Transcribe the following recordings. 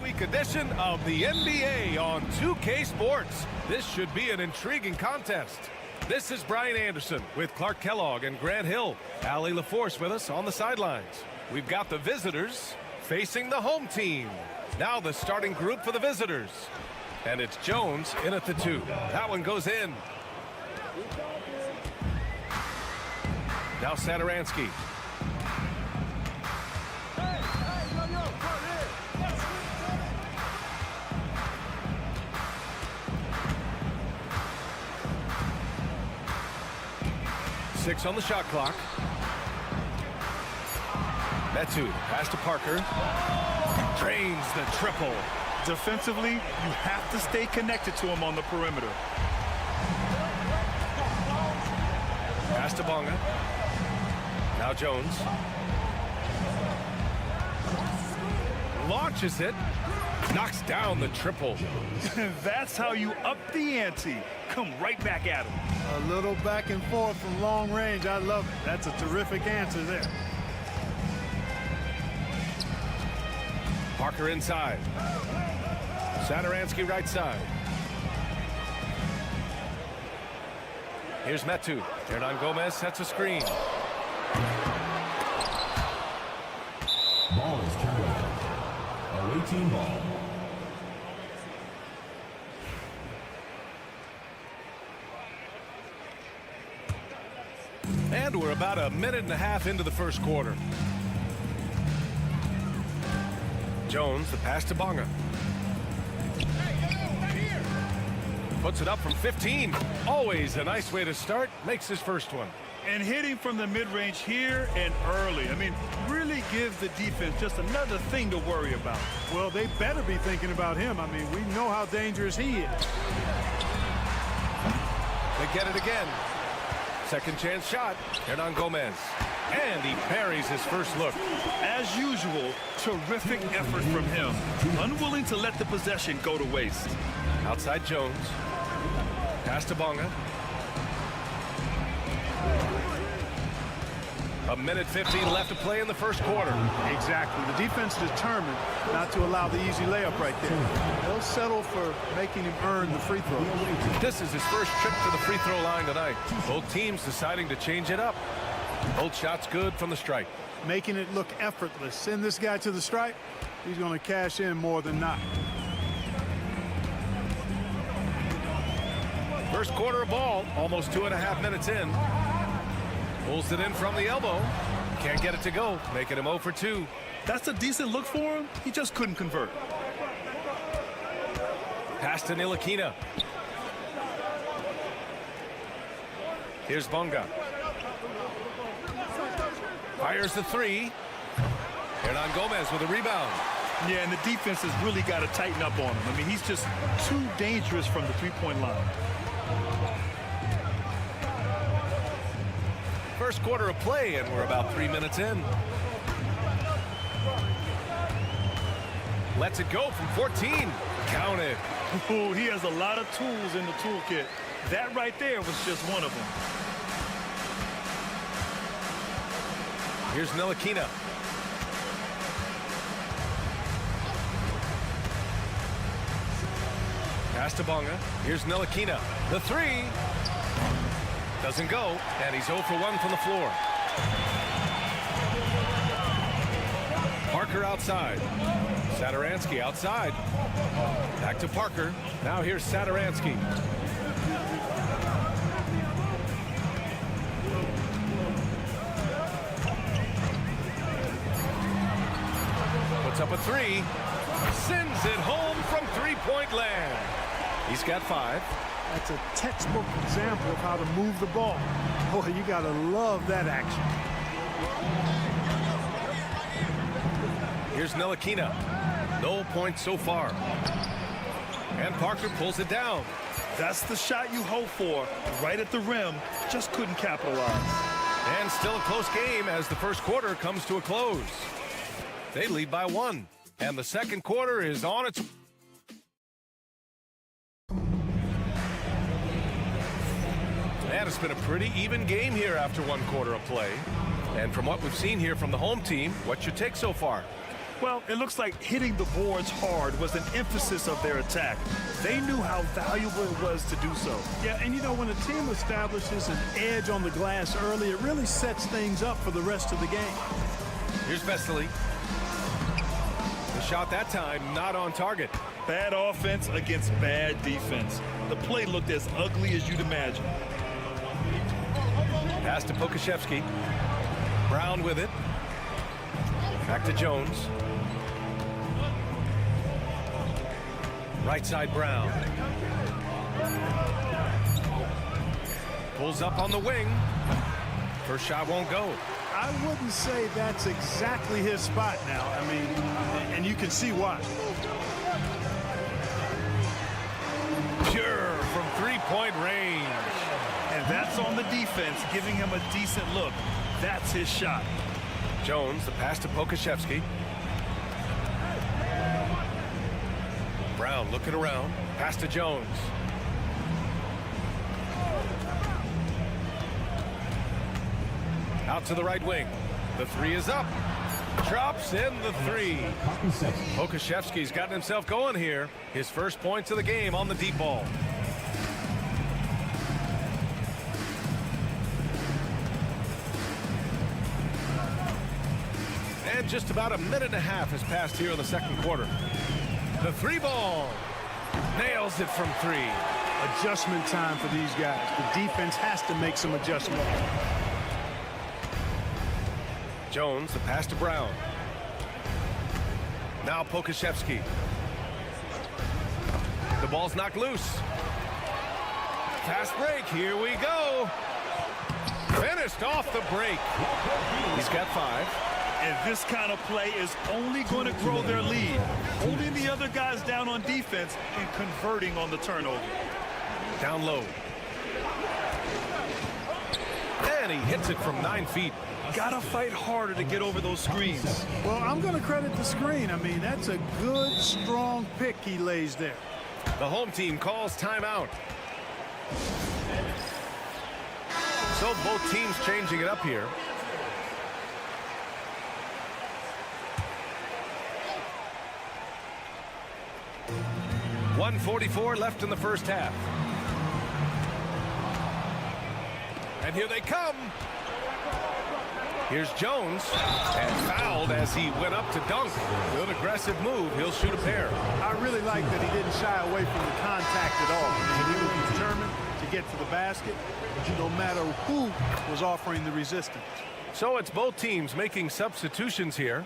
Midweek edition of the NBA on 2K Sports. This should be an intriguing contest. This is Brian Anderson with Clark Kellogg and Grant Hill. Allie LaForce with us on the sidelines. We've got the visitors facing the home team. Now the starting group for the visitors. And it's Jones in at the 2. That one goes in. Now Satoransky. Six on the shot clock. Metu, pass to Parker. Drains the triple. Defensively, you have to stay connected to him on the perimeter. Pass to Bonga. Now Jones. Launches it. Knocks down the triple. That's how you up the ante. Come right back at him. A little back and forth from long range. I love it. That's a terrific answer there. Parker inside. Satoransky right side. Here's Metu. Hernan Gomez sets a screen. Ball is turned over. Away team ball. And we're about a minute and a half into the first quarter. Jones, the pass to Bonga. Puts it up from 15. Always a nice way to start. Makes his first one. And hitting from the mid-range here and early. I mean, really gives the defense just another thing to worry about. Well, they better be thinking about him. I mean, we know how dangerous he is. They get it again. Second chance shot. Hernan Gomez. And he parries his first look. As usual, terrific effort from him. Unwilling to let the possession go to waste. Outside Jones. Pass to Bonga. A minute 15 left to play in the first quarter. Exactly. The defense determined not to allow the easy layup right there. They'll settle for making him earn the free throw. This is his first trip to the free throw line tonight. Both teams deciding to change it up. Both shots good from the stripe. Making it look effortless. Send this guy to the stripe. He's going to cash in more than not. First quarter of ball, almost 2.5 minutes in. Pulls it in from the elbow. Can't get it to go, making him 0 for 2. That's a decent look for him. He just couldn't convert. Pass to Ntilikina. Here's Bonga. Fires the 3. Hernan Gomez with a rebound. Yeah, and the defense has really got to tighten up on him. I mean, he's just too dangerous from the three-point line. First quarter of play, and we're about 3 minutes in. Lets it go from 14. Count it. Oh, he has a lot of tools in the toolkit. That right there was just one of them. Here's Ntilikina. Pass to Bonga. Here's Ntilikina. The 3. Doesn't go, and he's 0 for 1 from the floor. Parker outside. Satoransky outside. Back to Parker. Now here's Satoransky. Puts up a three. Sends it home from three-point land. He's got 5. That's a textbook example of how to move the ball. Boy, you got to love that action. Here's Ntilikina. No points so far. And Parker pulls it down. That's the shot you hope for. Right at the rim. Just couldn't capitalize. And still a close game as the first quarter comes to a close. They lead by 1. And the second quarter is on its... And it's been a pretty even game here after 1 quarter of play. And from what we've seen here from the home team, what's your take so far? Well, it looks like hitting the boards hard was an emphasis of their attack. They knew how valuable it was to do so. Yeah, and you know, when a team establishes an edge on the glass early, it really sets things up for the rest of the game. Here's Vesely. The shot that time not on target. Bad offense against bad defense. The play looked as ugly as you'd imagine. Pass to Pokashevsky. Brown with it. Back to Jones. Right side Brown. Pulls up on the wing. First shot won't go. I wouldn't say that's exactly his spot now. I mean, and you can see why. Pure from three-point range. And that's on the defense, giving him a decent look. That's his shot. Jones, the pass to Pokashevsky. Brown looking around. Pass to Jones. Out to the right wing. The three is up. Drops in the three. Pokashevsky's gotten himself going here. His first points of the game on the deep ball. And just about a minute and a half has passed here in the second quarter. The three ball. Nails it from 3. Adjustment time for these guys. The defense has to make some adjustment. Jones, the pass to Brown. Now Pokashevsky. The ball's knocked loose. Fast break, here we go. Finished off the break. He's got 5. And this kind of play is only going to grow their lead. Holding the other guys down on defense and converting on the turnover. Down low. And he hits it from 9 feet. Gotta fight harder to get over those screens. Well, I'm going to credit the screen. I mean, that's a good, strong pick he lays there. The home team calls timeout. So both teams changing it up here. .144 left in the first half. And here they come. Here's Jones, and fouled as he went up to dunk. Good aggressive move. He'll shoot a pair. I really like that he didn't shy away from the contact at all. He was determined to get to the basket, no matter who was offering the resistance. So it's both teams making substitutions here.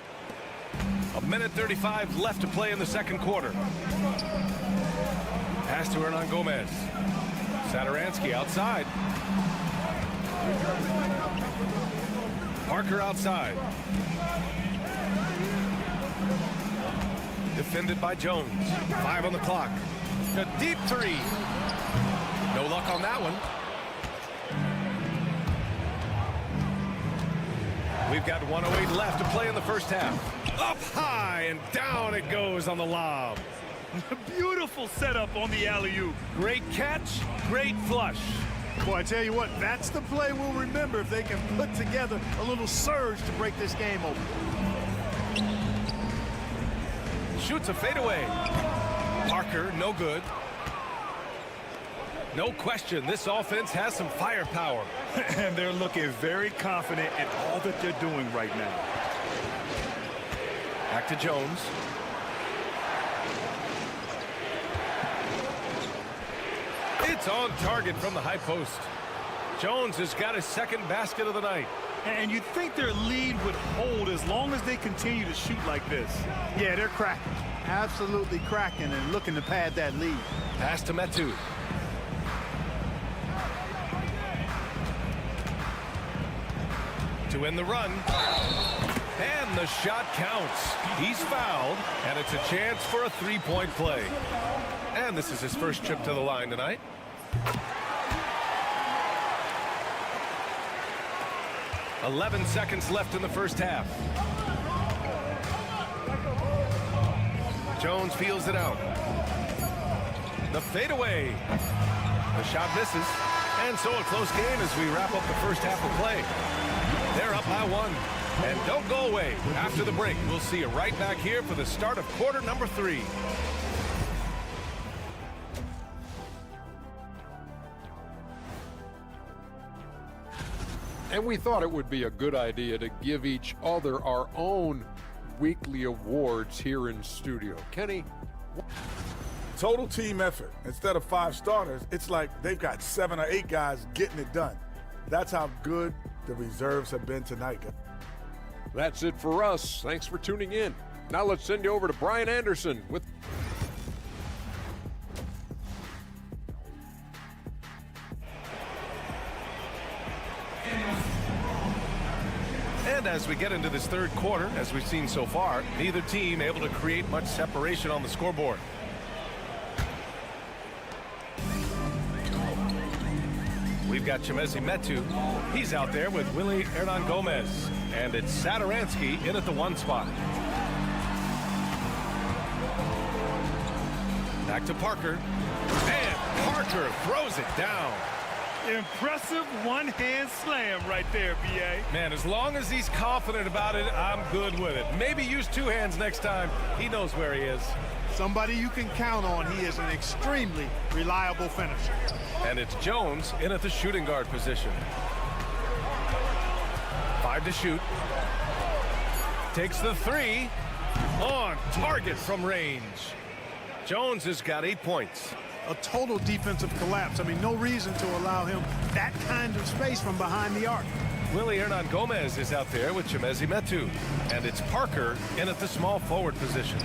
A minute 35 left to play in the second quarter. Pass to Hernan Gomez. Satoransky outside. Parker outside. Defended by Jones. 5 on the clock. A deep 3. No luck on that one. We've got 1:08 left to play in the first half. Up high and down it goes on the lob. Beautiful setup on the alley-oop. Great catch, great flush. Boy, I tell you what, that's the play we'll remember if they can put together a little surge to break this game open. Shoots a fadeaway. Parker, no good. No question, this offense has some firepower. And they're looking very confident in all that they're doing right now. Back to Jones. It's on target from the high post. Jones has got his second basket of the night. And you'd think their lead would hold as long as they continue to shoot like this. Yeah, they're cracking. Absolutely cracking and looking to pad that lead. Pass to Metu. To win the run. And the shot counts. He's fouled, and it's a chance for a three-point play. And this is his first trip to the line tonight. "11 seconds left in the first half. Jones feels it out. The fadeaway. The shot misses. And so a close game as we wrap up the first half of play. They're up by 1. And don't go away. After the break, we'll see you right back here for the start of quarter number 3. And we thought it would be a good idea to give each other our own weekly awards here in studio. Kenny? Total team effort. Instead of 5 starters, it's like they've got 7 or 8 guys getting it done. That's how good the reserves have been tonight. That's it for us. Thanks for tuning in. Now let's send you over to Brian Anderson with... And as we get into this third quarter, as we've seen so far, neither team able to create much separation on the scoreboard. We've got Chimezie Metu. He's out there with Willie Hernan Gomez. And it's Satoransky in at the 1 spot. Back to Parker. And Parker throws it down. Impressive one-hand slam right there, B.A. Man, as long as he's confident about it, I'm good with it. Maybe use 2 hands next time. He knows where he is. Somebody you can count on. He is an extremely reliable finisher. And it's Jones in at the shooting guard position. 5 to shoot. Takes the 3. On target from range. Jones has got 8 points. A total defensive collapse. I mean, no reason to allow him that kind of space from behind the arc. Willie Hernan Gomez is out there with Chimezie Metu. And it's Parker in at the small forward position.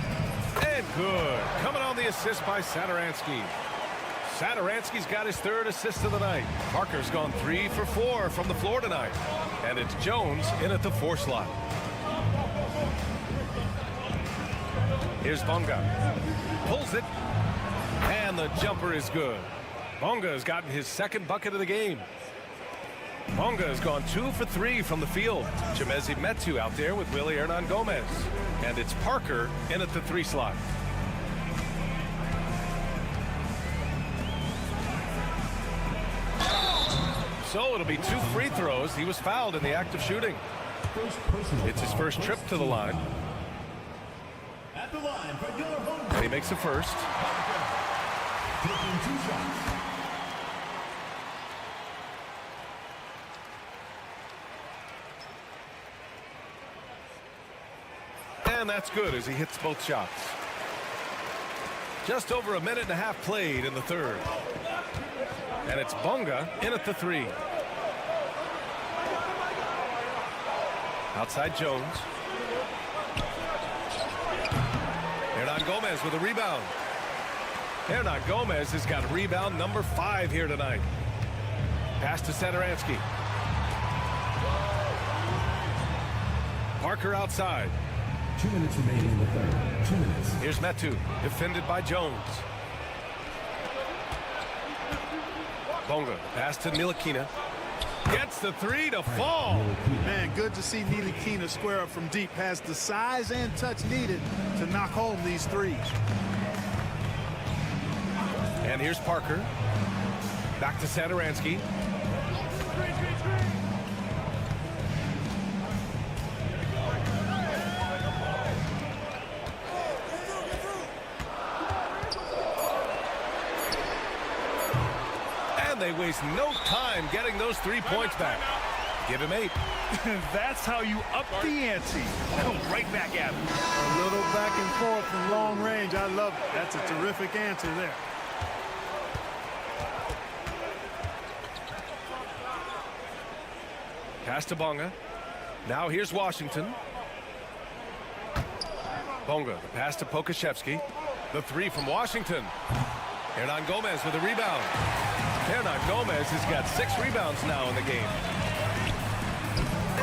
And good. Coming on the assist by Satoransky. Satoransky's got his 3rd assist of the night. Parker's gone 3 for 4 from the floor tonight. And it's Jones in at the 4 slot. Here's Bonga. Pulls it. And the jumper is good. Bonga has gotten his 2nd bucket of the game. Bonga has gone 2 for 3 from the field. Chimezie Metu out there with Willie Hernan Gomez. And it's Parker in at the 3 slot. So it'll be 2 free throws. He was fouled in the act of shooting. It's his first trip to the line. And he makes the first. And that's good as he hits both shots. Just over a minute and a half played in the third. And it's Bonga in at the 3. Outside Jones. Hernan Gomez with a rebound. Hernan Gomez has got rebound number 5 here tonight. Pass to Satoransky. Parker outside. 2 minutes remaining in the third. 2 minutes. Here's Metu, defended by Jones. Bonga, pass to Ntilikina. Gets the 3 to fall. Man, good to see Ntilikina square up from deep. Has the size and touch needed to knock home these 3s. And here's Parker. Back to Satoransky. And they waste no time getting those 3 points back. Give him 8. That's how you up the ante. Come right back at him. A little back and forth from long range. I love it. That's a terrific answer there. Pass to Bonga. Now here's Washington. Bonga, the pass to Pokashevsky. The three from Washington. Hernan Gomez with a rebound. Hernan Gomez has got 6 rebounds now in the game.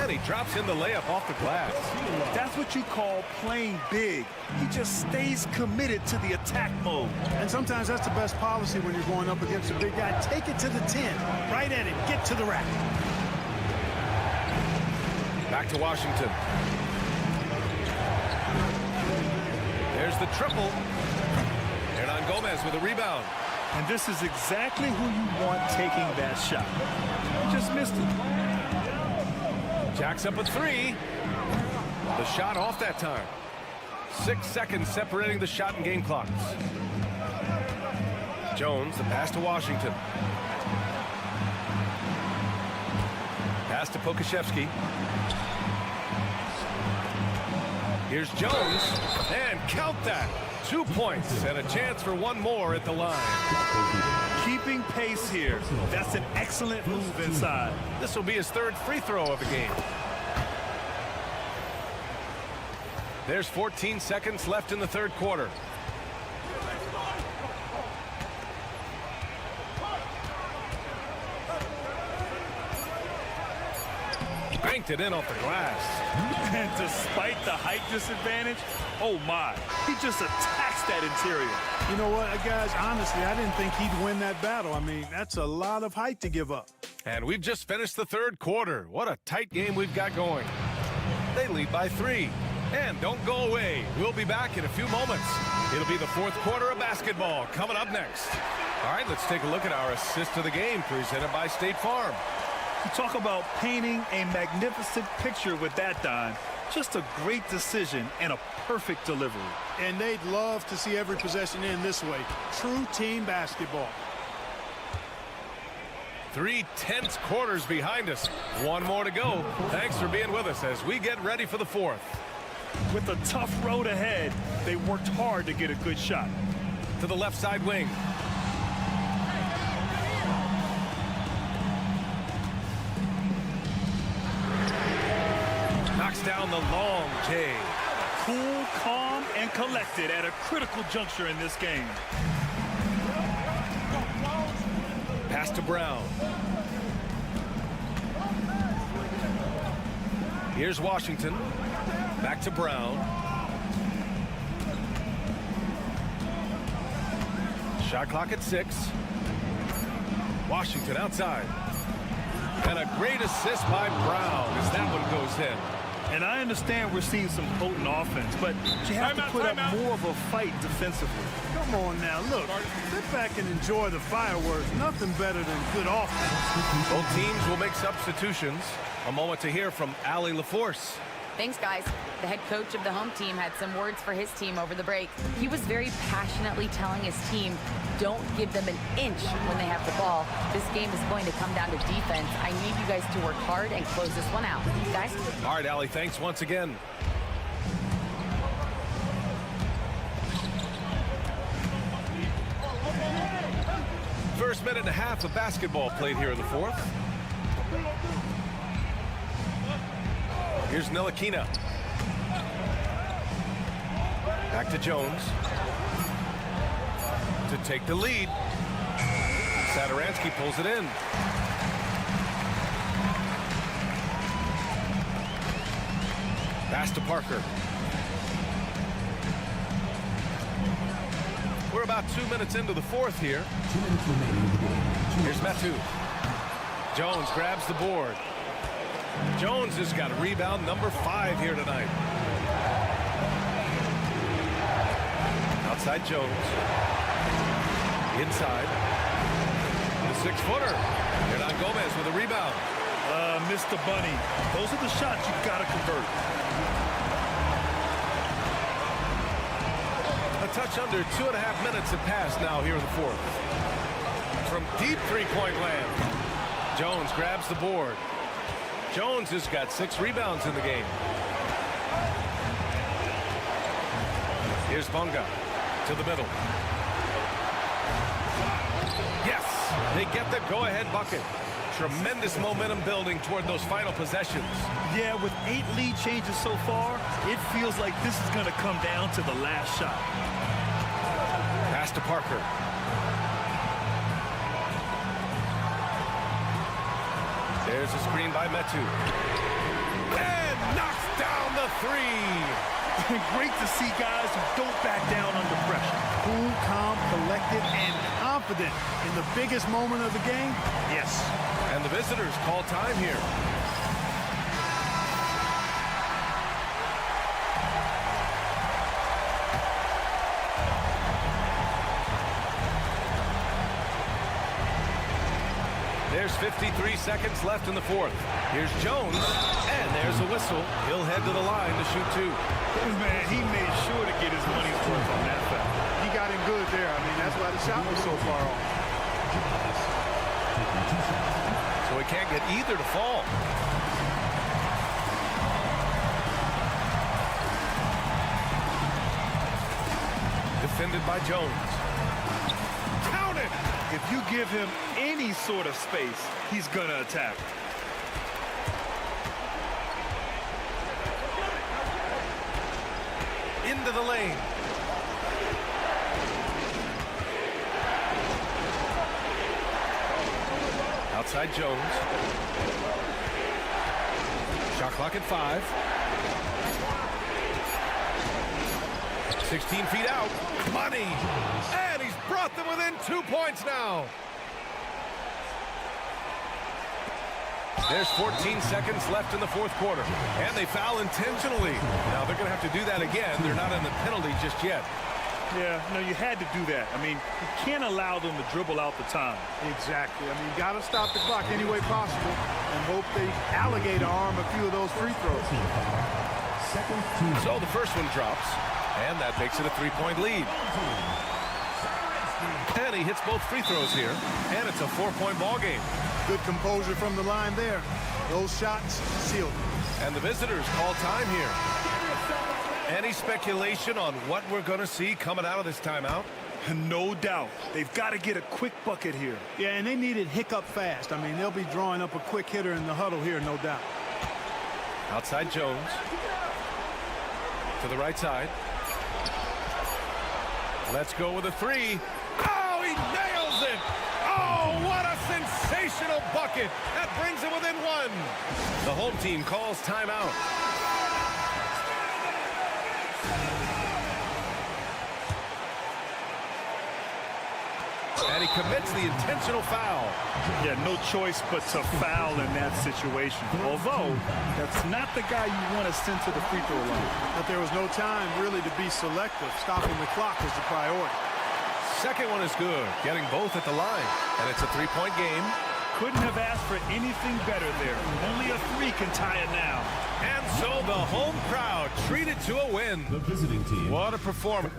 And he drops in the layup off the glass. That's what you call playing big. He just stays committed to the attack mode. And sometimes that's the best policy when you're going up against a big guy. Take it to the 10. Right at him. Get to the rack. Back to Washington. There's the triple. Hernan Gomez with a rebound. And this is exactly who you want taking that shot. He just missed it. Jacks up a 3. The shot off that time. 6 seconds separating the shot and game clocks. Jones, the pass to Washington. Pass to Pokashevsky. Here's Jones, and count that. 2 points and a chance for one more at the line. Keeping pace here. That's an excellent move inside. This will be his 3rd free throw of the game. There's 14 seconds left in the 3rd quarter. Banked it in off the glass. And despite the height disadvantage, oh my, he just attacks that interior. You know what, guys, honestly, I didn't think he'd win that battle. I mean, that's a lot of height to give up. And we've just finished the 3rd quarter. What a tight game we've got going. They lead by 3. And don't go away. We'll be back in a few moments. It'll be the 4th quarter of basketball coming up next. All right, let's take a look at our assist of the game presented by State Farm. You talk about painting a magnificent picture with that dime. Just a great decision and a perfect delivery. And they'd love to see every possession end this way. True team basketball. 3 tense quarters behind us. One more to go. Thanks for being with us as we get ready for the 4th. With a tough road ahead, they worked hard to get a good shot. To the left side wing. Knocks down the long J. Cool, calm, and collected at a critical juncture in this game. Pass to Brown. Here's Washington. Back to Brown. Shot clock at 6. Washington outside. And a great assist by Brown as that one goes in. And I understand we're seeing some potent offense, but you have to put up more of a fight defensively. Come on now, look. Sit back and enjoy the fireworks. Nothing better than good offense. Both teams will make substitutions. A moment to hear from Allie LaForce. Thanks, guys. The head coach of the home team had some words for his team over the break. He was very passionately telling his team, don't give them an inch when they have the ball. This game is going to come down to defense. I need you guys to work hard and close this one out. Guys? All right, Allie, thanks once again. First minute and a half of basketball played here in the 4th. Here's Ntilikina. Back to Jones. To take the lead. Satoransky pulls it in. Pass to Parker. We're about 2 minutes into the 4th here. 2 minutes remaining in the game. Here's Metu. Jones grabs the board. Jones has got rebound number 5 here tonight. Outside Jones. Inside. The 6-footer. Hernan Gomez with a rebound. Mr. Bunny. Those are the shots you've got to convert. A touch under 2.5 minutes have passed now here in the 4th. From deep three-point land. Jones grabs the board. Jones has got 6 rebounds in the game. Here's Bonga to the middle. Yes, they get the go-ahead bucket. tremendous momentum building toward those final possessions. Yeah, with 8 lead changes so far, it feels like this is going to come down to the last shot. Pass to Parker. There's a screen by Metu. And knocks down the 3. Great to see guys who don't back down under pressure. Cool, calm, collected, and confident in the biggest moment of the game. Yes. And the visitors call time here. There's 53 seconds left in the fourth. Here's Jones, and there's a whistle. He'll head to the line to shoot 2. Man, he made sure to get his money's worth on that foul. He got in good there. I mean, that's why the shot was so far off. So he can't get either to fall. Defended by Jones. Count it! If you give him any sort of space, he's going to attack. Into the lane. Outside Jones. Shot clock at 5. 16 feet out. Money! And he's brought them within 2 points now. There's 14 seconds left in the fourth quarter. And they foul intentionally. Now they're going to have to do that again. They're not in the penalty just yet. Yeah, no, you had to do that. I mean, you can't allow them to dribble out the time. Exactly. I mean, you got to stop the clock any way possible and hope they alligator arm a few of those free throws. So the first one drops, and that makes it a 3-point lead. And he hits both free throws here, and it's a 4-point ball game. Good composure from the line there. Those shots sealed. And the visitors call time here. Any speculation on what we're going to see coming out of this timeout? No doubt. They've got to get a quick bucket here. Yeah, and they need it hiccup fast. I mean, they'll be drawing up a quick hitter in the huddle here, no doubt. Outside Jones. To the right side. Let's go with a 3. Oh, he nails it! Oh, what a sensational bucket! That brings him within 1. The home team calls timeout. And he commits the intentional foul. Yeah, no choice but to foul in that situation. Although, that's not the guy you want to send to the free throw line. But there was no time really to be selective. Stopping the clock was the priority. Second one is good, getting both at the line. And it's a 3-point game. Couldn't have asked for anything better there. Only a 3 can tie it now. And so the home crowd treated to a win. The visiting team. What a performance.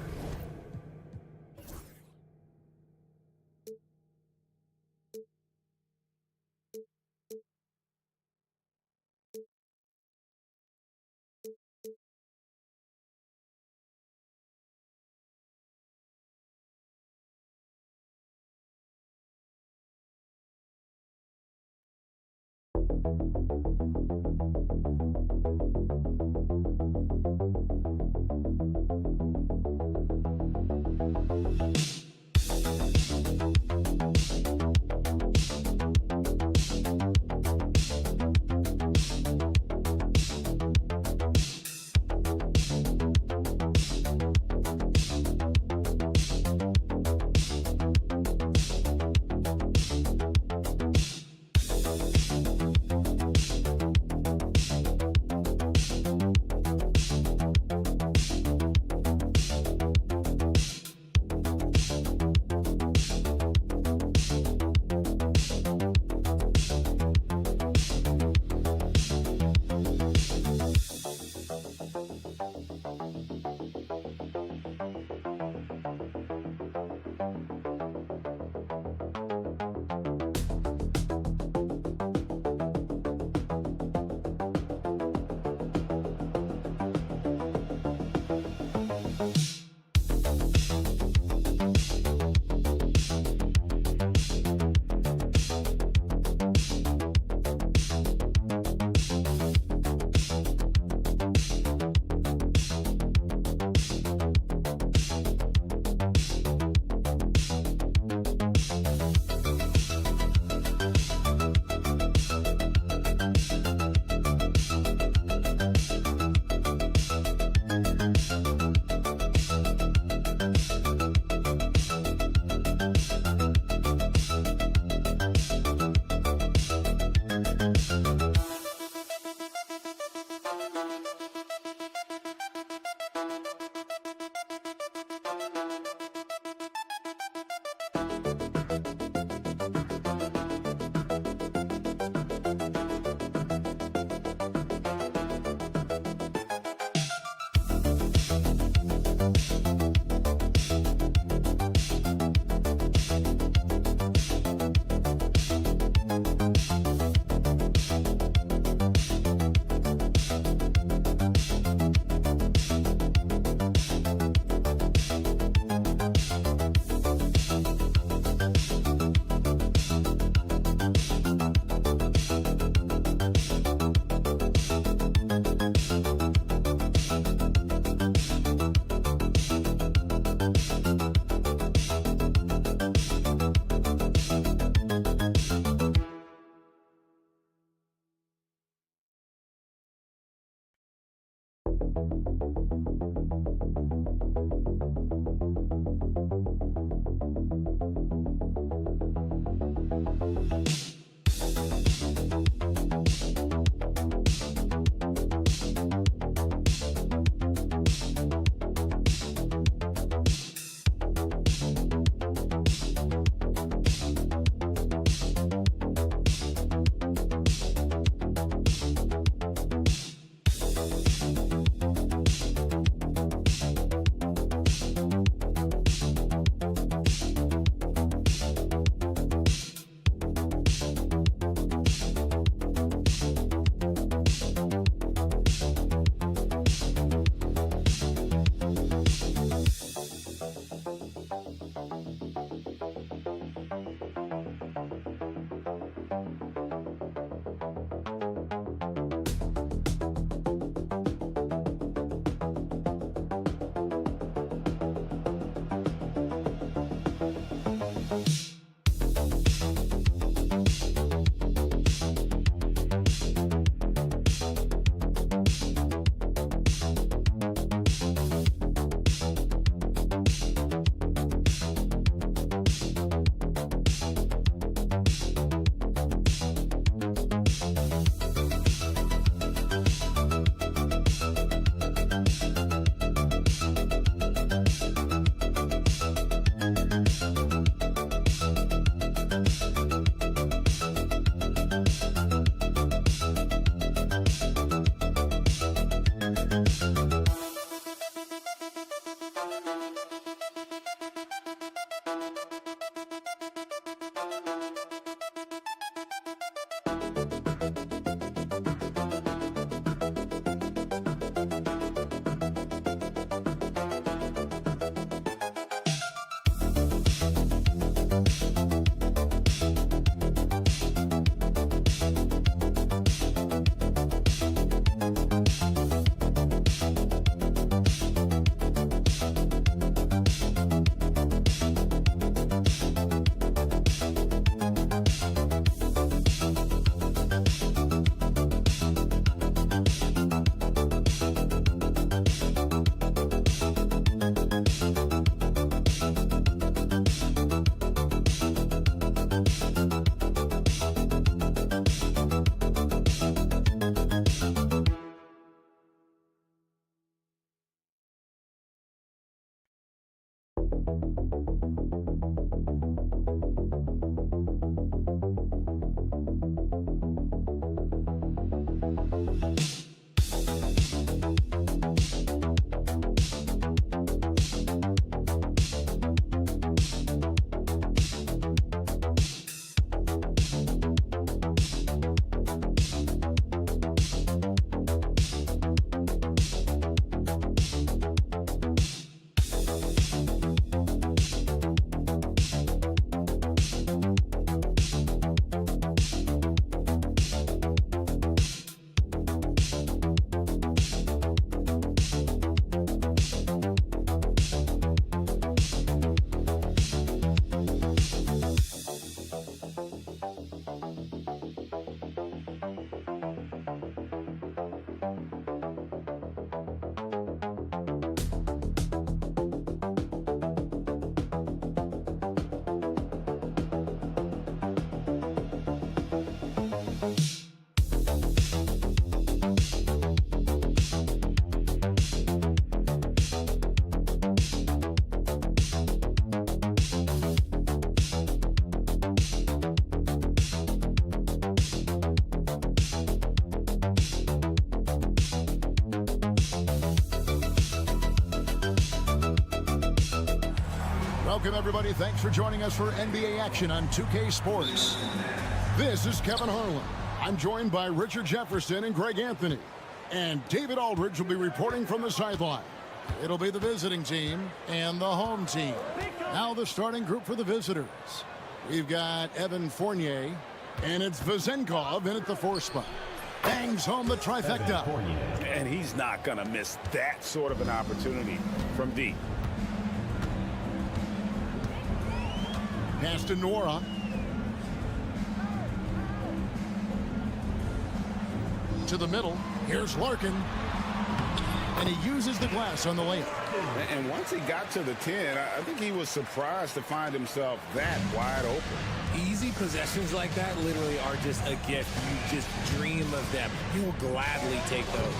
Welcome, everybody. Thanks for joining us for NBA action on 2K Sports. This is Kevin Harlan. I'm joined by Richard Jefferson and Greg Anthony. And David Aldridge will be reporting from the sideline. It'll be the visiting team and the home team. Now the starting group for the visitors. We've got Evan Fournier, and it's Vezenkov in at the 4 spot. Bangs home the trifecta. And he's not going to miss that sort of an opportunity from deep. Pass to Nora. To the middle. Here's Larkin. And he uses the glass on the layup. And once he got to the 10, I think he was surprised to find himself that wide open. Easy possessions like that literally are just a gift. You just dream of them. You will gladly take those.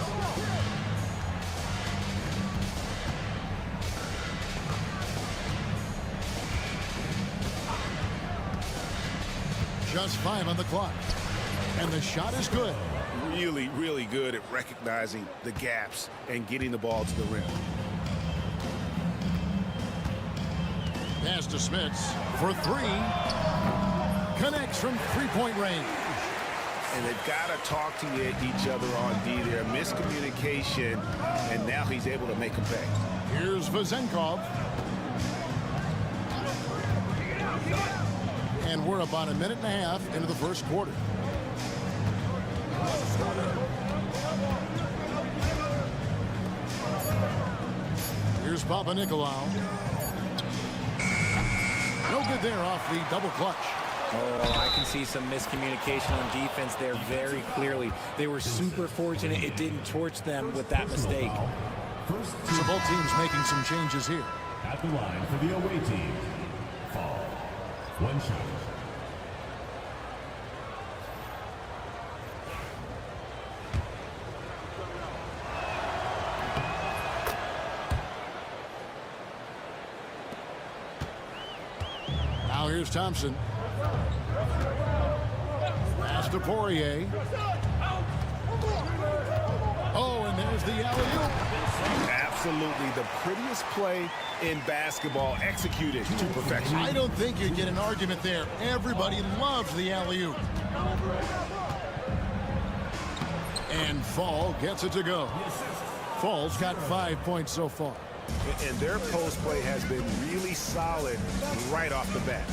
Just 5 on the clock. And the shot is good. Really, really good at recognizing the gaps and getting the ball to the rim. Pass to Smits for 3. Connects from three-point range. And they've got to talk to each other on D there. Miscommunication, and now he's able to make a pay. Here's Vezenkov. And we're about a minute and a half into the first quarter. Here's Papanikolaou. No good there off the double clutch. Oh, I can see some miscommunication on defense there very clearly. They were super fortunate it didn't torch them with that mistake. So both teams making some changes here. At the line for the away team. Foul. 1 shot. Now here's Thompson. Pass to Poirier. Oh, and there's the alley-oop. Absolutely the prettiest play in basketball, executed to perfection. I don't think you'd get an argument there. Everybody loves the alley-oop. And Fall gets it to go. Fall's got 5 points so far. And their post play has been really solid right off the bat.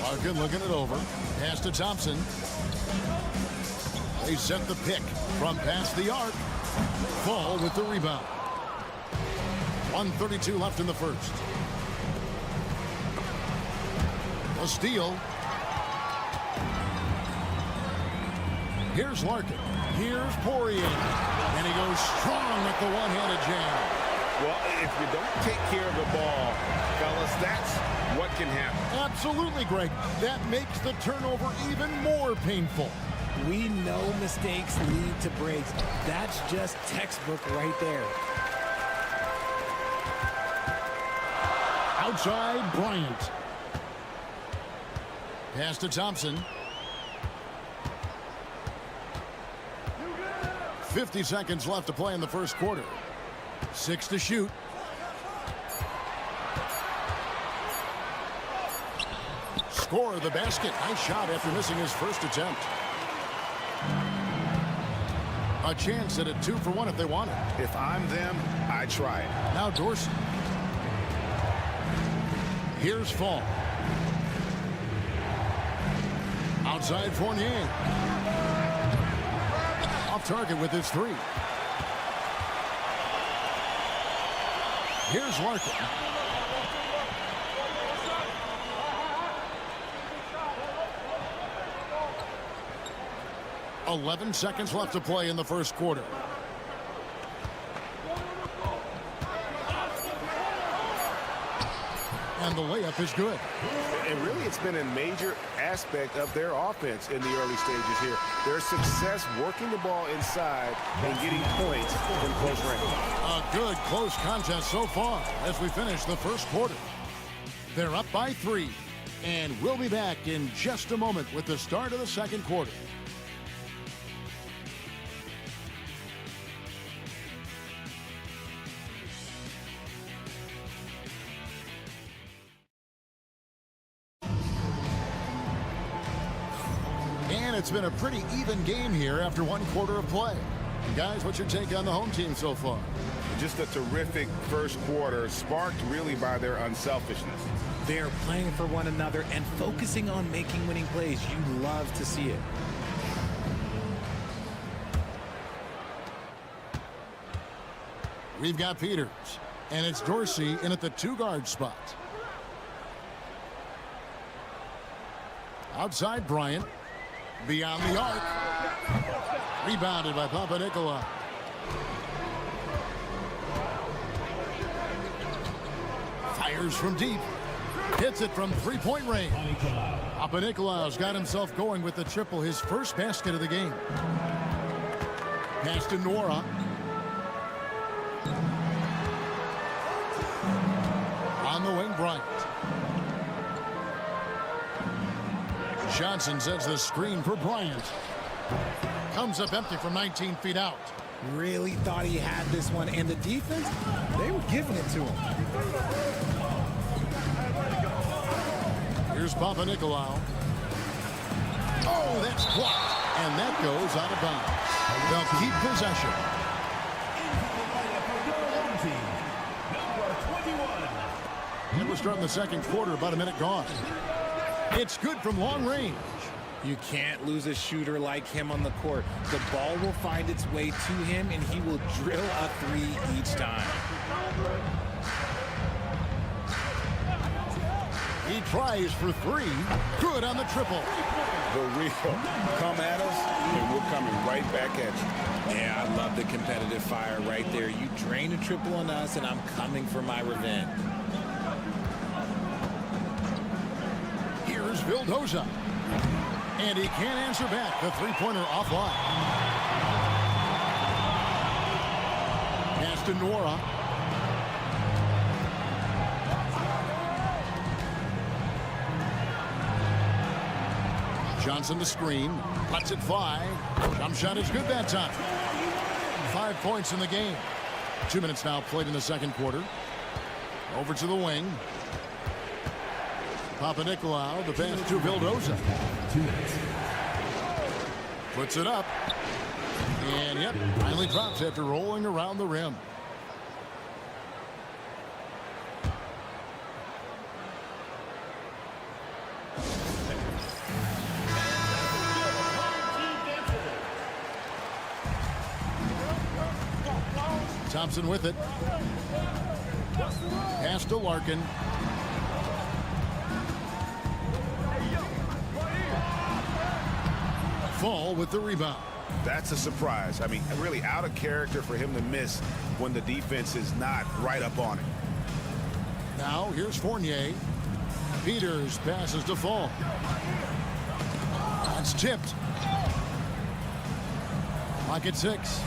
Larkin looking it over. Pass to Thompson. They set the pick from past the arc. Fall with the rebound. 1:32 left in the first. A steal. Here's Larkin. Here's Poirier. And he goes strong with the one-handed jam. Well, if you don't take care of the ball, fellas, that's what can happen. Absolutely, Greg. That makes the turnover even more painful. We know mistakes lead to breaks. That's just textbook right there. Outside, Bryant. Pass to Thompson. 50 seconds left to play in the first quarter. 6 to shoot. Score the basket. Nice shot after missing his first attempt. A chance at a 2 for 1 if they want it. If I'm them, I try it. Now Dorsey. Here's Fall. Outside Fournier. Off target with his 3. Here's Larkin. .11 seconds left to play in the first quarter. And the layup is good. And really, it's been a major aspect of their offense in the early stages here. Their success working the ball inside and getting points from close range. A good close contest so far as we finish the first quarter. They're up by 3. And we'll be back in just a moment with the start of the second quarter. And it's been a pretty even game here after 1 quarter of play. Guys, what's your take on the home team so far? Just a terrific first quarter, sparked really by their unselfishness. They are playing for one another and focusing on making winning plays. You love to see it. We've got Peters, and it's Dorsey in at the 2-guard spot. Outside Bryant. Beyond the arc. Rebounded by Panathinaikos. Fires from deep. Hits it from three-point range. Panathinaikos got himself going with the triple, his first basket of the game. Pass to Nora. On the wing, Bryant. Johnson sets the screen for Bryant. Comes up empty from 19 feet out. Really thought he had this one, and the defense, they were giving it to him. Here's Panathinaikos. Oh, that's blocked, and that goes out of bounds. They'll keep possession. And we're starting the second quarter, about a minute gone. It's good from long range. You can't lose a shooter like him on the court. The ball will find its way to him, and he will drill a three each time. He tries for three. Good on the triple. The real come at us, and we're coming right back at you. Yeah, I love the competitive fire right there. You drain a triple on us, and I'm coming for my revenge. Here's Vildoza. And he can't answer back. The three-pointer offline. Pass to Nora. Johnson the screen. Lets it fly. Jump shot is good that time. 5 points in the game. 2 minutes now played in the second quarter. Over to the wing. Panathinaikos, the pass to Vildoza. Puts it up. And yep, finally drops after rolling around the rim. Thompson with it. Pass to Larkin. Fall with the rebound. That's a surprise. I mean, really out of character for him to miss when the defense is not right up on it. Now here's Fournier. Peters passes to Fall. That's tipped. Pocket 6.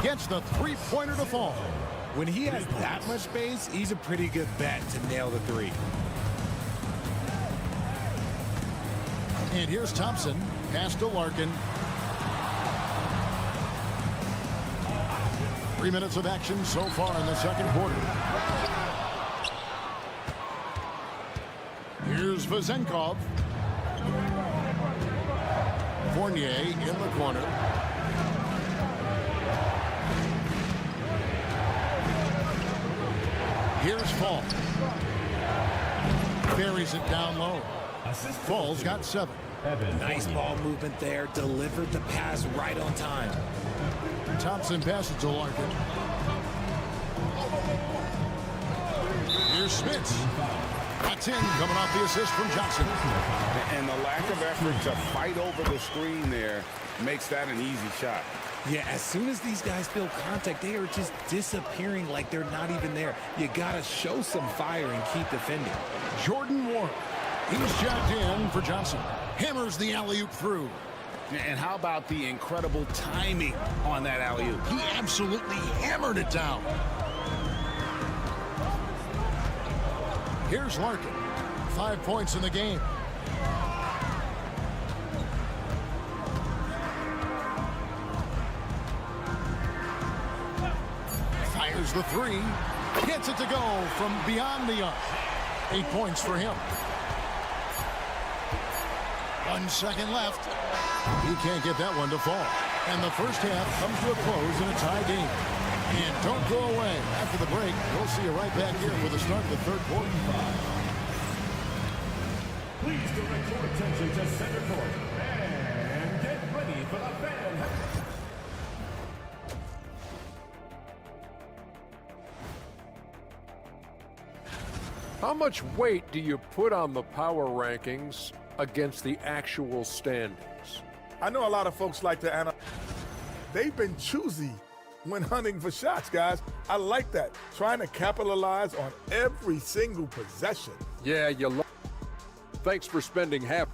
Gets the three-pointer to Fall. When he has that much space, he's a pretty good bet to nail the three. And here's Thompson. Pass to Larkin. 3 minutes of action so far in the second quarter. Here's Vezenkov. Fournier in the corner. Here's Fall. Buries it down low. Fall's got 7. Nice ball movement there. Delivered the pass right on time. Thompson passes to Larkin. Here's Smits. That's in, coming off the assist from Johnson. And the lack of effort to fight over the screen there makes that an easy shot. Yeah, as soon as these guys feel contact, they are just disappearing like they're not even there. You got to show some fire and keep defending. Jordan Ward. He's jacked in for Johnson. Hammers the alley-oop through. And how about the incredible timing on that alley-oop? He absolutely hammered it down. Here's Larkin. 5 points in the game. Fires the three. Gets it to go from beyond the arc. 8 points for him. 1 second left. He can't get that one to fall. And the first half comes to a close in a tie game. And don't go away. After the break, we'll see you right back here for the start of the third quarter. Please direct your attention to center court and get ready for the fan. How much weight do you put on the power rankings against the actual standings? I know a lot of folks like to they've been choosy when hunting for shots, guys. I like that. Trying to capitalize on every single possession. Yeah, thanks for spending half.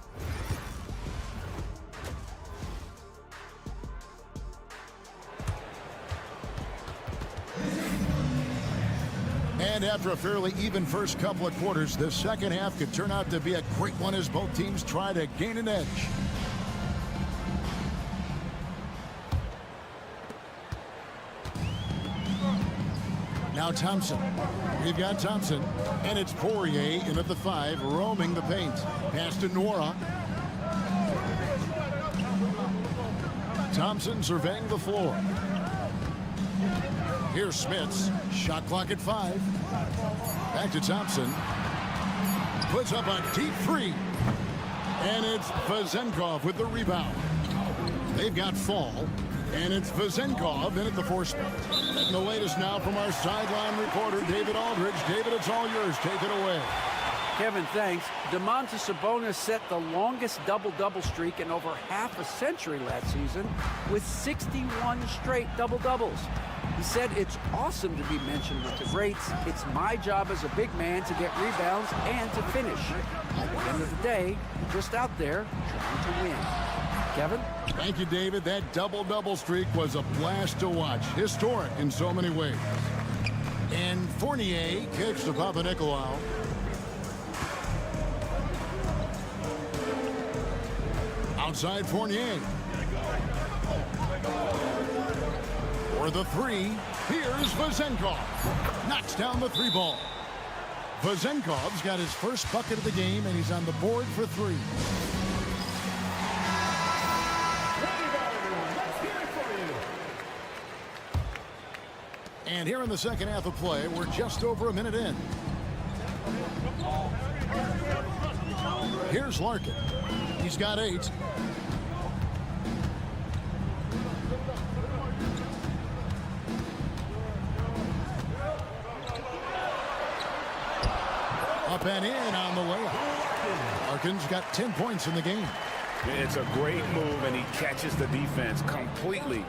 And after a fairly even first couple of quarters, the second half could turn out to be a great one as both teams try to gain an edge. Now Thompson. We've got Thompson, and it's Poirier in at the 5, roaming the paint. Pass to Nora. Thompson surveying the floor. Here's Smits. Shot clock at 5. Back to Thompson. Puts up a deep 3. And it's Vezenkov with the rebound. They've got Fall. And it's Vezenkov in at the 4 spot. And the latest now from our sideline reporter, David Aldridge. David, it's all yours. Take it away. Kevin, thanks. Domantas Sabonis set the longest double-double streak in over half a century last season with 61 straight double-doubles. He said it's awesome to be mentioned with the greats. It's my job as a big man to get rebounds and to finish. At the end of the day, just out there trying to win. Kevin? Thank you, David. That double-double streak was a blast to watch. Historic in so many ways. And Fournier kicks to Panathinaikos. Outside Fournier. For the 3, here's Vezenkov. Knocks down the 3 ball. Vezenkov's got his first bucket of the game, and he's on the board for 3. And here in the second half of play, we're just over a minute in. Here's Larkin. He's got 8. Up and in on the layup. Larkin's got 10 points in the game. It's a great move, and he catches the defense completely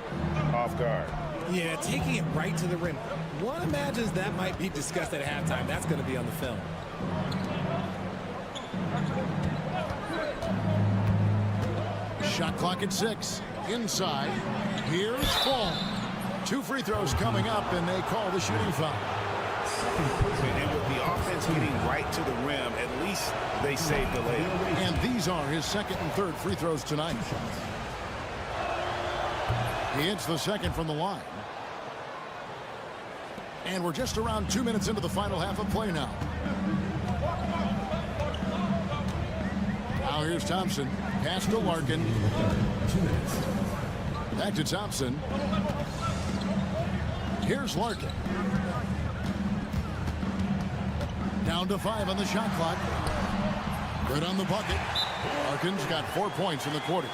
off guard. Yeah, taking it right to the rim. One imagines that might be discussed at halftime. That's going to be on the film. Shot clock at 6. Inside. Here's Fall. 2 free throws coming up, and they call the shooting foul. And with the offense getting right to the rim, at least they saved the layup. And these are his second and third free throws tonight. He hits the second from the line. And we're just around 2 minutes into the final half of play now. Now here's Thompson. Pass to Larkin. Back to Thompson. Here's Larkin. Down to 5 on the shot clock. Good on the bucket. Larkin's got 4 points in the quarter.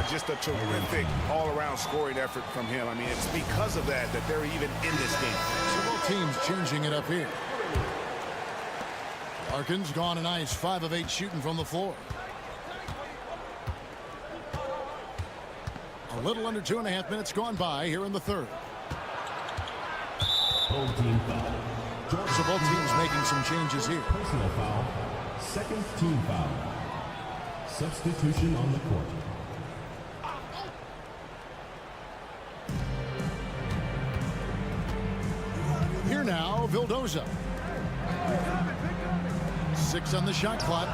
Just a terrific all-around scoring effort from him. I mean, it's because of that they're even in this game. So both teams changing it up here. Larkin's gone a nice 5 of 8 shooting from the floor. A little under 2.5 minutes gone by here in the third. Both team foul. So both teams making some changes here. Personal foul. Second team foul. Substitution on the court. Here now, Vildoza. 6 on the shot clock.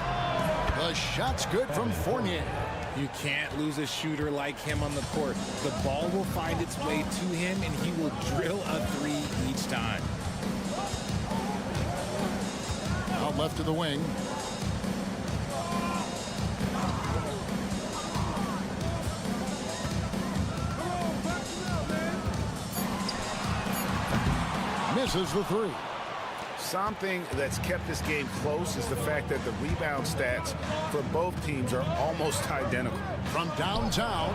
The shot's good from Fournier. You can't lose a shooter like him on the court. The ball will find its way to him, and he will drill a 3 each time. Out left to the wing. Misses the 3. Something that's kept this game close is the fact that the rebound stats for both teams are almost identical. From downtown,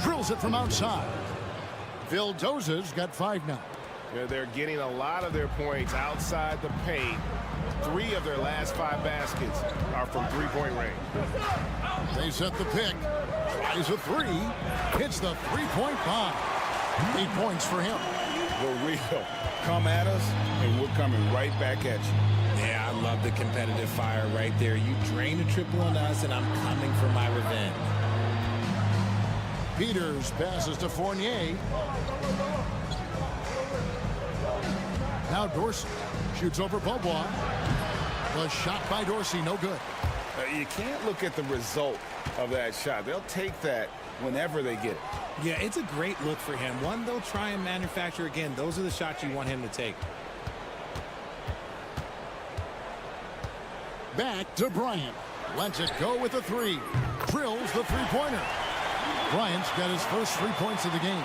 drills it from outside. Vildoza's got 5 now. They're getting a lot of their points outside the paint 3 of their last 5 baskets are from three-point range. They set the pick. Tries a 3. Hits the three-point bomb. 8 points for him. For real. Come at us, and we're coming right back at you. Yeah, I love the competitive fire right there. You drain a triple on us, and I'm coming for my revenge. Peters passes to Fournier. Now Dorsey shoots over Beaubois. The shot by Dorsey, no good. You can't look at the result of that shot. They'll take that whenever they get it. Yeah, it's a great look for him. One they'll try and manufacture again. Those are the shots you want him to take. Back to Bryant. Lets it go with the 3. Drills the three-pointer. Bryant's got his first 3 points of the game.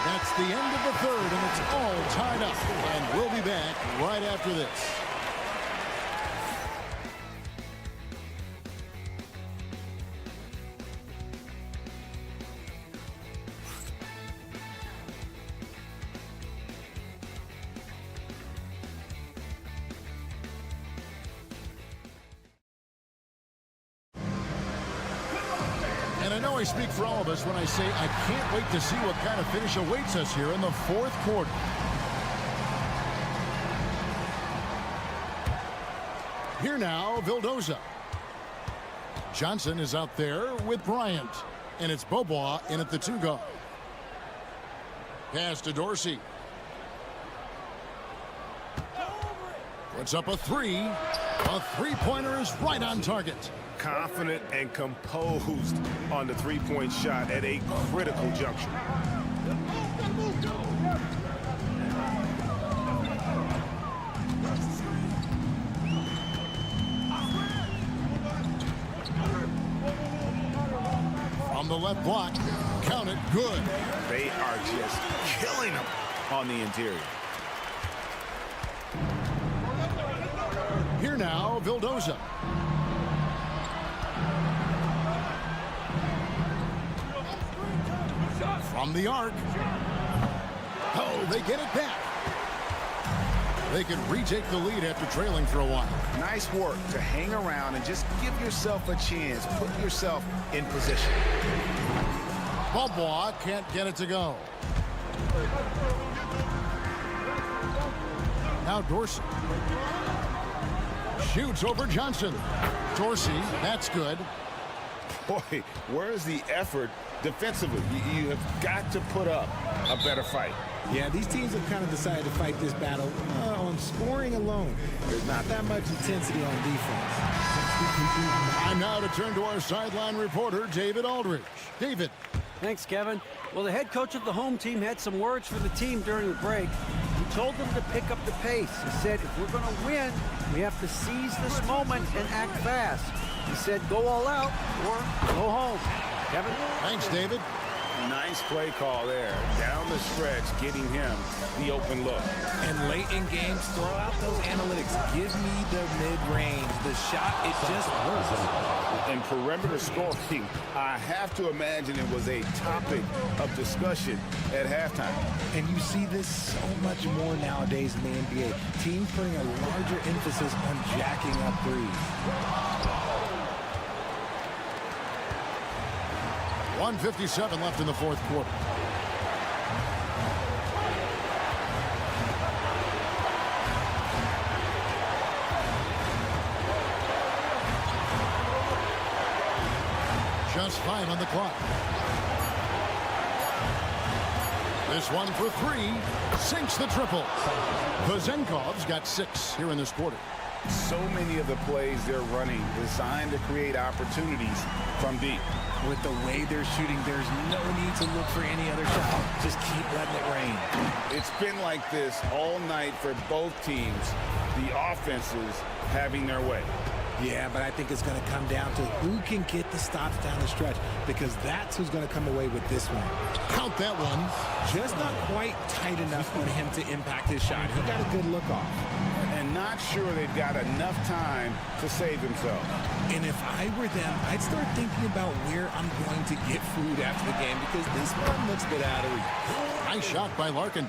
That's the end of the third, and it's all tied up. And we'll be back right after this. And I know I speak for all of us when I say I can't wait to see what kind of finish awaits us here in the fourth quarter. Here now, Vildoza. Johnson is out there with Bryant. And it's Beaubois in at the 2 guard. Pass to Dorsey. Puts up a 3. A three-pointer is right on target. Confident and composed on the three-point shot at a critical juncture. From the left block, count it, good. They are just killing them on the interior. Here now, Vildoza. From the arc. Oh, they get it back. They can retake the lead after trailing for a while. Nice work to hang around and just give yourself a chance. Put yourself in position. Beaubois can't get it to go. Now Dorsey. Shoots over Johnson. Dorsey, that's good. Boy, where's the effort defensively? You have got to put up a better fight. Yeah, these teams have kind of decided to fight this battle on scoring alone. There's not that much intensity on defense. And now to turn to our sideline reporter, David Aldridge. David. Thanks, Kevin. Well, the head coach of the home team had some words for the team during the break. He told them to pick up the pace. He said, if we're going to win, we have to seize this moment and act fast. He said, go all out or go home. Kevin? Thanks, David. Nice play call there. Down the stretch, getting him the open look. And late in games, throw out those analytics. Give me the mid-range. The shot, it just works. And perimeter scoring, I have to imagine it was a topic of discussion at halftime. And you see this so much more nowadays in the NBA. Teams putting a larger emphasis on jacking up threes. 1:57 left in the fourth quarter. Just 5 on the clock. This one for 3. Sinks the triple. Vezenkov's got 6 here in this quarter. So many of the plays they're running designed to create opportunities from deep. With the way they're shooting, there's no need to look for any other shot. Just keep letting it rain. It's been like this all night for both teams. The offenses having their way. Yeah, but I think it's going to come down to who can get the stops down the stretch, because that's who's going to come away with this one. Count that one. Just not quite tight enough on him to impact his shot. He got a good look off. And not sure they've got enough time to save themselves. And if I were them, I'd start thinking about where I'm going to get food after the game, because this one looks a bit out of reach. Nice shot by Larkin.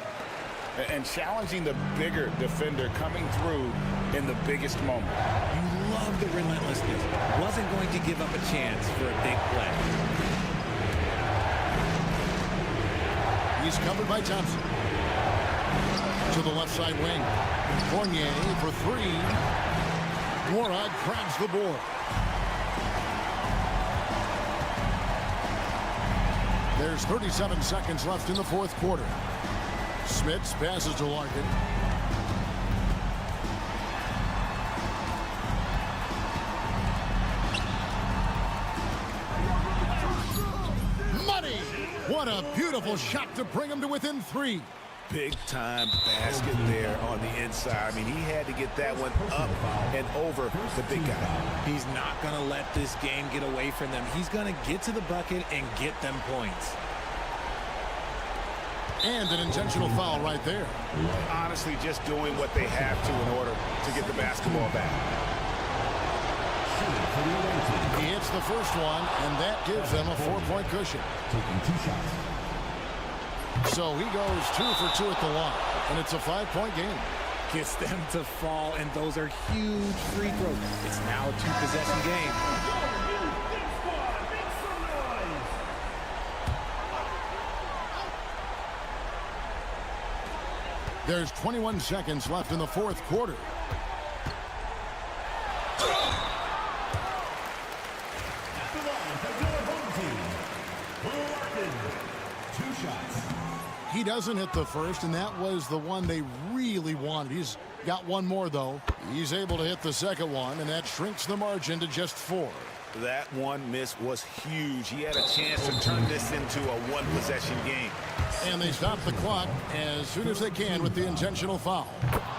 and challenging the bigger defender coming through in the biggest moment. You love the relentlessness. Wasn't going to give up a chance for a big play. He's covered by Thompson. To the left side wing. Fournier for three. Morag grabs the board. There's 37 seconds left in the fourth quarter. Smits passes to Larkin. Money! What a beautiful shot to bring him to within three. Big-time basket there on the inside. I mean, he had to get that one up and over the big guy. He's not going to let this game get away from them. He's going to get to the bucket and get them points. And an intentional foul right there. Honestly, just doing what they have to in order to get the basketball back. He hits the first one, and that gives them a 4-point cushion. Taking 2 shots. So he goes 2 for 2 at the line, and it's a 5-point game. Gets them to fall, and those are huge free throws. It's now a 2-possession game. There's 21 seconds left in the fourth quarter. He doesn't hit the first, and that was the one they really wanted. He's got one more, though. He's able to hit the second one, and that shrinks the margin to just 4. That one miss was huge. He had a chance to turn this into a one-possession game. And they stop the clock as soon as they can with the intentional foul.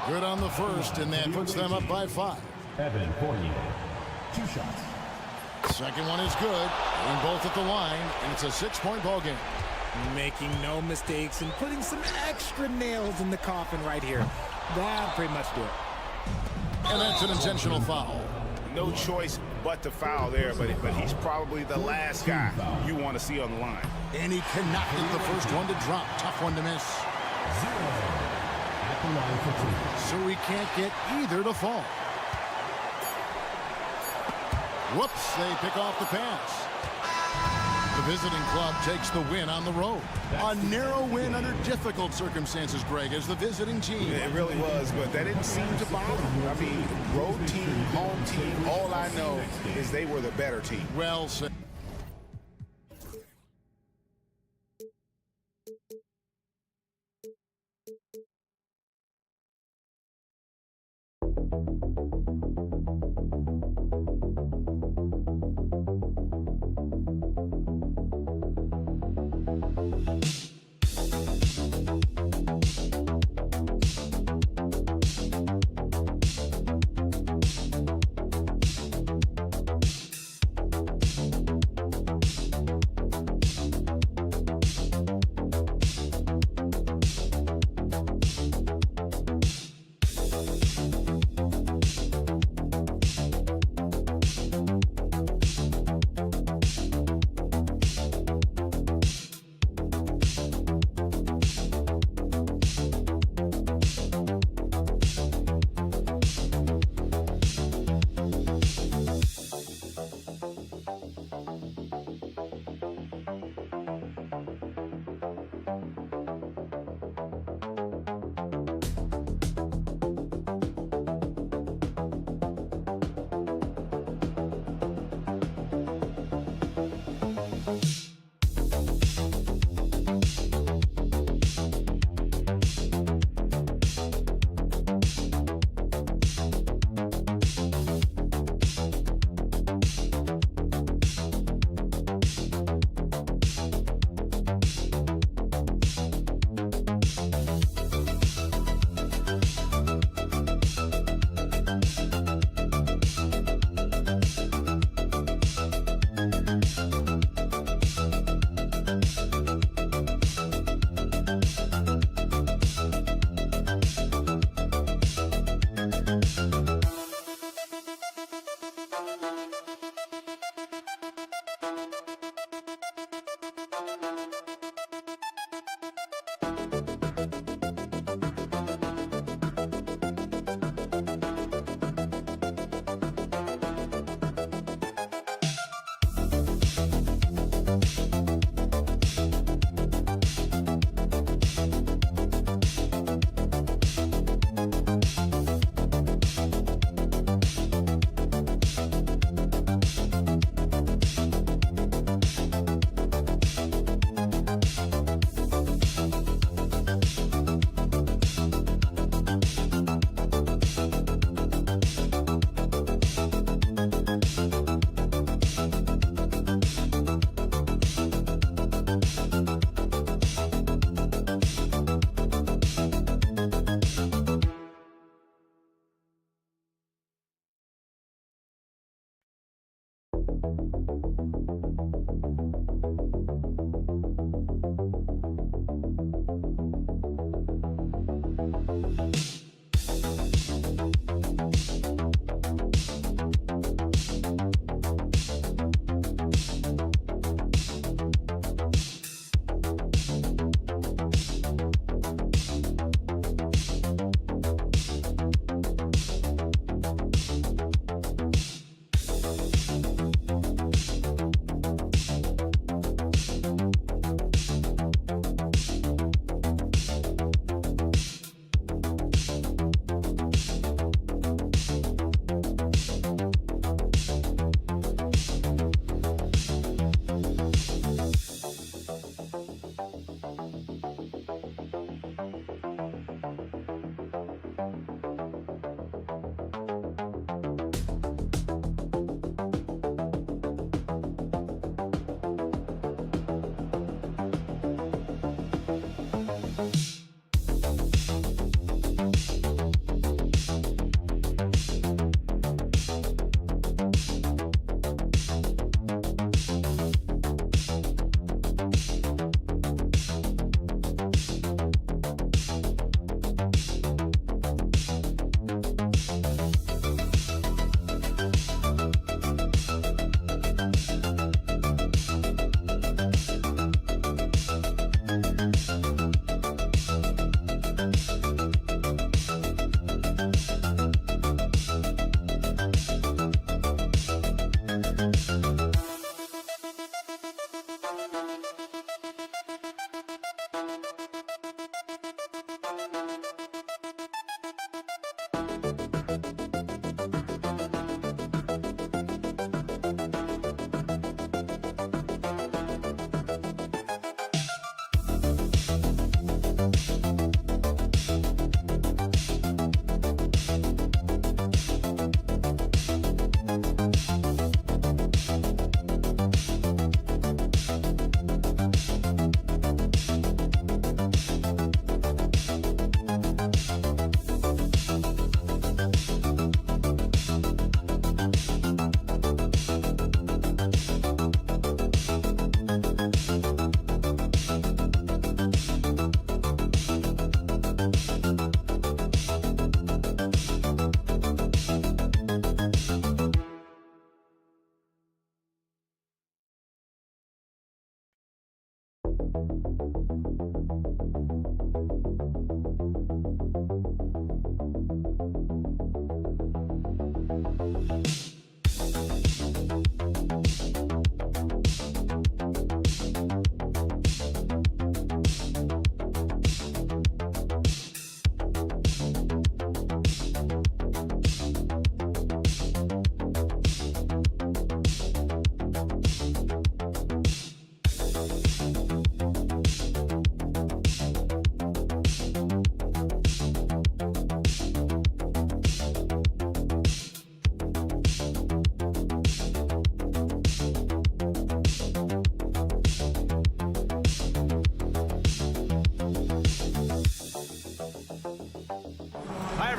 Good on the first, and that puts them up by 5. Evan Fournier, 2 shots. Second one is good, and both at the line, and it's a 6-point ball game. Making no mistakes and putting some extra nails in the coffin right here. That'll pretty much do it. And that's an intentional foul. No choice but to foul there, but he's probably the last guy you want to see on the line. And he cannot get the first one to drop. Tough one to miss. 0 at the line for 2. So he can't get either to fall. Whoops, they pick off the pass. The visiting club takes the win on the road. A narrow win under difficult circumstances, Greg, as the visiting team. It really was, but that didn't seem to bother them. I mean, road team, home team, all I know is they were the better team. Well said.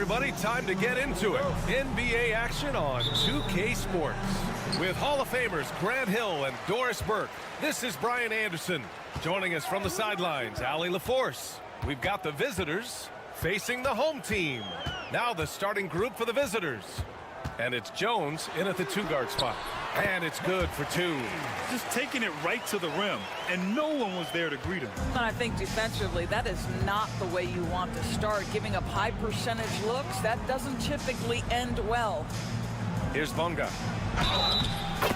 everybody. Time to get into it. NBA action on 2K Sports. With Hall of Famers Grant Hill and Doris Burke, this is Brian Anderson. Joining us from the sidelines, Allie LaForce. We've got the visitors facing the home team. Now the starting group for the visitors. And it's Jones in at the two-guard spot. And it's good for two. Just taking it right to the rim, and no one was there to greet him. And I think defensively, that is not the way you want to start. Giving up high percentage looks, that doesn't typically end well. Here's Bunga.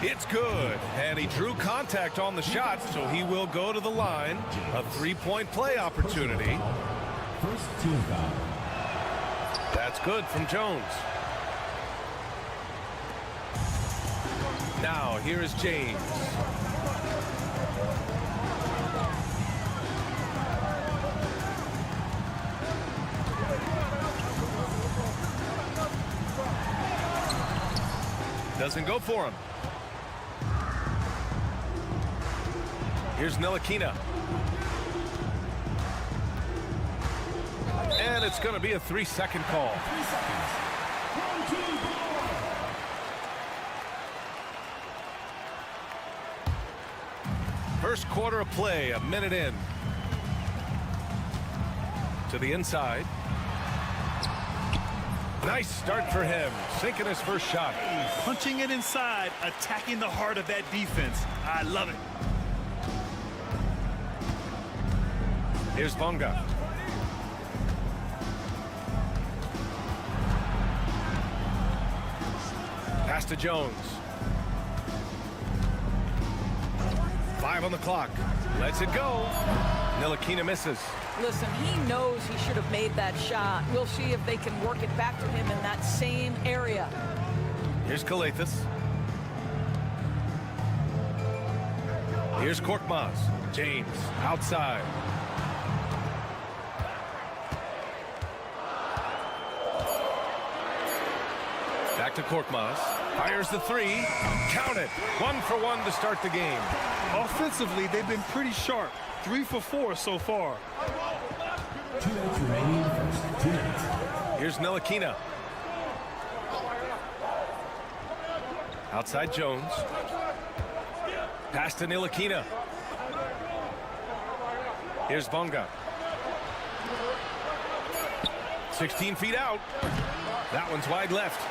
It's good. And he drew contact on the shot, so he will go to the line. A three-point play opportunity. First team foul. That's good from Jones. Now, here is James. Doesn't go for him. Here's Ntilikina. And it's going to be a 3-second call. 3 seconds. 1, 2, 4. First quarter of play, a minute in. To the inside. Nice start for him, sinking his first shot. Punching it inside, attacking the heart of that defense. I love it. Here's Bonga. Pass to Jones. 5 on the clock. Lets it go. Ntilikina misses. Listen, he knows he should have made that shot. We'll see if they can work it back to him in that same area. Here's Kalathis. Here's Korkmaz. James outside. Back to Korkmaz. Fires the three. Count it. 1 for 1 to start the game. Offensively, they've been pretty sharp. 3 for 4 so far. 2 minutes remaining first. 2 minutes. Here's Ntilikina. Outside Jones. Pass to Ntilikina. Here's Bonga. 16 feet out. That one's wide left.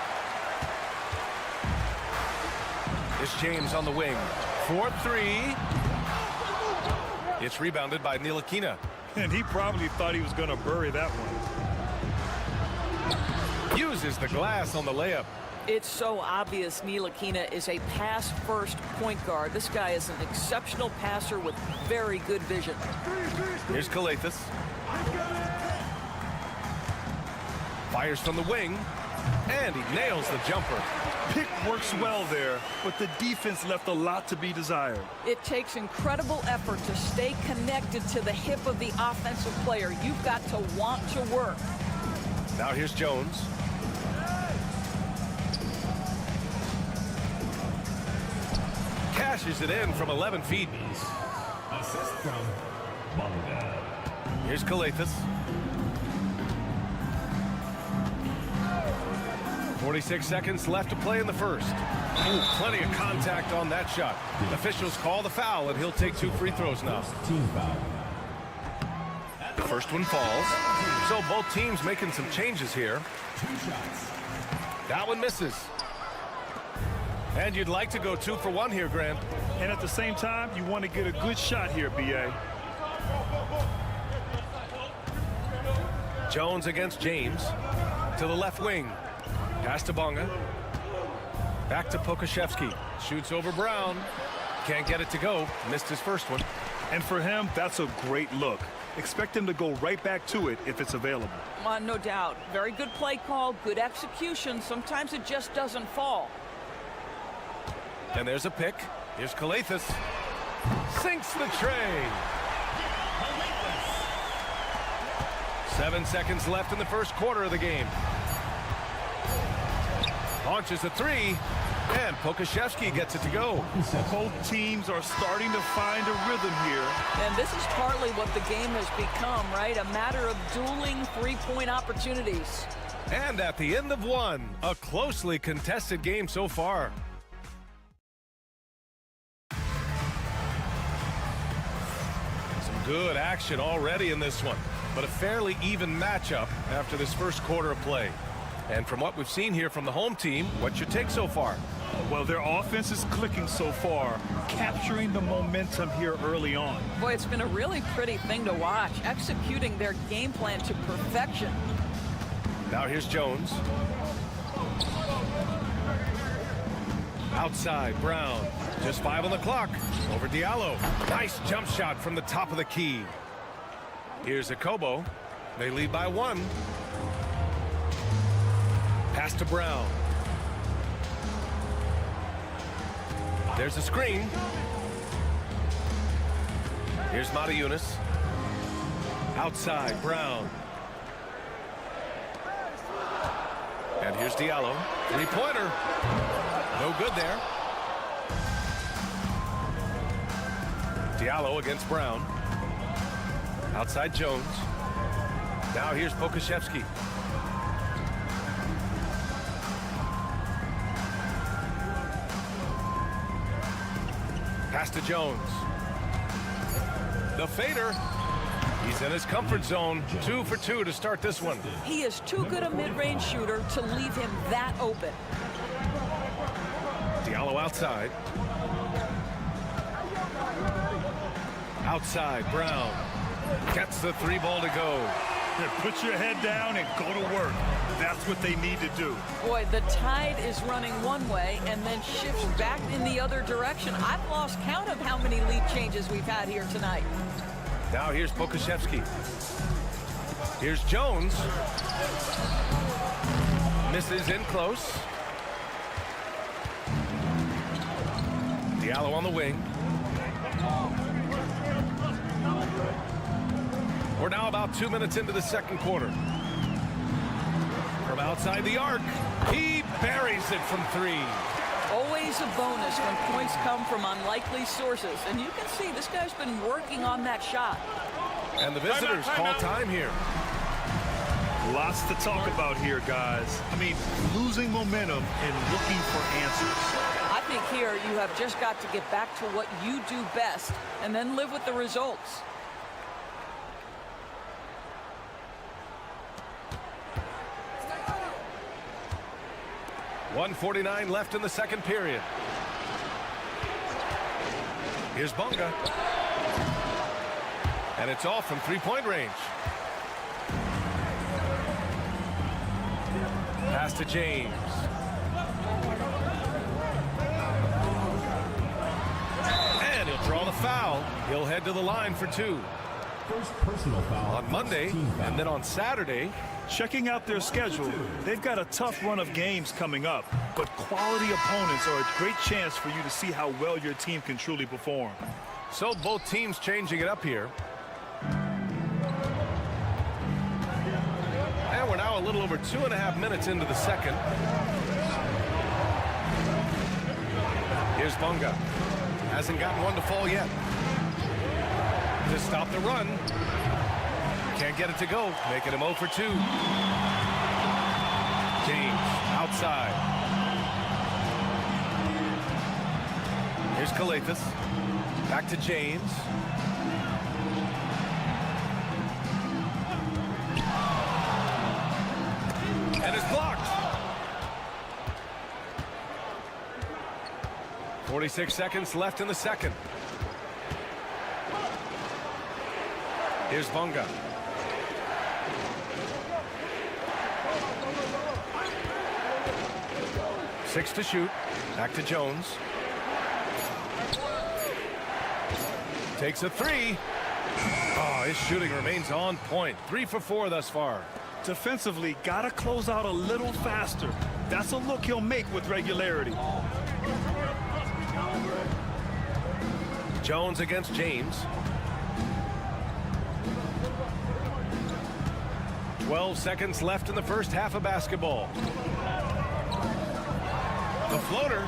It's James on the wing. 4-3. It's rebounded by Ntilikina. And he probably thought he was going to bury that one. Uses the glass on the layup. It's so obvious Ntilikina is a pass-first point guard. This guy is an exceptional passer with very good vision. Here's Kalathis. Fires from the wing, and he nails the jumper. Pick works well there, but the defense left a lot to be desired. It takes incredible effort to stay connected to the hip of the offensive player. You've got to want to work. Now here's Jones. Cashes it in from 11 feet. Assist from Bonga. Here's Kalathis. 46 seconds left to play in the first. Ooh, plenty of contact on that shot. Officials call the foul, and he'll take 2 free throws now. Team foul. The first one falls. So both teams making some changes here. 2 shots. That one misses. And you'd like to go 2 for 1 here, Grant. And at the same time, you want to get a good shot here, B.A. Jones against James. To the left wing. Pass to Bonga. Back to Pokashevsky. Shoots over Brown. Can't get it to go. Missed his first one. And for him, that's a great look. Expect him to go right back to it if it's available. No doubt. Very good play call, good execution. Sometimes it just doesn't fall. And there's a pick. Here's Kalathis. Sinks the tray. 7 seconds left in the first quarter of the game. Launches a three, and Pokashevsky gets it to go. Both teams are starting to find a rhythm here. And this is partly what the game has become, right? A matter of dueling three-point opportunities. And at the end of one, a closely contested game so far. Some good action already in this one, but a fairly even matchup after this first quarter of play. And from what we've seen here from the home team, what's your take so far? Well, their offense is clicking so far, capturing the momentum here early on. Boy, it's been a really pretty thing to watch, executing their game plan to perfection. Now here's Jones. Outside, Brown. Just 5 on the clock. Over Diallo. Nice jump shot from the top of the key. Here's Akobo. They lead by 1. Pass to Brown. There's a screen. Here's Mata-Yunus. Outside, Brown. And here's Diallo. Three-pointer. No good there. Diallo against Brown. Outside Jones. Now here's Pokashevsky. Pass to Jones. The fader. He's in his comfort zone. 2 for 2 to start this one. He is too good a mid-range shooter to leave him that open. Diallo outside. Outside, Brown. Gets the 3 ball to go. Put your head down and go to work. That's what they need to do. Boy, the tide is running one way and then shifts back in the other direction. I've lost count of how many lead changes we've had here tonight. Now here's Pokusevski. Here's Jones. Misses in close. Diallo on the wing. We're now about 2 minutes into the second quarter. From outside the arc, he buries it from 3. Always a bonus when points come from unlikely sources. And you can see this guy's been working on that shot. And the visitors call time here. Lots to talk about here, guys. I mean, losing momentum and looking for answers. I think here you have just got to get back to what you do best and then live with the results. .149 left in the second period. Here's Bonga. And it's off from 3-point range. Pass to James. And he'll draw the foul. He'll head to the line for 2. First personal foul on Monday, and then on Saturday. Checking out their schedule, they've got a tough run of games coming up, but quality opponents are a great chance for you to see how well your team can truly perform. So both teams changing it up here. And we're now a little over 2.5 minutes into the second. Here's Bonga. Hasn't gotten one to fall yet. To stop the run. Can't get it to go. Making him 0 for 2. James outside. Here's Kalathis. Back to James. And it's blocked. 46 seconds left in the second. Here's Bonga. Six to shoot. Back to Jones. Takes a 3. Oh, his shooting remains on point. 3 for 4 thus far. Defensively, gotta close out a little faster. That's a look he'll make with regularity. Jones against James. 12 seconds left in the first half of basketball. The floater,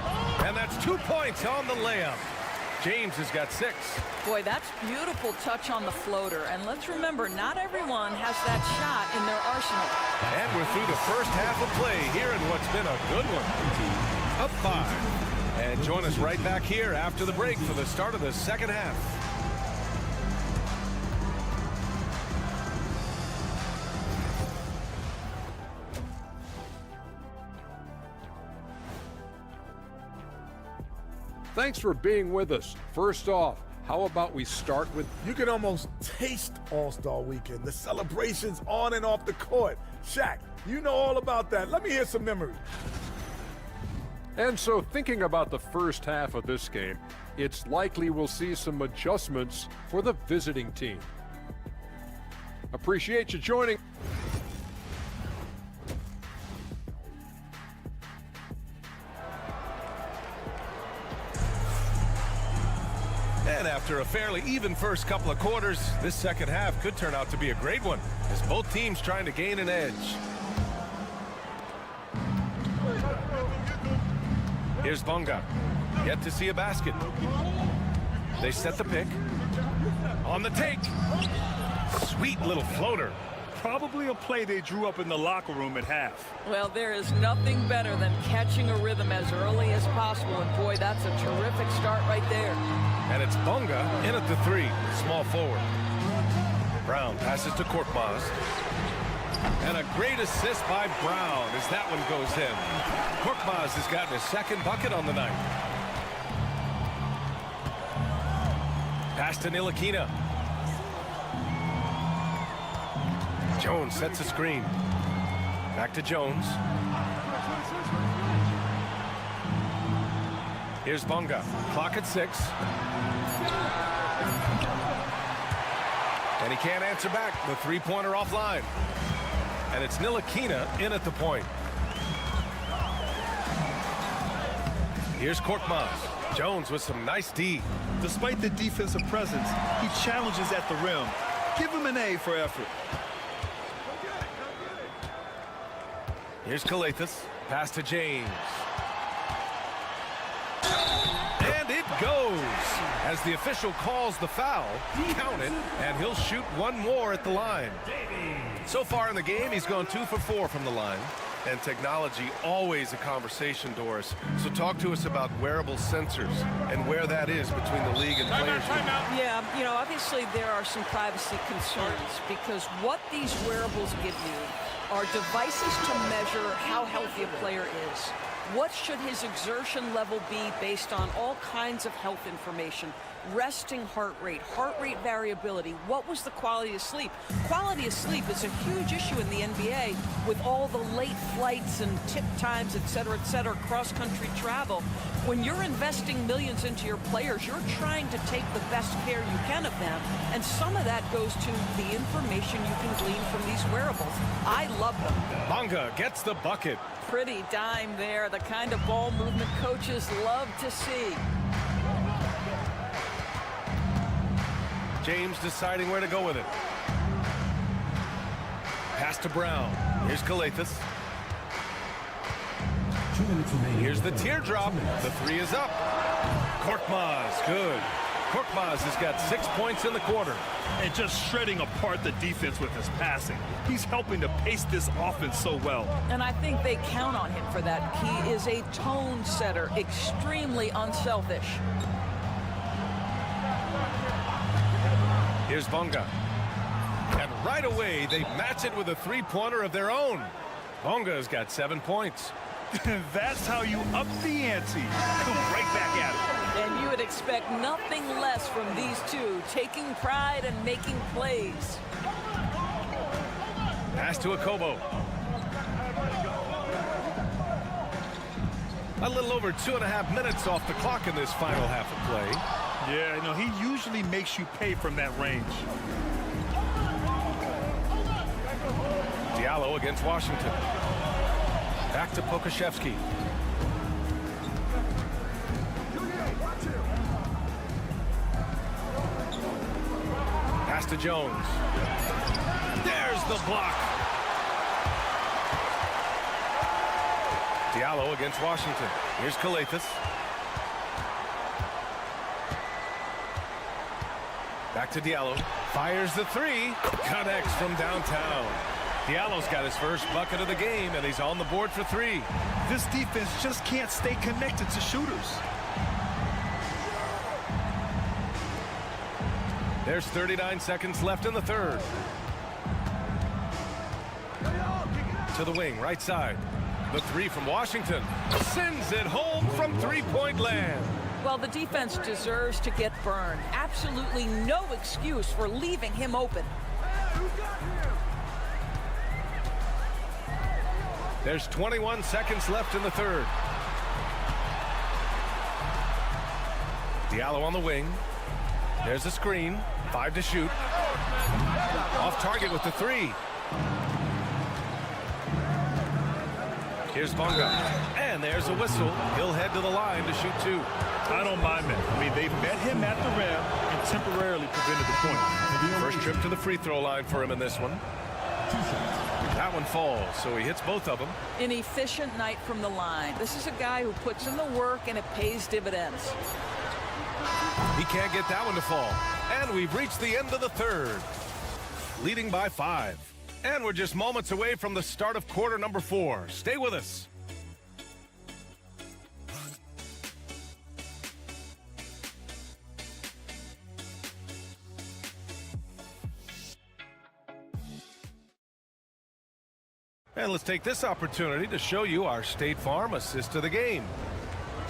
and that's 2 points on the layup. James has got 6. Boy, that's beautiful touch on the floater. And let's remember, not everyone has that shot in their arsenal. And we're through the first half of play here in what's been a good one. Up 5. And join us right back here after the break for the start of the second half. Thanks for being with us. First off, how about we start with... You can almost taste All-Star Weekend. The celebrations on and off the court. Shaq, you know all about that. Let me hear some memories. And so thinking about the first half of this game, it's likely we'll see some adjustments for the visiting team. Appreciate you joining. And after a fairly even first couple of quarters, this second half could turn out to be a great one, as both teams trying to gain an edge. Here's Bonga. Yet to see a basket. They set the pick. On the take. Sweet little floater. Probably a play they drew up in the locker room at half. Well, there is nothing better than catching a rhythm as early as possible. And boy, that's a terrific start right there. And it's Bonga in at the 3, small forward. Brown passes to Korkmaz. And a great assist by Brown as that one goes in. Korkmaz has gotten his second bucket on the night. Pass to Ntilikina. Jones sets a screen. Back to Jones. Here's Bonga. Clock at 6. And he can't answer back. The three-pointer offline. And it's Ntilikina in at the point. Here's Korkmaz. Jones with some nice D. Despite the defensive presence, he challenges at the rim. Give him an A for effort. Here's Calathes. Pass to James. And it goes. As the official calls the foul, count it, and he'll shoot one more at the line. So far in the game, he's gone 2 for 4 from the line. And technology, always a conversation, Doris. So talk to us about wearable sensors and where that is between the league and players. Yeah, you know, obviously there are some privacy concerns because what these wearables give you are devices to measure how healthy a player is. What should his exertion level be based on all kinds of health information? Resting heart rate variability. What was the quality of sleep? Quality of sleep is a huge issue in the NBA with all the late flights and tip times, et cetera, cross-country travel. When you're investing millions into your players, you're trying to take the best care you can of them. And some of that goes to the information you can glean from these wearables. I love them. Bonga gets the bucket. Pretty dime there, the kind of ball movement coaches love to see. James deciding where to go with it. Pass to Brown. Here's Calathes. Here's the teardrop. The 3 is up. Korkmaz, good. Korkmaz has got 6 points in the quarter. And just shredding apart the defense with his passing. He's helping to pace this offense so well. And I think they count on him for that. He is a tone setter, extremely unselfish. Here's Bonga. And right away, they match it with a three-pointer of their own. Bonga's got 7 points. That's how you up the ante. Come right back at it. And you would expect nothing less from these two, taking pride and making plays. Pass to Akobo. A little over 2.5 minutes off the clock in this final half of play. Yeah, you know, he usually makes you pay from that range. Diallo against Washington. Back to Pokashevsky. Pass to Jones. There's the block. Diallo against Washington. Here's Calathes. Back to Diallo. Fires the 3. Connects from downtown. Diallo's got his first bucket of the game, and he's on the board for 3. This defense just can't stay connected to shooters. There's 39 seconds left in the third. To the wing, right side. The 3 from Washington. Sends it home from three-point land. Well, the defense deserves to get burned. Absolutely no excuse for leaving him open. There's 21 seconds left in the third. Diallo on the wing. There's a screen. 5 to shoot. Off target with the 3. Here's Bonga. And there's a whistle. He'll head to the line to shoot 2. I don't mind that. I mean, they met him at the rim and temporarily prevented the point. First trip to the free throw line for him in this one. That one falls, so he hits both of them. An efficient night from the line. This is a guy who puts in the work and it pays dividends. He can't get that one to fall. And we've reached the end of the third. Leading by 5. And we're just moments away from the start of quarter number 4. Stay with us. And let's take this opportunity to show you our State Farm assist of the game.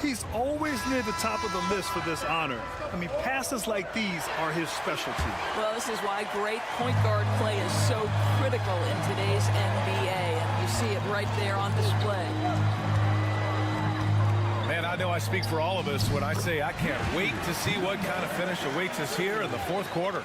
He's always near the top of the list for this honor. I mean, passes like these are his specialty. Well, this is why great point guard play is so critical in today's NBA. And you see it right there on display. Man, I know I speak for all of us when I say I can't wait to see what kind of finish awaits us here in the fourth quarter.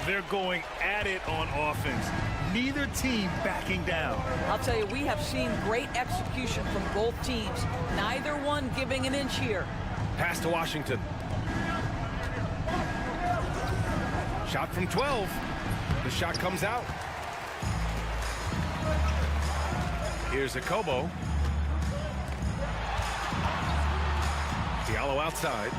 They're going at it on offense. Neither team backing down. I'll tell you, we have seen great execution from both teams. Neither one giving an inch here. Pass to Washington. Shot from 12. The shot comes out. Here's Akobo. Diallo outside.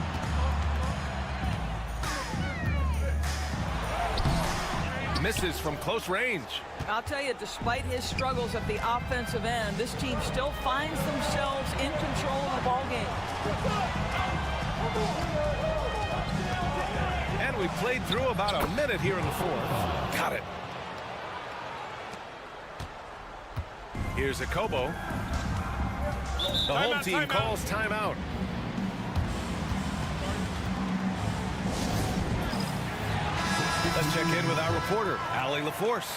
Misses from close range. I'll tell you, despite his struggles at the offensive end, this team still finds themselves in control of the ball game. And we played through about a minute here in the fourth. Got it. Here's Akobo. The home team calls timeout. Let's check in with our reporter, Allie LaForce.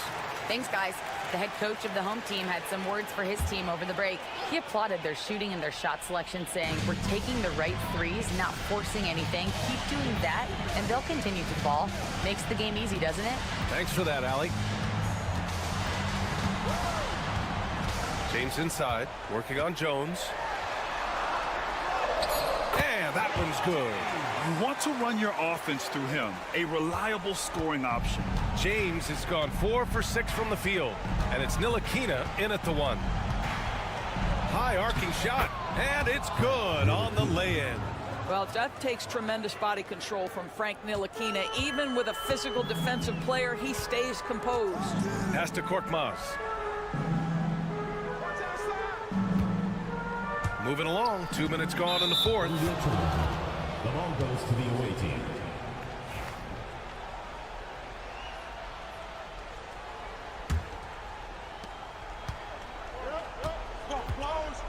Thanks, guys. The head coach of the home team had some words for his team over the break. He applauded their shooting and their shot selection, saying, "We're taking the right threes, not forcing anything. Keep doing that, and they'll continue to fall." Makes the game easy, doesn't it? Thanks for that, Allie. James inside, working on Jones. And that one's good. You want to run your offense through him, a reliable scoring option. James has gone 4 for 6 from the field, and it's Ntilikina in at the one. High arcing shot, and it's good on the lay-in. Well, that takes tremendous body control from Frank Ntilikina. Even with a physical defensive player, he stays composed. Pass to Korkmaz. Moving along, 2 minutes gone in the fourth. The ball goes to the away team.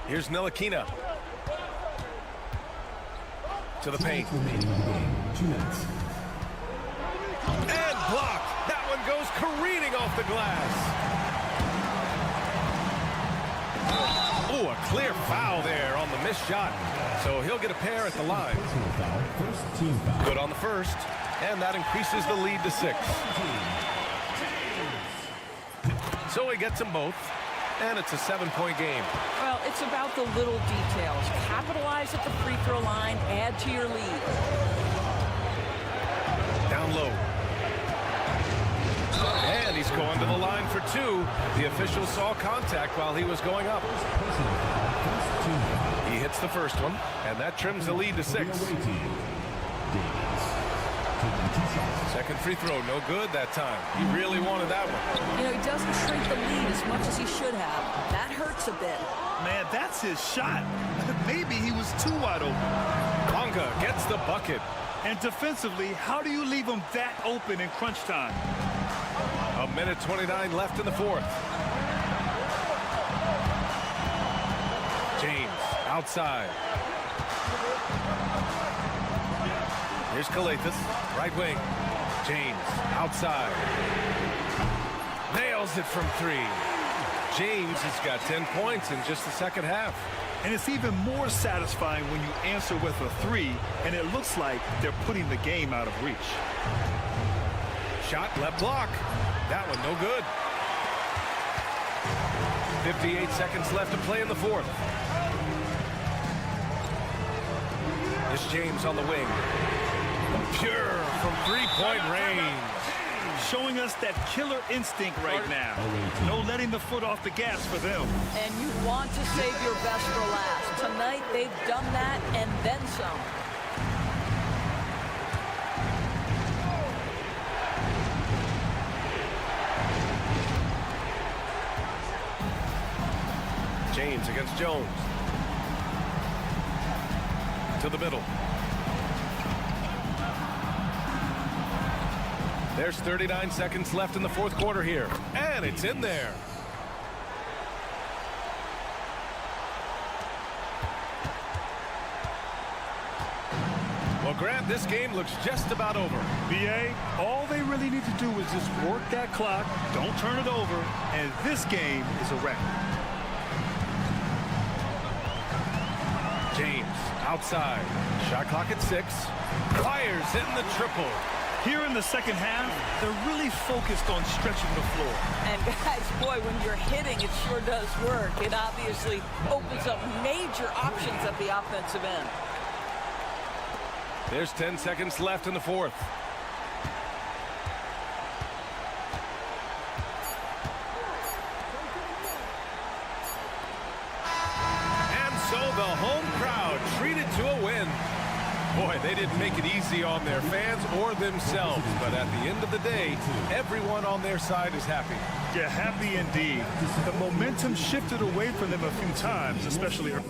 Here's Ntilikina. To the paint. 2 minutes. And blocked. That one goes careening off the glass. Oh, a clear foul there on the missed shot. So he'll get a pair at the line. Good on the first, and that increases the lead to 6. So he gets them both, and it's a 7-point game. Well, it's about the little details. Capitalize at the free throw line, add to your lead. Down low. And he's going to the line for 2. The official saw contact while he was going up. He hits the first one, and that trims the lead to 6. Second free throw, no good that time. He really wanted that one. You know, he doesn't shrink the lead as much as he should have. That hurts a bit. Man, that's his shot. Maybe he was too wide open. Bonga gets the bucket. And defensively, how do you leave him that open in crunch time? A minute 29 left in the fourth. James outside. Here's Kalathis, right wing. James outside. Nails it from 3. James has got 10 points in just the second half. And it's even more satisfying when you answer with a 3, and it looks like they're putting the game out of reach. Shot left block. That one no good. 58 seconds left to play in the fourth. It's James on the wing. Pure from 3-point range. Showing us that killer instinct right now. No letting the foot off the gas for them. And you want to save your best for last. Tonight, they've done that and then some. James against Jones. To the middle. There's 39 seconds left in the fourth quarter here. And it's in there. Grant, this game looks just about over. BA, all they really need to do is just work that clock, don't turn it over, and this game is a wrap. James outside. Shot clock at 6. Fires in the triple. Here in the second half, they're really focused on stretching the floor. And guys, boy, when you're hitting, it sure does work. It obviously opens up major options at the offensive end. There's 10 seconds left in the fourth. And so the home crowd treated to a win. Boy, they didn't make it easy on their fans or themselves, but at the end of the day, everyone on their side is happy. Yeah, happy indeed. The momentum shifted away from them a few times, especially early.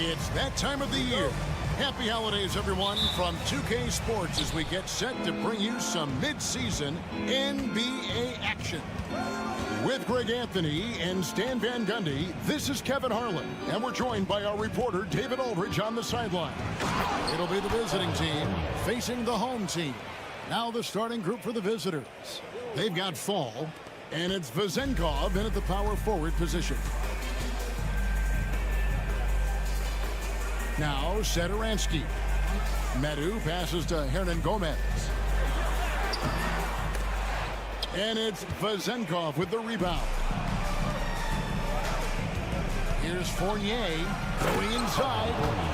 It's that time of the year. Happy holidays, everyone, from 2K Sports as we get set to bring you some mid-season NBA action. With Greg Anthony and Stan Van Gundy, this is Kevin Harlan, and we're joined by our reporter, David Aldridge, on the sideline. It'll be the visiting team facing the home team. Now the starting group for the visitors. They've got Fall, and it's Vezenkov in at the power forward position. Now Satoransky. Medu passes to Hernan Gomez. And it's Vezenkov with the rebound. Here's Fournier going inside.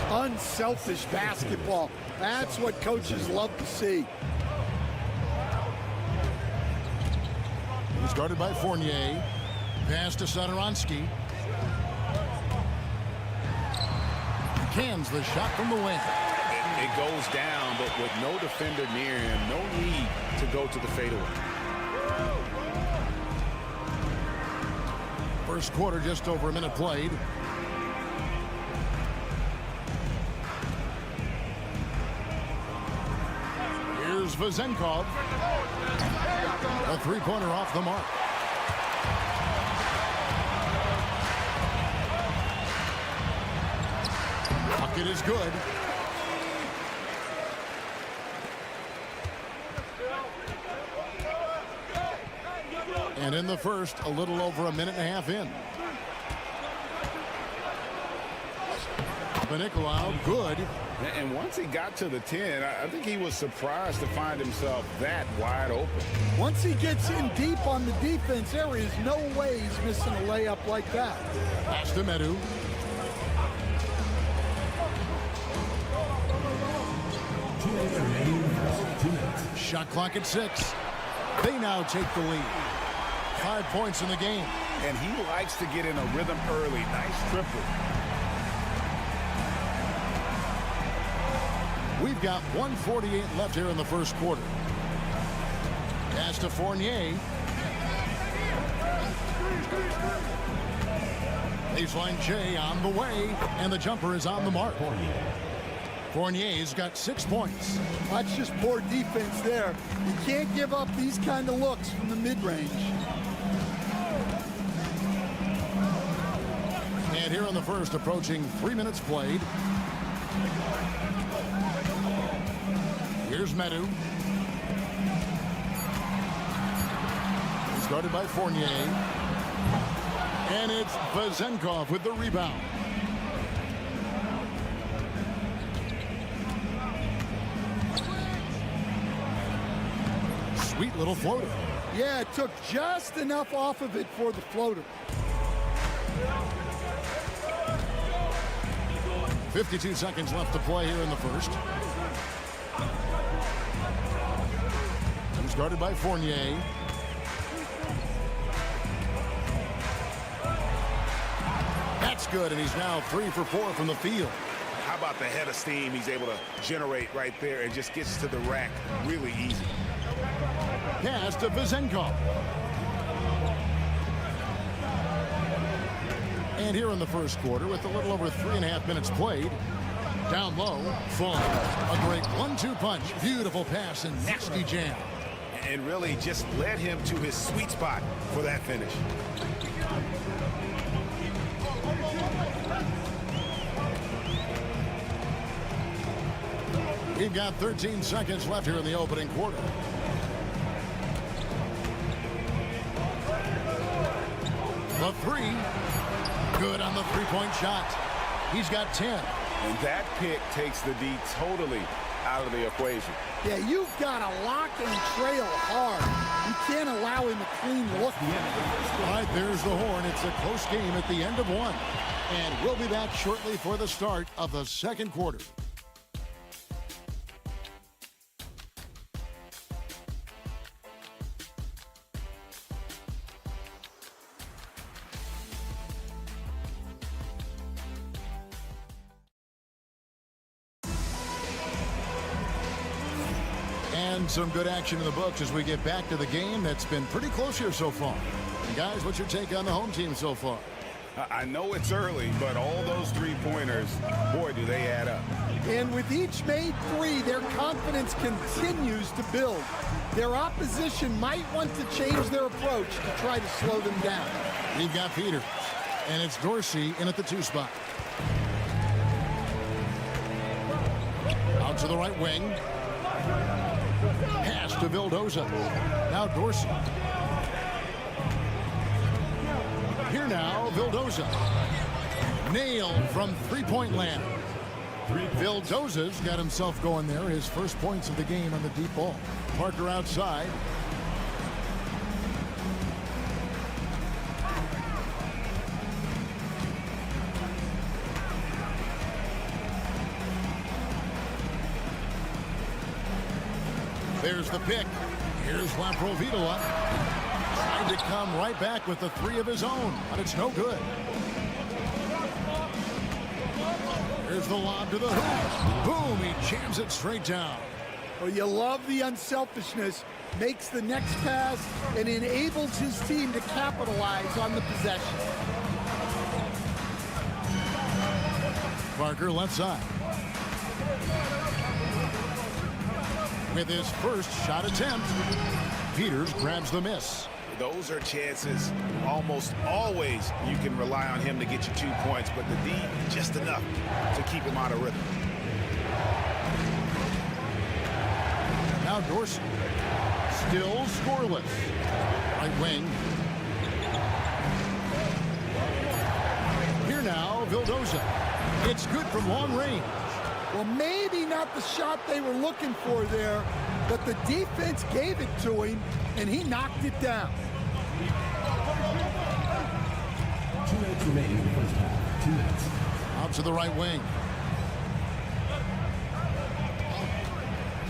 Unselfish basketball. That's what coaches love to see. He's guarded by Fournier. Pass to Satoransky. Cans the shot from the wing. It goes down, but with no defender near him, no need to go to the fadeaway. First quarter, just over a minute played. Here's Vezenkov. A three-pointer off the mark. Bucket is good. And in the first, a little over a minute and a half in. Nicolau, good. And once he got to the 10, I think he was surprised to find himself that wide open. Once he gets in deep on the defense, there is no way he's missing a layup like that. Pass to Medu. Shot clock at 6. They now take the lead. 5 points in the game. And he likes to get in a rhythm early. Nice triple. We've got 1:48 left here in the first quarter. Pass to Fournier. Baseline J on the way, and the jumper is on the mark. Fournier's got 6 points. That's just poor defense there. You can't give up these kind of looks from the mid-range. And here in the first, approaching 3 minutes played. Here's Medu. Started by Fournier. And it's Vezenkov with the rebound. Sweet little floater. Yeah, it took just enough off of it for the floater. 52 seconds left to play here in the first. Started by Fournier. That's good, and he's now 3 for 4 from the field. How about the head of steam he's able to generate right there and just gets to the rack really easy. Pass to Vezenkov. And here in the first quarter, with a little over 3.5 minutes played, down low, Fung. A great 1-2 punch. Beautiful pass and nasty jam. And really just led him to his sweet spot for that finish. We've got 13 seconds left here in the opening quarter. The three. Good on the three-point shot. He's got 10. And that pick takes the D totally out of the equation. Yeah, you've got to lock and trail hard. You can't allow him a clean look. All right, there's the horn. It's a close game at the end of one. And we'll be back shortly for the start of the second quarter. And some good action in the books as we get back to the game that's been pretty close here so far. And guys, what's your take on the home team so far? I know it's early, but all those three-pointers, boy, do they add up. And with each made three, their confidence continues to build. Their opposition might want to change their approach to try to slow them down. We've got Peters, and it's Dorsey in at the 2 spot. Out to the right wing. Pass to Vildoza. Now Dorsey. Here now, Vildoza. Nailed from three-point land. Vildoza's got himself going there. His first points of the game on the deep ball. Parker outside. There's the pick. Here's Laprovitola. Trying to come right back with the three of his own, but it's no good. Here's the lob to the hoop. Boom, he jams it straight down. Well, you love the unselfishness. Makes the next pass and enables his team to capitalize on the possession. Parker left side. With his first shot attempt, Peters grabs the miss. Those are chances almost always you can rely on him to get you 2 points, but the D, just enough to keep him out of rhythm. Now Dorsey, still scoreless. Right wing. Here now, Vildoza. It's good from long range. Well, maybe not the shot they were looking for there, but the defense gave it to him, and he knocked it down. 2 minutes remaining in the first half. 2 minutes. Out to the right wing.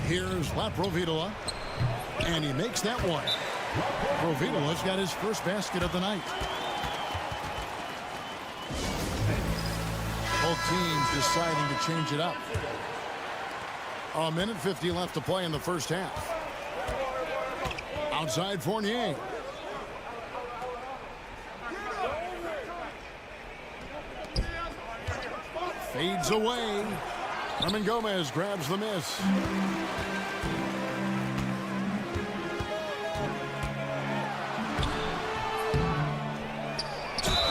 Here's Laprovitola, and he makes that one. Provito's got his first basket of the night. Both teams deciding to change it up. A minute 50 left to play in the first half. Outside Fournier. Fades away. Herman Gomez grabs the miss.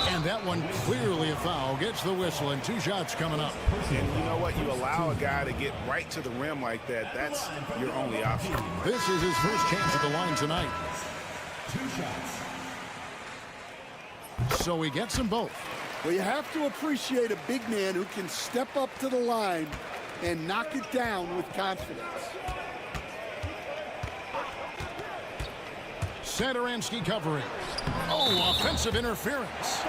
And that one clearly a foul. Gets the whistle and 2 shots coming up. And you know what? You allow a guy to get right to the rim like that. That's your only option. This is his first chance at the line tonight. 2 shots. So he gets them both. Well, you have to appreciate a big man who can step up to the line and knock it down with confidence. Satoransky covering. Oh, offensive interference.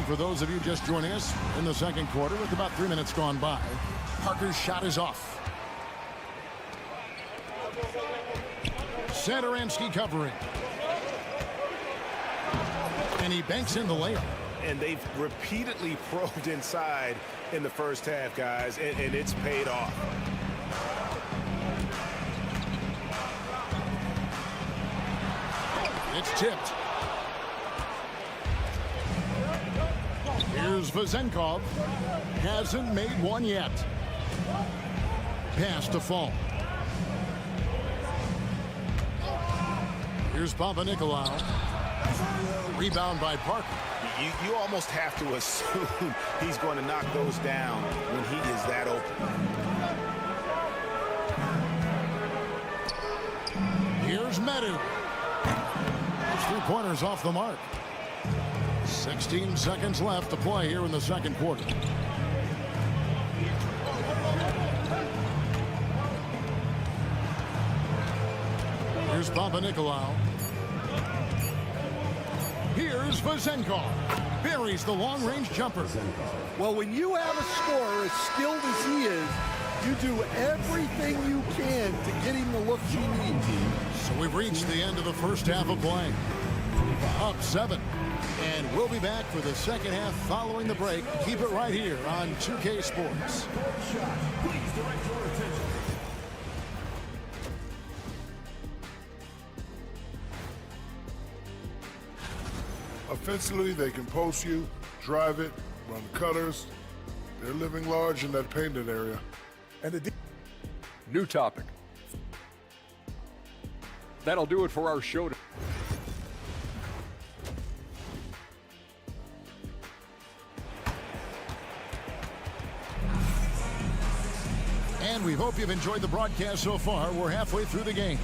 For those of you just joining us in the second quarter with about 3 minutes gone by, Parker's shot is off. Satoransky covering. And he banks in the layup. And they've repeatedly probed inside in the first half, guys, and it's paid off. It's tipped. Here's Vezenkov. Hasn't made one yet. Pass to Fall. Here's Panathinaikos. Rebound by Parker. You almost have to assume he's going to knock those down when he is that open. Here's Medu. His 3-pointers off the mark. 16 seconds left to play here in the second quarter. Here's Panathinaikos. Here's Vezenkov. Buries the long-range jumper. Well, when you have a scorer as skilled as he is, you do everything you can to get him the looks he needs. So we've reached the end of the first half of play. Up 7. And we'll be back for the second half following the break. Keep it right here on 2K Sports. Please direct your attention. Offensively, they can post you, drive it, run cutters. They're living large in that painted area. And the New topic. That'll do it for our show. And we hope you've enjoyed the broadcast so far. We're halfway through the game.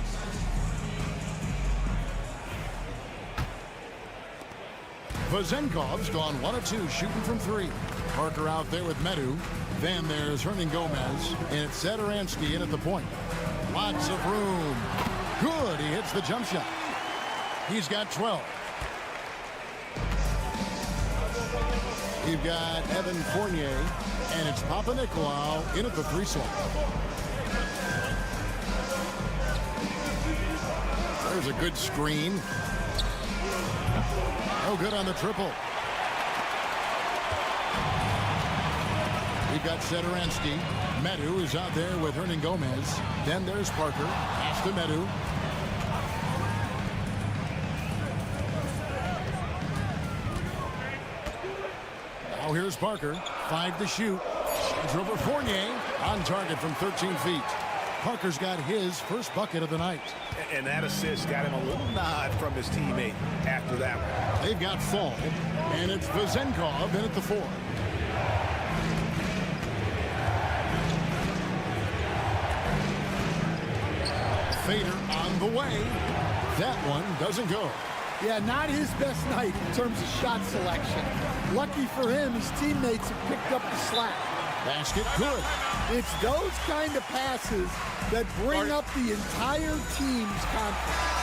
Vezenkov's gone 1 of 2, shooting from 3. Parker out there with Medu. Then there's Hernan Gomez. And it's Satoransky in at the point. Lots of room. Good. He hits the jump shot. He's got 12. You've got Evan Fournier. And it's Panathinaikos in at the 3 slot. There's a good screen. No good on the triple. We've got Satoransky. Medu is out there with Hernan Gomez. Then there's Parker. Pass to Medu. Now here's Parker. 5 to shoot. It's over Fournier. On target from 13 feet. Parker's got his first bucket of the night. And that assist got him a little nod from his teammate after that one. They've got Fall. And it's Vezenkov in at the 4. Fader on the way. That one doesn't go. Yeah, not his best night in terms of shot selection. Lucky for him, his teammates have picked up the slack. Basket good. It's those kind of passes that bring up the entire team's confidence.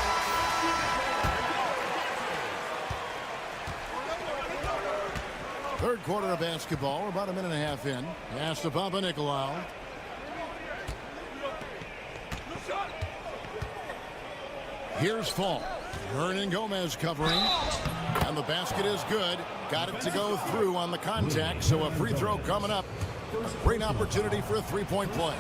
Third quarter of basketball, about a minute and a half in. Pass to Panathinaikos. Here's Fall. Hernan Gomez covering. And the basket is good. Got it to go through on the contact, so a free throw coming up. A great opportunity for a three-point play.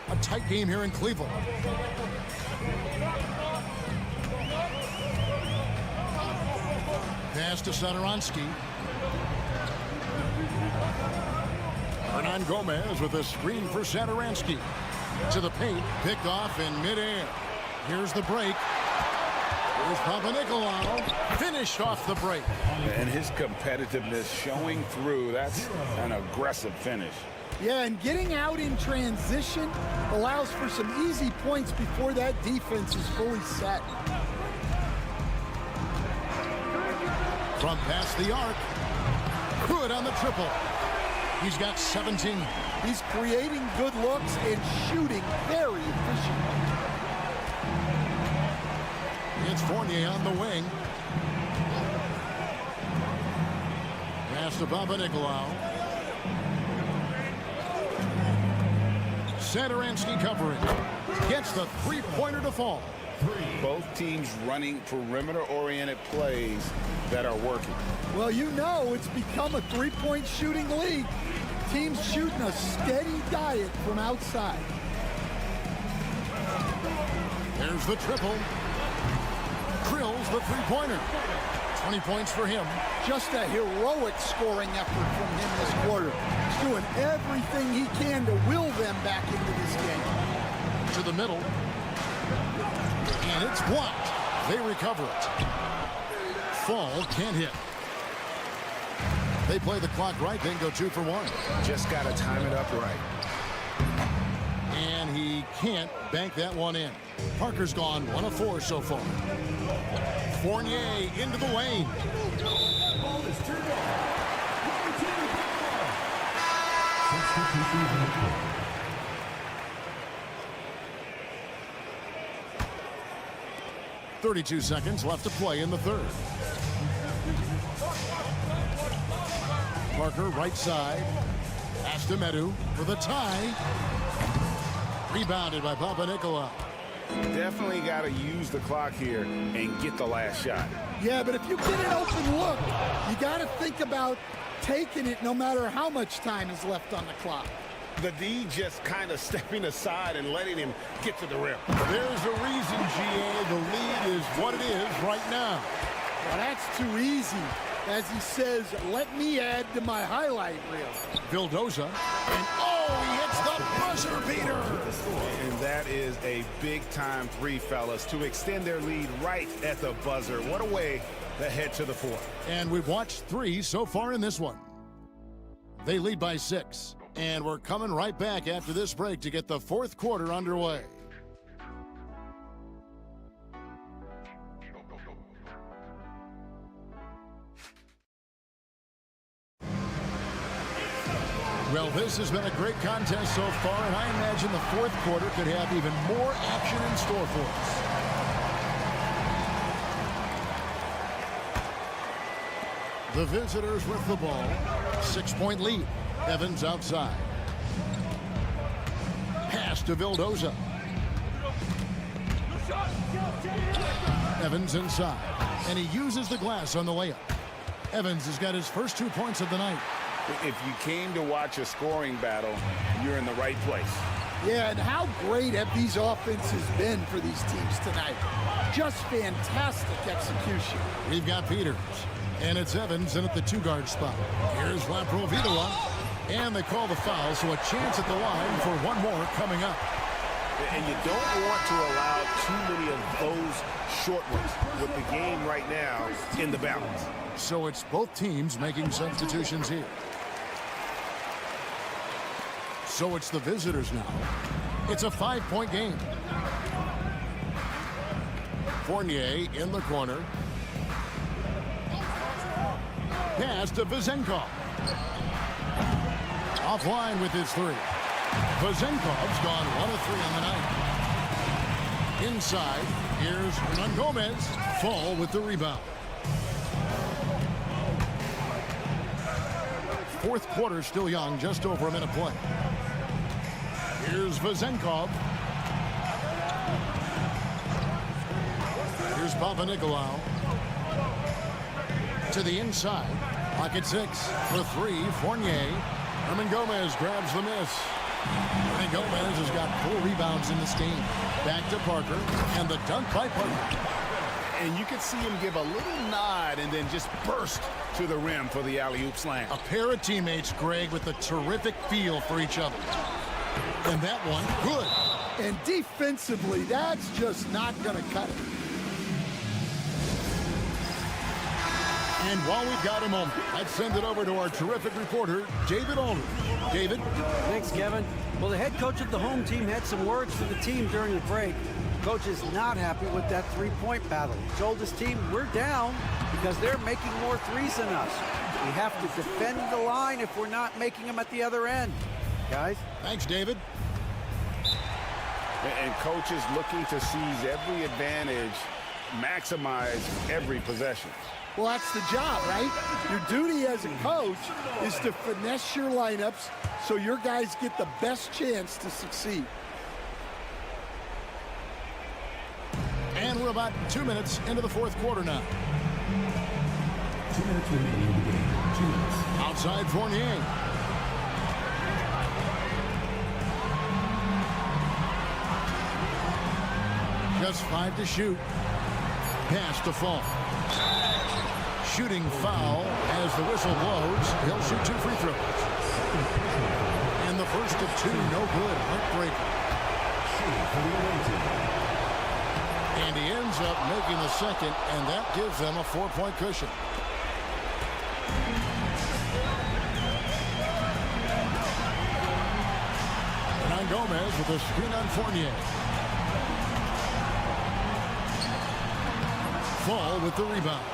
A tight game here in Cleveland. Pass to Satoransky. Hernan Gomez with a screen for Satoransky. To the paint, picked off in midair. Here's the break. Here's Panathinaikos. Finished off the break. And his competitiveness showing through. That's an aggressive finish. Yeah, and getting out in transition allows for some easy points before that defense is fully set. From past the arc. Good on the triple. He's got 17. He's creating good looks and shooting very efficient. It's Fournier on the wing. Pass to Panathinaikos. Satoransky covering. Gets the three-pointer to fall. Both teams running perimeter-oriented plays that are working. Well, you know it's become a three-point shooting league. Teams shooting a steady diet from outside. There's the triple. Drills the three-pointer. 20 points for him. Just a heroic scoring effort from him this quarter. He's doing everything he can to will them back into this game. To the middle. And it's blocked. They recover it. Fall can't hit. They play the clock right, then go 2 for 1. Just got to time it up right. And he can't bank that one in. Parker's gone 1 of 4 so far. Fournier into the lane. Ball is turned over. 32 seconds left to play in the third. Parker right side. Pass to Medu for the tie. Rebounded by Panathinaikos. Definitely got to use the clock here and get the last shot. Yeah, but if you get an open look, you got to think about taking it no matter how much time is left on the clock. The D just kind of stepping aside and letting him get to the rim. There's a reason, GA. The lead is what it is right now. Well, that's too easy. As he says, let me add to my highlight reel. Vildoza. And he hits the buzzer beater. And that is a big-time three, fellas, to extend their lead right at the buzzer. What a way to head to the fourth. And we've watched 3 so far in this one. They lead by 6. And we're coming right back after this break to get the fourth quarter underway. Well, this has been a great contest so far, and I imagine the fourth quarter could have even more action in store for us. The visitors with the ball. 6-point lead. Evans outside. Pass to Vildoza. Evans inside. And he uses the glass on the layup. Evans has got his first 2 points of the night. If you came to watch a scoring battle, you're in the right place. Yeah, and how great have these offenses been for these teams tonight? Just fantastic execution. We've got Peters. And it's Evans in at the 2-guard spot. Here's Laprovitola. And they call the foul, so a chance at the line for one more coming up. And you don't want to allow too many of those short ones with the game right now in the balance. So it's both teams making substitutions here. So it's the visitors now. It's a 5-point game. Fournier in the corner. Pass to Vezenkov. Offline with his three. Vezenkov's gone 1 of 3 on the night. Inside, here's Hernan Gomez. Fall with the rebound. Fourth quarter still young, just over a minute play. Here's Vezenkov. Here's Panathinaikos. To the inside. Pocket 6 for 3. Fournier. Hernan Gomez grabs the miss. Hernan Gomez has got 4 rebounds in this game. Back to Parker. And the dunk by Parker. And you could see him give a little nod and then just burst to the rim for the alley-oop slam. A pair of teammates, Greg, with a terrific feel for each other. And that one, good. And defensively, that's just not going to cut it. And while we've got a moment, let's send it over to our terrific reporter, David Aldridge. David? Thanks, Kevin. Well, the head coach of the home team had some words for the team during the break. Coach is not happy with that three-point battle. He told his team, we're down because they're making more threes than us. We have to defend the line if we're not making them at the other end. Guys? Thanks, David. And coach is looking to seize every advantage, maximize every possession. Well, that's the job, right? Your duty as a coach is to finesse your lineups so your guys get the best chance to succeed. And we're about 2 minutes into the fourth quarter now. 2 minutes remaining in the game. 2 minutes. Outside Fournier. Just 5 to shoot. Pass to Fall. Shooting foul as the whistle blows. He'll shoot 2 free throws. And the first of 2, no good. Heartbreaker. And he ends up making the second, and that gives them a 4-point cushion. Hernan Gomez with a screen on Fournier. Fall with the rebound.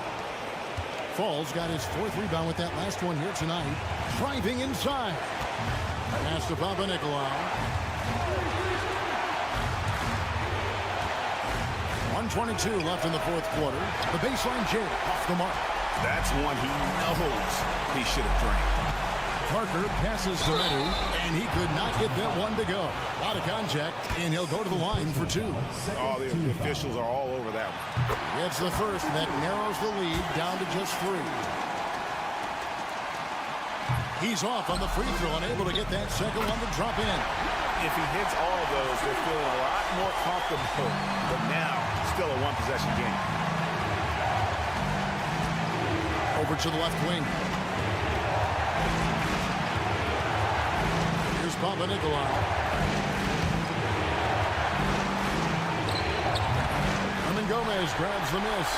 Fall's got his 4th rebound with that last one here tonight. Driving inside. Pass to Panathinaikos. 1:22 left in the fourth quarter. The baseline jam off the mark. That's one he knows he should have drained. Parker passes to Medu, and he could not get that one to go. A lot of contact, and he'll go to the line for 2. Oh, the officials are all over that one. It's the first that narrows the lead down to just 3. He's off on the free throw, unable to get that second one to drop in. If he hits all of those, they're feeling a lot more comfortable. But now, still a 1-possession game. Over to the left wing. Here's Panathinaikos. Hernan Gomez grabs the miss.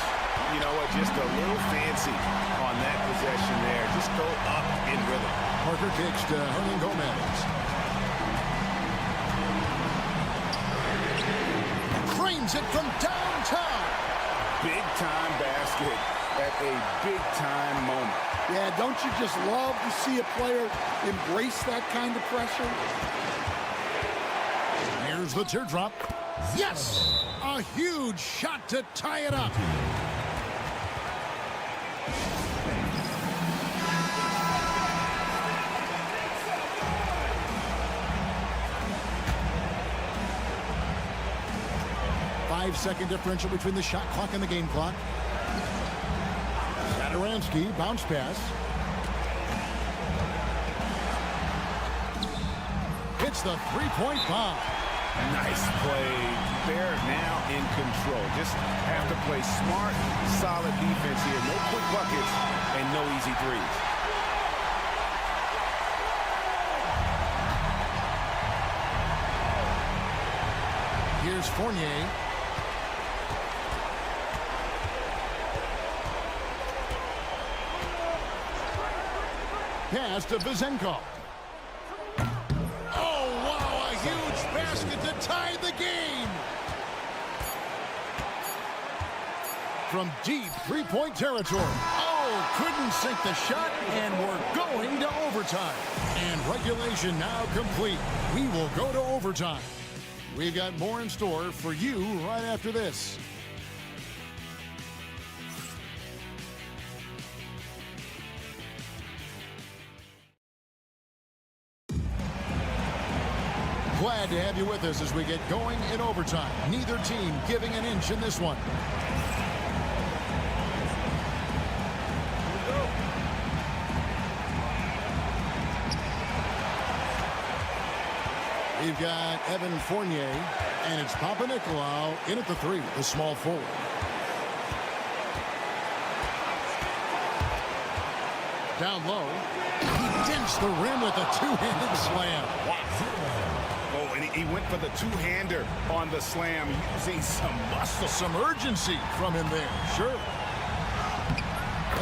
You know what? Just a little fancy on that possession there. Just go up in rhythm. Parker kicks to Hernan Gomez. Cranes it from downtown. Big-time basket at a big-time moment. Yeah, don't you just love to see a player embrace that kind of pressure? Here's the teardrop. Yes! A huge shot to tie it up. Five-second differential between the shot clock and the game clock. Satoransky, bounce pass. Hits the three-point bomb. Nice play. They're now in control. Just have to play smart, solid defense here. No quick buckets and no easy threes. Here's Fournier. Pass to Vezenkov. Oh, wow, a huge basket to tie the game. From deep three-point territory. Oh, Oh, couldn't sink the shot, and we're going to overtime. And regulation now complete. We will go to overtime. We've got more in store for you right after this. Glad to have you with us as we get going in overtime. Neither team giving an inch in this one. We've got Evan Fournier, and it's Panathinaikos in at the 3, the small forward. Down low, he dents the rim with a two-handed slam. Wow. Oh, and he went for the two-hander on the slam, using some muscle. Some urgency from him there, sure.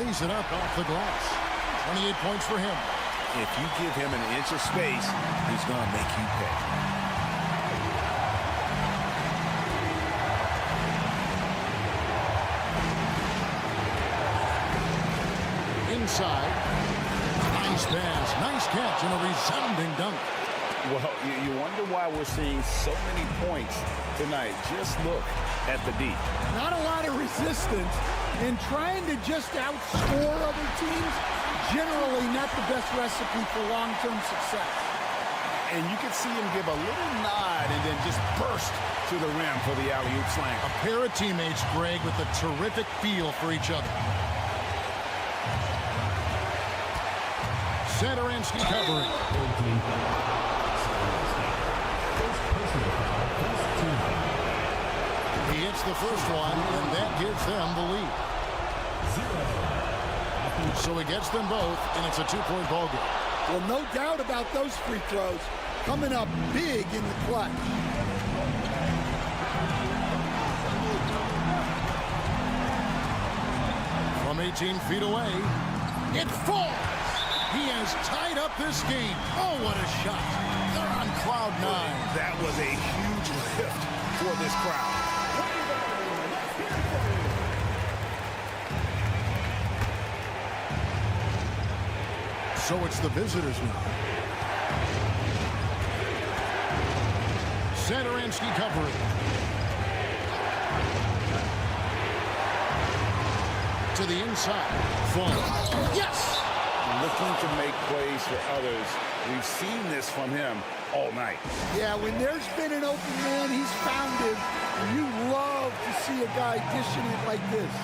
Lays it up off the glass. 28 points for him. If you give him an inch of space, he's going to make you pay. Inside. Nice pass. Nice catch and a resounding dunk. Well, you wonder why we're seeing so many points tonight. Just look at the D. Not a lot of resistance, and trying to just outscore other teams, generally not the best recipe for long-term success. And you can see him give a little nod and then just burst to the rim for the alley-oop slam. A pair of teammates, Greg, with a terrific feel for each other. Satoransky covering. He hits the first one, and that gives them the lead. So he gets them both, and it's a two-point ball game. Well, no doubt about those free throws coming up big in the clutch. From 18 feet away, it falls. He has tied up this game. Oh, what a shot. They're on cloud 9. That was a huge lift for this crowd. So it's the visitors now. Satoransky covering. To the inside. Fall. Yes! Looking to make plays for others. We've seen this from him all night. Yeah, when there's been an open man, he's found it. And you love to see a guy dishing it like this.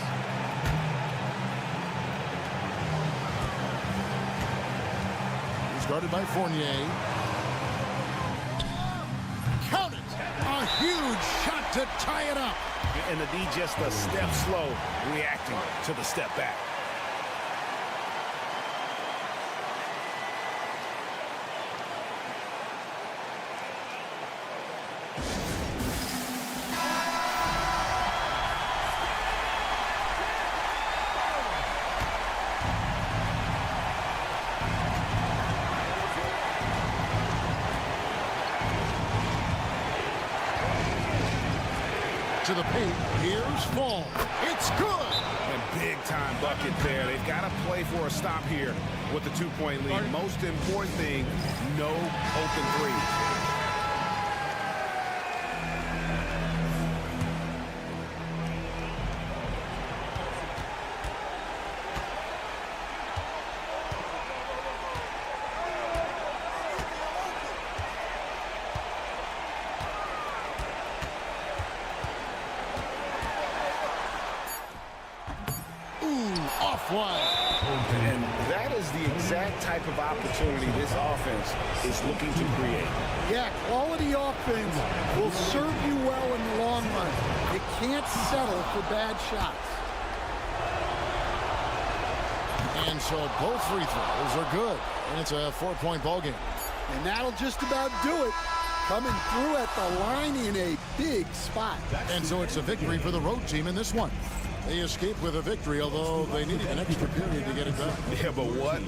Guarded by Fournier. Count it! A huge shot to tie it up. And the D just a step slow, reacting to the step back. To the paint. Here's Fall. It's good. And big-time bucket there. They've got to play for a stop here with the two-point lead. Most important thing, no open three. And that is the exact type of opportunity this offense is looking to create. Yeah, quality offense will serve you well in the long run. You can't settle for bad shots. And so both free throws are good. And it's a 4-point ball game. And that'll just about do it. Coming through at the line in a big spot. And so it's a victory for the road team in this one. They escaped with a victory, although they needed an extra period to get it done. Yeah, but what?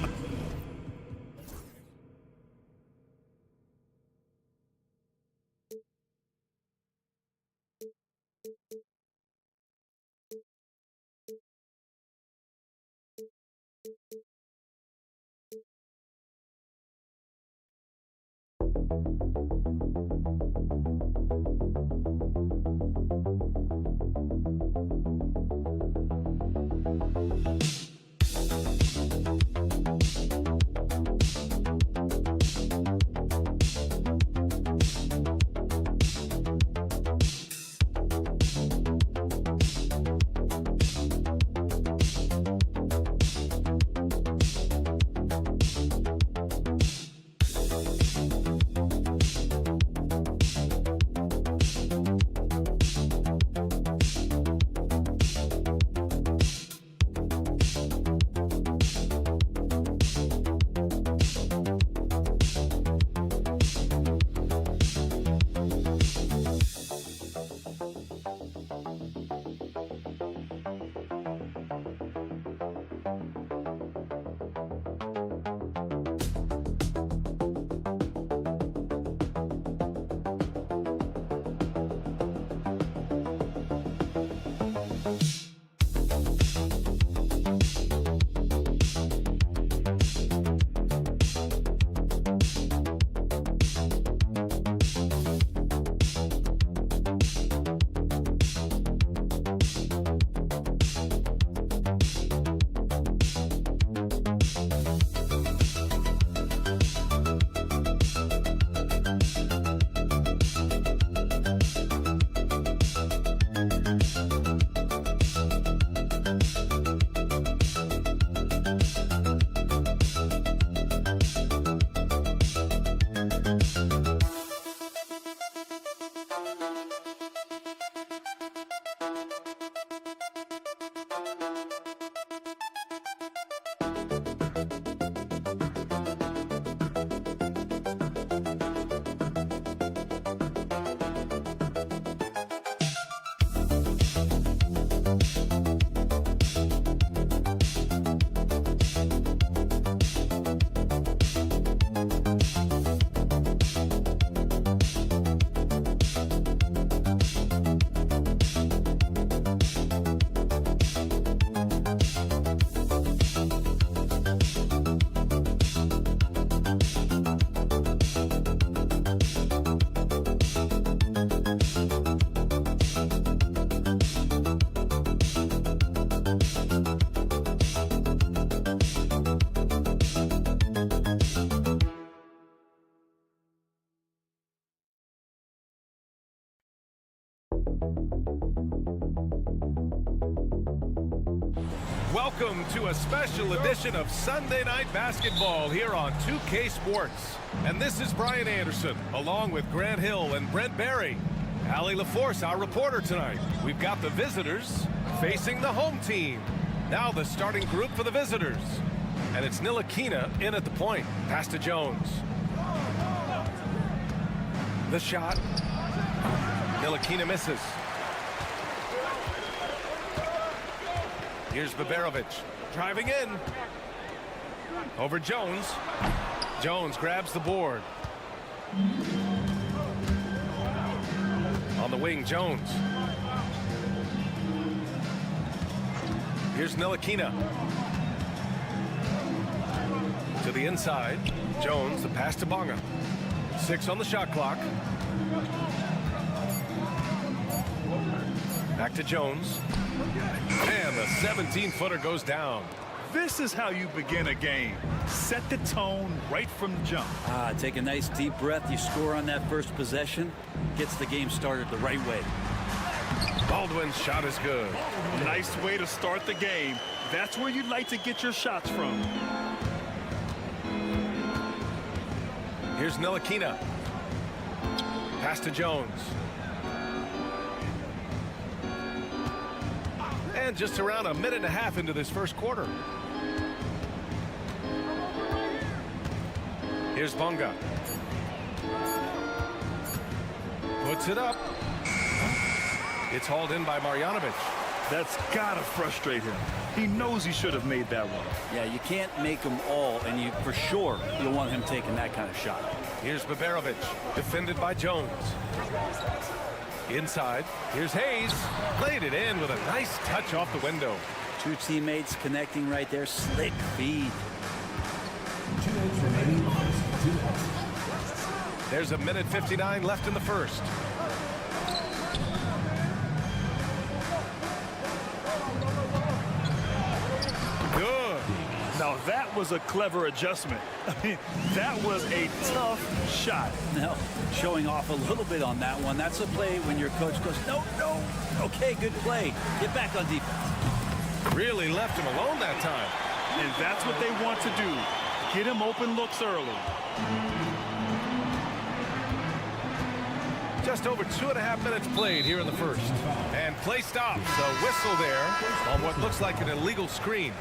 Welcome to a special edition of Sunday Night Basketball here on 2K Sports. And this is Brian Anderson, along with Grant Hill and Brent Barry. Allie LaForce, our reporter tonight. We've got the visitors facing the home team. Now the starting group for the visitors. And it's Ntilikina in at the point. Pass to Jones. The shot. Ntilikina misses. Here's Baberovic driving in. Over Jones. Jones grabs the board. On the wing, Jones. Here's Ntilikina. To the inside. Jones, the pass to Bonga. 6 on the shot clock. Back to Jones. And the 17-footer goes down. This is how you begin a game. Set the tone right from the jump. Take a nice deep breath. You score on that first possession. Gets the game started the right way. Baldwin's shot is good. Nice way to start the game. That's where you'd like to get your shots from. Here's Ntilikina. Pass to Jones. And just around a minute and a half into this first quarter. Here's Bonga. Puts it up. It's hauled in by Marjanovic. That's gotta frustrate him. He knows he should have made that one. Yeah, you can't make them all, and you for sure you don't want him taking that kind of shot. Here's Baberovic, defended by Jones. Inside, here's Hayes. Played it in with a nice touch off the window. Two teammates connecting right there. Slick feed. There's a minute 59 left in the first. Good. Now that was a clever adjustment. I mean, that was a tough shot. Now, showing off a little bit on that one. That's a play when your coach goes, no, no. Okay, good play. Get back on defense. Really left him alone that time. And that's what they want to do. Get him open looks early. Just over 2.5 minutes played here in the first. And play stops. A whistle there on what looks like an illegal screen.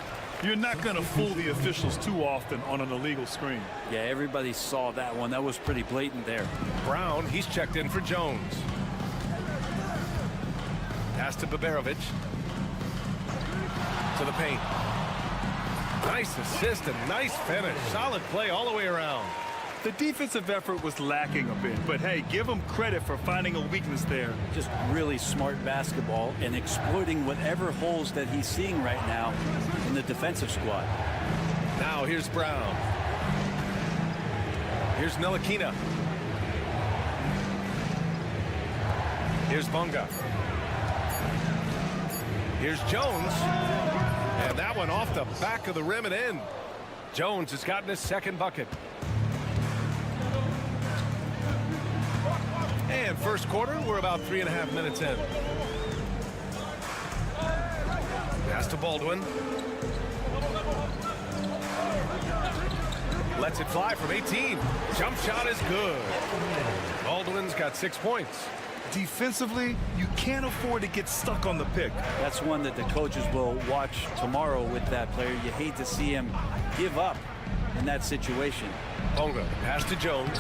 You're not going to fool the officials too often on an illegal screen. Yeah, everybody saw that one. That was pretty blatant there. Brown, he's checked in for Jones. Pass to Baberovic. To the paint. Nice assist and nice finish. Solid play all the way around. The defensive effort was lacking a bit, but hey, give him credit for finding a weakness there. Just really smart basketball and exploiting whatever holes that he's seeing right now in the defensive squad. Now here's Brown. Here's Ntilikina. Here's Bonga. Here's Jones. And that one off the back of the rim and in. Jones has gotten his second bucket. And first quarter, we're about 3.5 minutes in. Pass to Baldwin. Lets it fly from 18. Jump shot is good. Baldwin's got 6 points. Defensively, you can't afford to get stuck on the pick. That's one that the coaches will watch tomorrow with that player. You hate to see him give up in that situation. Bonga, pass to Jones.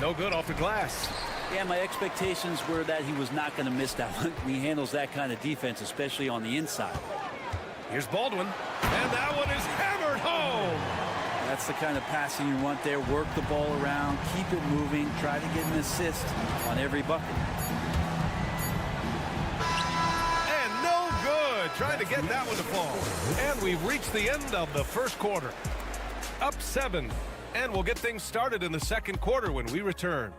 No good off the glass. Yeah, my expectations were that he was not going to miss that one. He handles that kind of defense, especially on the inside. Here's Baldwin, and that one is hammered home. That's the kind of passing you want there. Work the ball around, keep it moving, try to get an assist on every bucket. And no good. Trying to get that one to fall. And we've reached the end of the first quarter. Up 7. And we'll get things started in the second quarter when we return.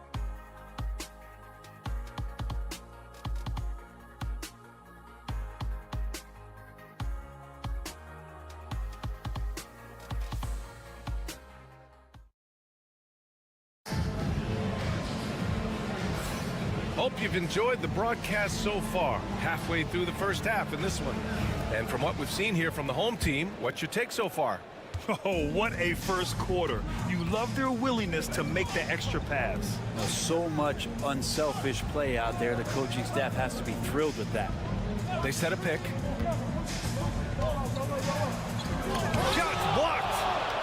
Hope you've enjoyed the broadcast so far. Halfway through the first half in this one. And from what we've seen here from the home team, what's your take so far? Oh, what a first quarter. You love their willingness to make the extra pass. So much unselfish play out there. The coaching staff has to be thrilled with that. They set a pick. Shots blocked.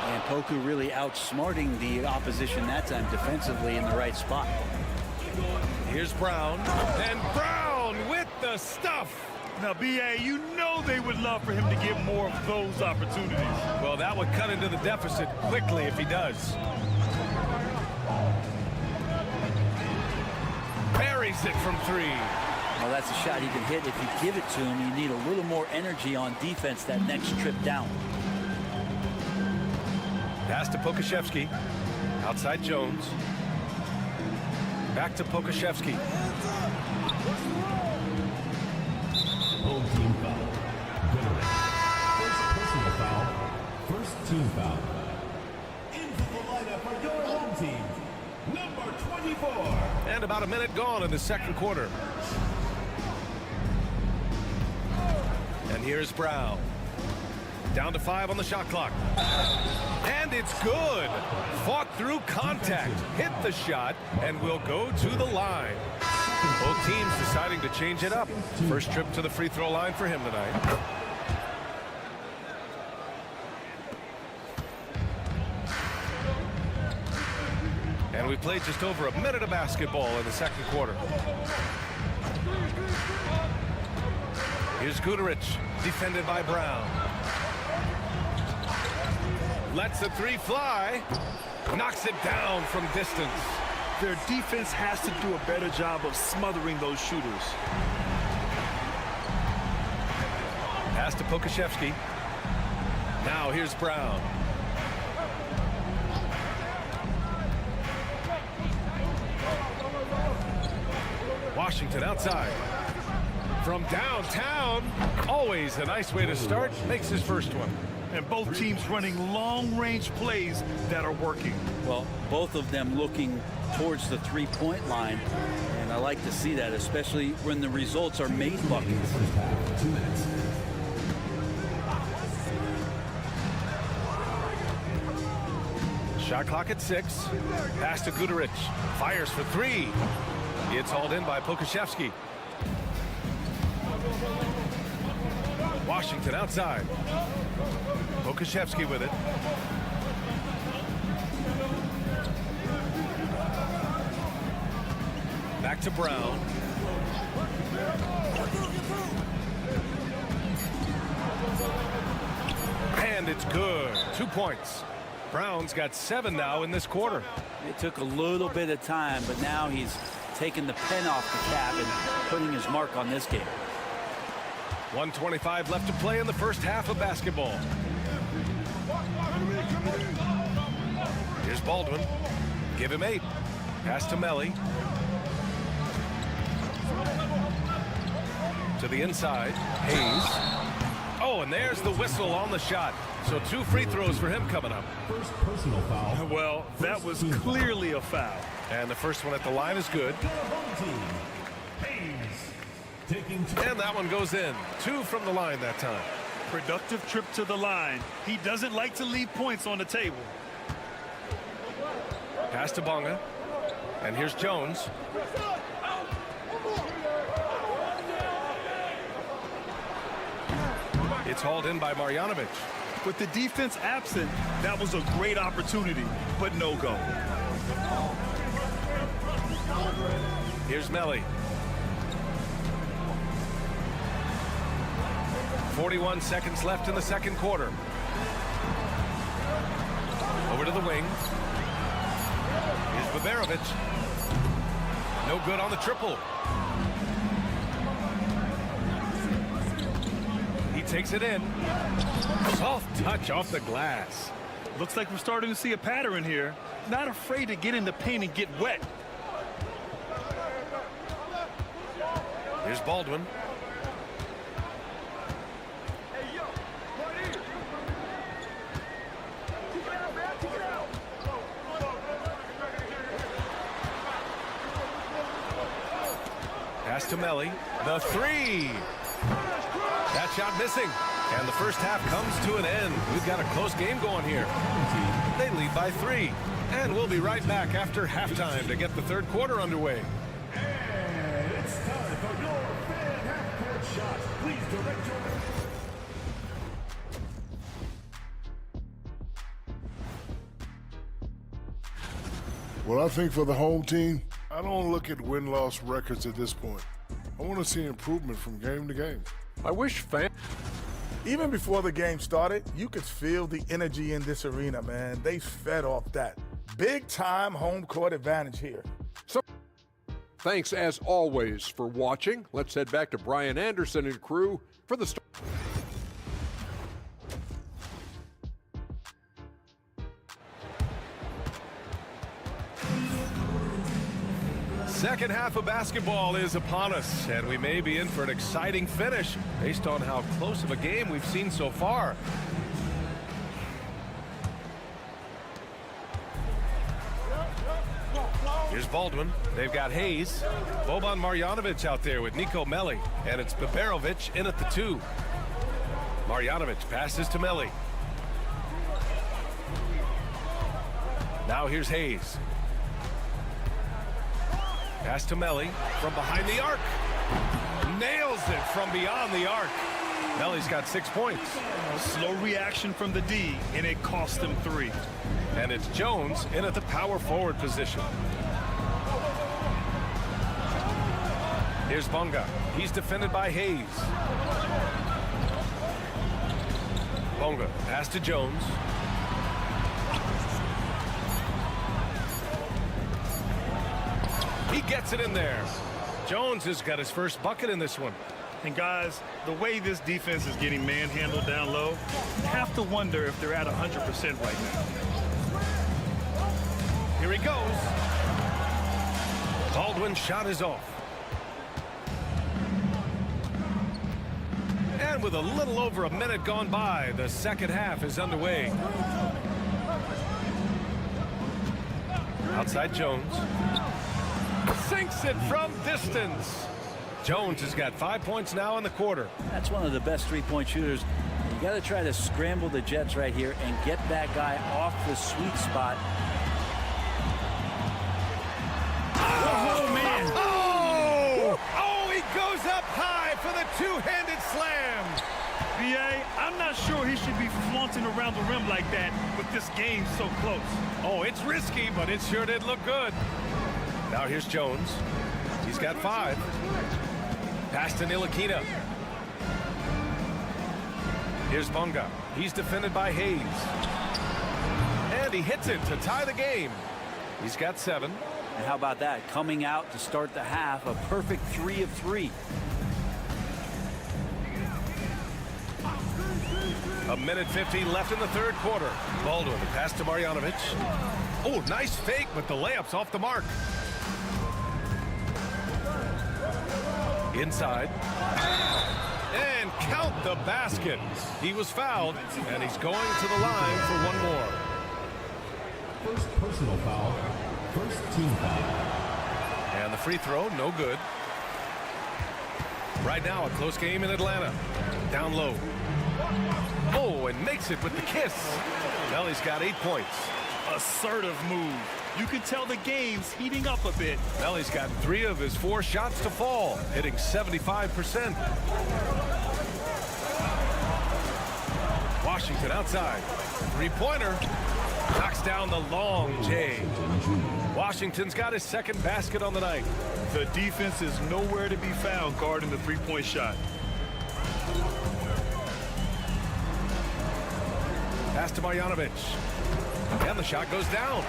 And Poku really outsmarting the opposition that time defensively in the right spot. Here's Brown. And Brown with the stuff. Now, B.A., you know they would love for him to get more of those opportunities. Well, that would cut into the deficit quickly if he does. Buries it from 3. Well, that's a shot he can hit. If you give it to him, you need a little more energy on defense that next trip down. Pass to Pokashevsky. Outside Jones. Back to Pokashevsky. Home team foul. First personal foul. First team foul. Into the lineup for your home team, number 24. And about a minute gone in the second quarter. And here's Brown. Down to 5 on the shot clock. And it's good. Fought through contact. Hit the shot and will go to the line. Both teams deciding to change it up. First trip to the free throw line for him tonight. And we played just over a minute of basketball in the second quarter. Here's Guduric, defended by Brown. Lets the 3 fly. Knocks it down from distance. Their defense has to do a better job of smothering those shooters. Pass to Pokashevsky. Now here's Brown. Washington outside. From downtown, always a nice way to start, makes his first one. And both teams running long-range plays that are working. Well, both of them looking towards the three-point line, and I like to see that, especially when the results are made buckets. 2 minutes. Shot clock at 6. Pass to Guduric. Fires for 3. It's hauled in by Pokashevsky. Washington outside. Pokashevsky with it. Back to Brown. And it's good. 2 points. Brown's got 7 now in this quarter. It took a little bit of time, but now he's taking the pen off the cap and putting his mark on this game. 1:25 left to play in the first half of basketball. Here's Baldwin. Give him 8. Pass to Melly. To the inside. Hayes. Oh, and there's the whistle on the shot. So 2 free throws for him coming up. First personal foul. Well, that was clearly a foul. And the first one at the line is good. And that one goes in. 2 from the line that time. Productive trip to the line. He doesn't like to leave points on the table. Pass to Bonga. And here's Jones. It's hauled in by Marjanovic. With the defense absent, that was a great opportunity, but no go. Here's Melly. 41 seconds left in the second quarter. Over to the wing. Here's Baberovic. No good on the triple. He takes it in. Soft touch off the glass. Looks like we're starting to see a pattern here. Not afraid to get in the paint and get wet. Here's Baldwin. Pass to Melly. The 3. That shot missing. And the first half comes to an end. We've got a close game going here. They lead by 3. And we'll be right back after halftime to get the third quarter underway. And it's time for your fan half-court shot. Please direct your... Well, I think for the home team, I don't look at win-loss records at this point. I want to see improvement from game to game. I wish fans... Even before the game started, you could feel the energy in this arena, man. They fed off that. Big-time home court advantage here. So, thanks as always for watching. Let's head back to Brian Anderson and crew for the start. Second half of basketball is upon us, and we may be in for an exciting finish based on how close of a game we've seen so far. Here's Baldwin. They've got Hayes. Boban Marjanovic out there with Nico Melli, and it's Baberovic in at the 2. Marjanovic passes to Melli. Now here's Hayes. Pass to Melli from behind the arc. Nails it from beyond the arc. Melli's got 6 points. Slow reaction from the D, and it cost him 3. And it's Jones in at the power forward position. Here's Bonga. He's defended by Hayes. Bonga, pass to Jones. He gets it in there. Jones has got his first bucket in this one. And guys, the way this defense is getting manhandled down low, you have to wonder if they're at 100% right now. Here he goes. Baldwin's shot is off. And with a little over a minute gone by, the second half is underway. Outside Jones. Sinks it from distance. Jones has got 5 points now in the quarter. That's one of the best three-point shooters. You got to try to scramble the Jets right here and get that guy off the sweet spot. Oh, man. Oh, he goes up high for the two-handed slam. BA, I'm not sure he should be flaunting around the rim like that with this game so close. Oh, it's risky, but it sure did look good. Now here's Jones. He's got 5. Pass to Ntilikina. Here's Bonga. He's defended by Hayes. And he hits it to tie the game. He's got 7. And how about that? Coming out to start the half, a perfect 3 of 3. A minute 50 left in the third quarter. Baldwin, the pass to Marjanovic. Oh, nice fake, but the layup's off the mark. Inside. And count the basket. He was fouled, and he's going to the line for one more. First personal foul. First team foul. And the free throw, no good. Right now, a close game in Atlanta. Down low. Oh, and makes it with the kiss. Well, he's got 8 points. Assertive move. You can tell the game's heating up a bit. Well, he's got 3 of his 4 shots to fall, hitting 75%. Washington outside. Three-pointer. Knocks down the long J. Washington's got his second basket on the night. The defense is nowhere to be found guarding the three-point shot. Pass to Marjanovic. And the shot goes down.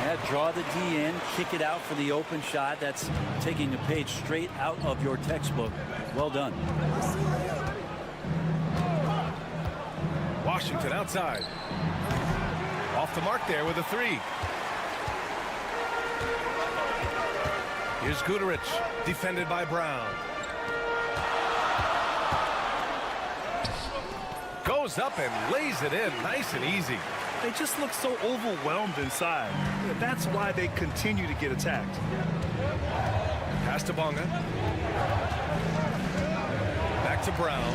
Yeah, draw the D in, kick it out for the open shot. That's taking a page straight out of your textbook. Well done. Washington outside. Off the mark there with a 3. Here's Guterich, defended by Brown. Goes up and lays it in, nice and easy. They just look so overwhelmed inside. That's why they continue to get attacked. Pass to Bonga. Back to Brown.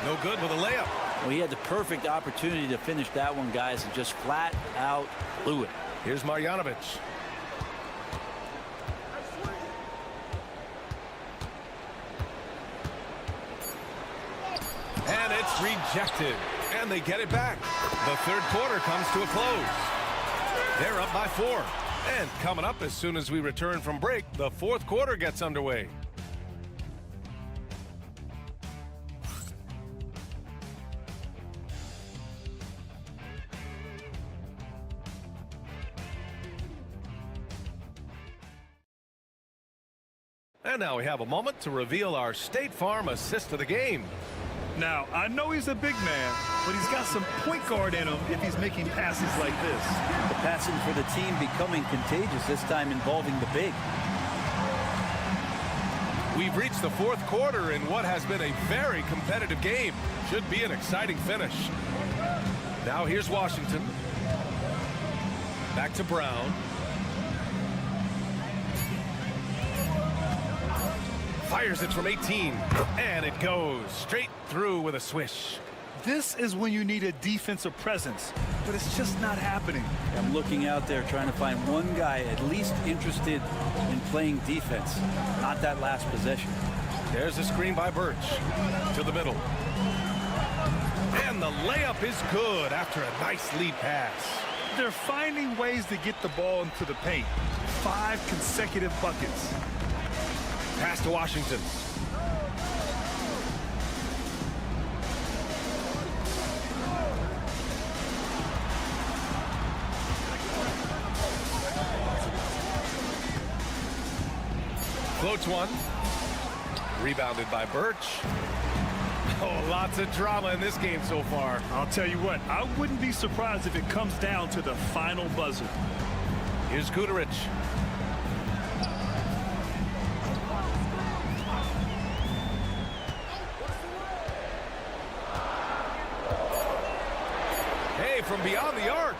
No good with a layup. Well, he had the perfect opportunity to finish that one, guys, and just flat out blew it. Here's Marjanovic. And it's rejected. And they get it back. The third quarter comes to a close. They're up by 4. And coming up as soon as we return from break, the fourth quarter gets underway. And now we have a moment to reveal our State Farm assist of the game. Now, I know he's a big man, but he's got some point guard in him if he's making passes like this. The passing for the team becoming contagious, this time involving the big. We've reached the fourth quarter in what has been a very competitive game. Should be an exciting finish. Now here's Washington. Back to Brown. Fires it from 18, and it goes straight through with a swish. This is when you need a defensive presence, but it's just not happening. I'm looking out there trying to find one guy at least interested in playing defense, not that last possession. There's a screen by Birch to the middle. And the layup is good after a nice lead pass. They're finding ways to get the ball into the paint. 5 consecutive buckets. Pass to Washington. Floats one. Rebounded by Birch. Oh, lots of drama in this game so far. I'll tell you what, I wouldn't be surprised if it comes down to the final buzzer. Here's Guterich. from beyond the arc.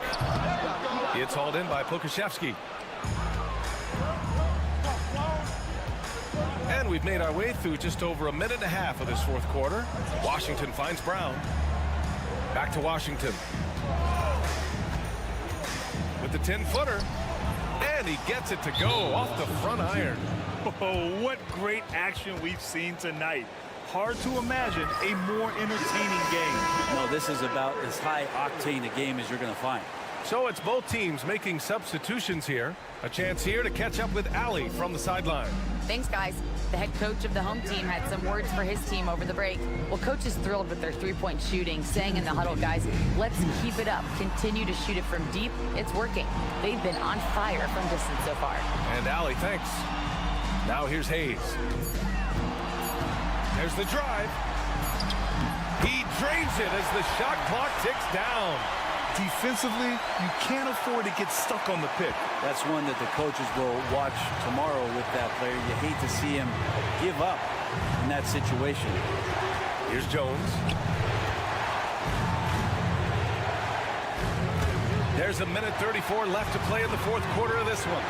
It's hauled in by Pokashevsky. And we've made our way through just over a minute and a half of this fourth quarter. Washington finds Brown. Back to Washington. With the 10-footer. And he gets it to go off the front iron. Oh, what great action we've seen tonight. Hard to imagine a more entertaining game. No, this is about as high octane a game as you're going to find. So it's both teams making substitutions here. A chance here to catch up with Allie from the sideline. Thanks, guys. The head coach of the home team had some words for his team over the break. Well, coach is thrilled with their three-point shooting, saying in the huddle, guys, let's keep it up. Continue to shoot it from deep. It's working. They've been on fire from distance so far. And Allie, thanks. Now here's Hayes. There's the drive. He drains it as the shot clock ticks down. Defensively, you can't afford to get stuck on the pick. That's one that the coaches will watch tomorrow with that player. You hate to see him give up in that situation. Here's Jones. There's a minute 34 left to play in the fourth quarter of this one.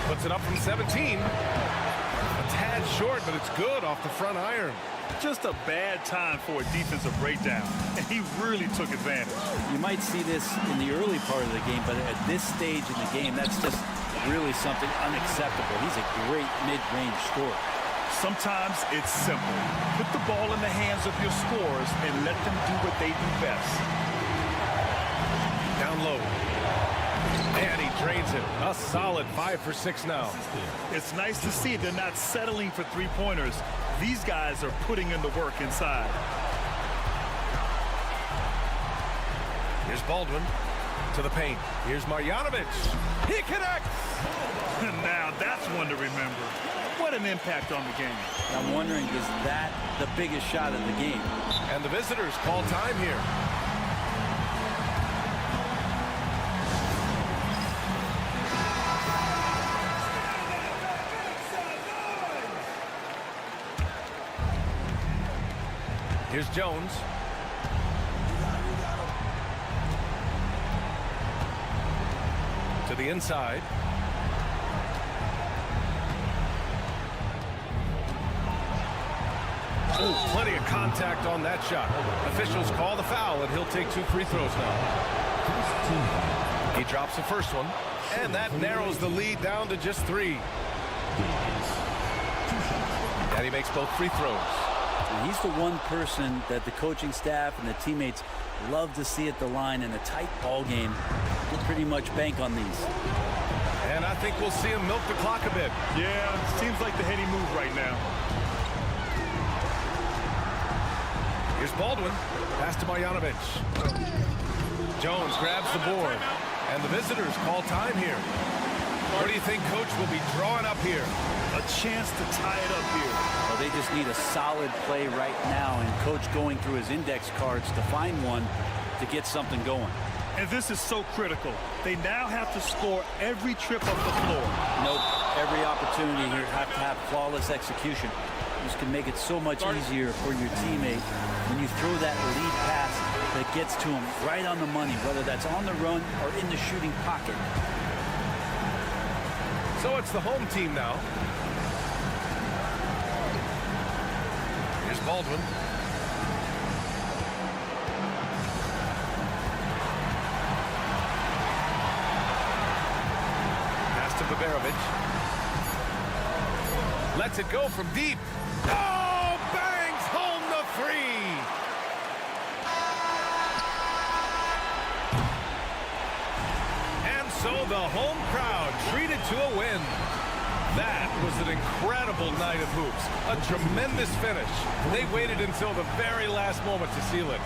Puts it up from 17. A tad short, but it's good off the front iron. Just a bad time for a defensive breakdown, and he really took advantage. You might see this in the early part of the game, but at this stage in the game, that's just really something unacceptable. He's a great mid-range scorer. Sometimes it's simple. Put the ball in the hands of your scorers and let them do what they do best. Down low. And he drains it. A solid 5 for 6 now. It's nice to see they're not settling for three-pointers. These guys are putting in the work inside. Here's Baldwin to the paint. Here's Marjanovic. He connects. Now that's one to remember. What an impact on the game. I'm wondering, is that the biggest shot of the game? And the visitors call time here. Here's Jones. To the inside. Ooh, plenty of contact on that shot. Officials call the foul, and he'll take 2 free throws now. He drops the first one, and that narrows the lead down to just 3. And he makes both free throws. And he's the one person that the coaching staff and the teammates love to see at the line in a tight ball game. They pretty much bank on these. And I think we'll see him milk the clock a bit. Yeah, seems like the heady move right now. Here's Baldwin. Pass to Marjanovic. Jones grabs the board. And the visitors call time here. What do you think Coach will be drawing up here? A chance to tie it up here. Well, they just need a solid play right now, and Coach going through his index cards to find one to get something going. And this is so critical. They now have to score every trip up the floor. Nope, every opportunity here have to have flawless execution. This can make it so much easier for your teammate when you throw that lead pass that gets to him right on the money, whether that's on the run or in the shooting pocket. So it's the home team now. Here's Baldwin. Pass to Baberovic. Lets it go from deep. Oh, bangs home the 3. And so the home crowd treated to a win. That was an incredible night of hoops. A tremendous finish. They waited until the very last moment to seal it.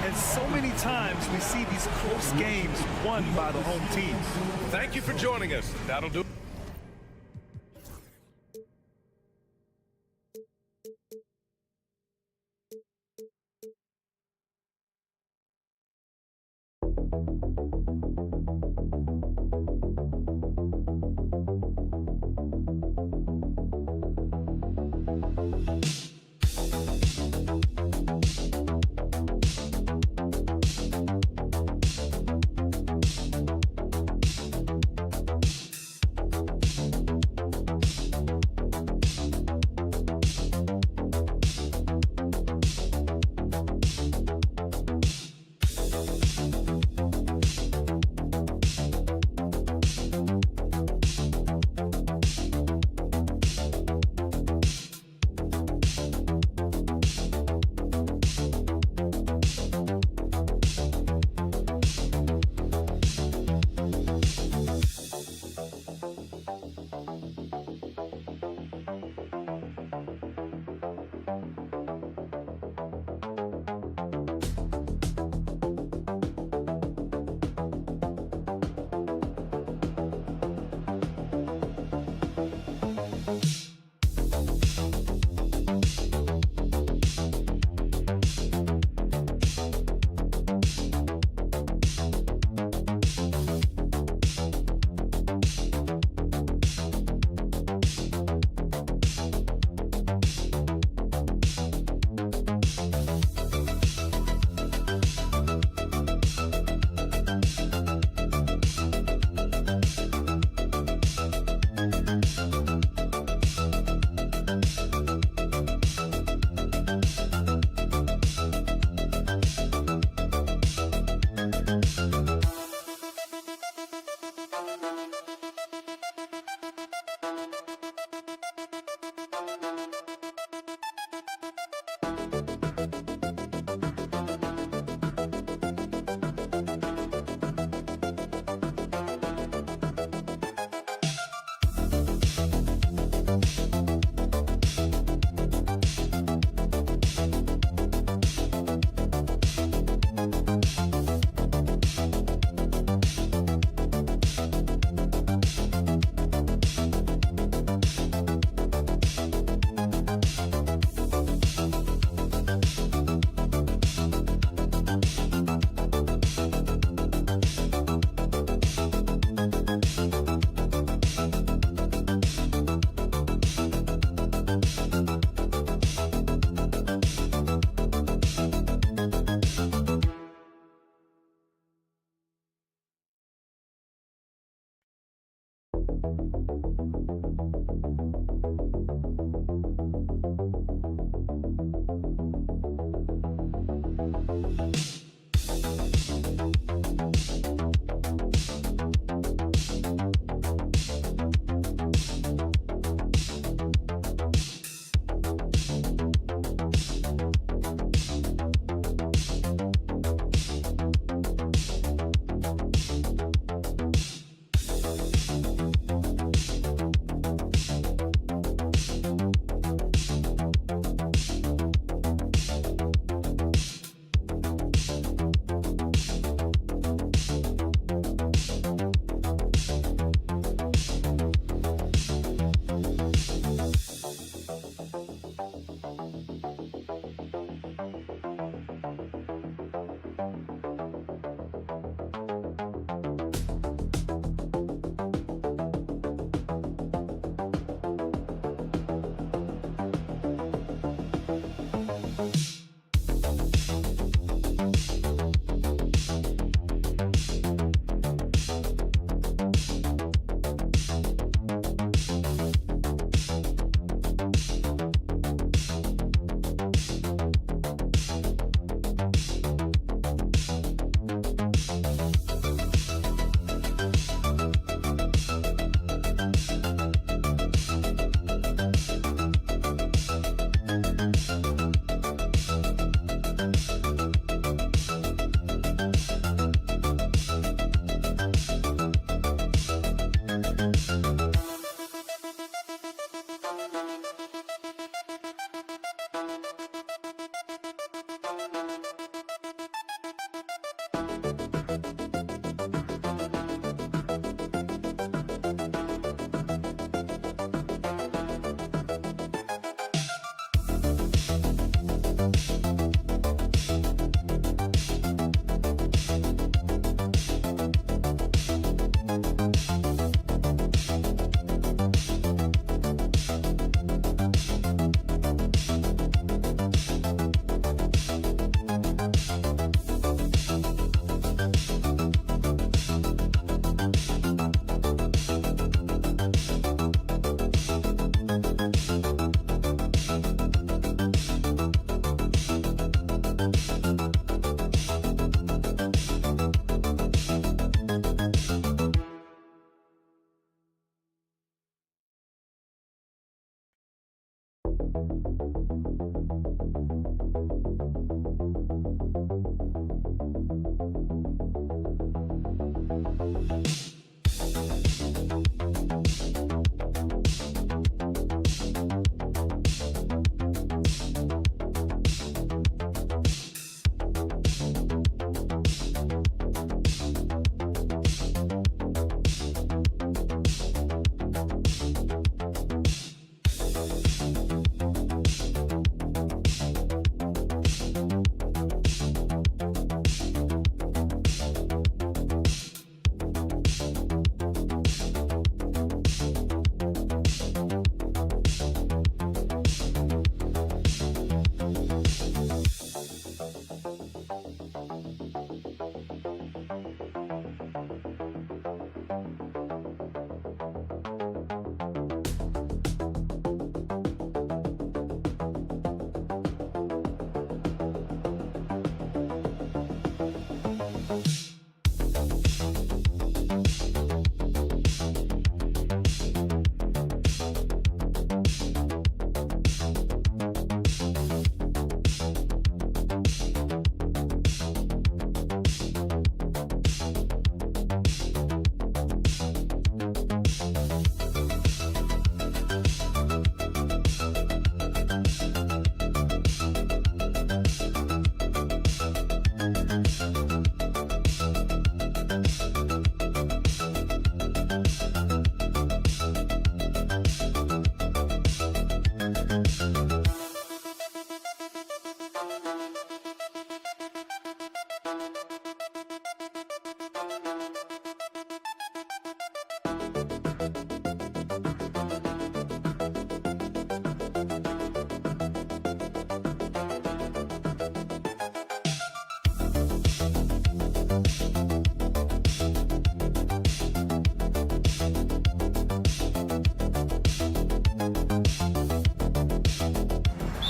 And so many times we see these close games won by the home team. Thank you for joining us. That'll do.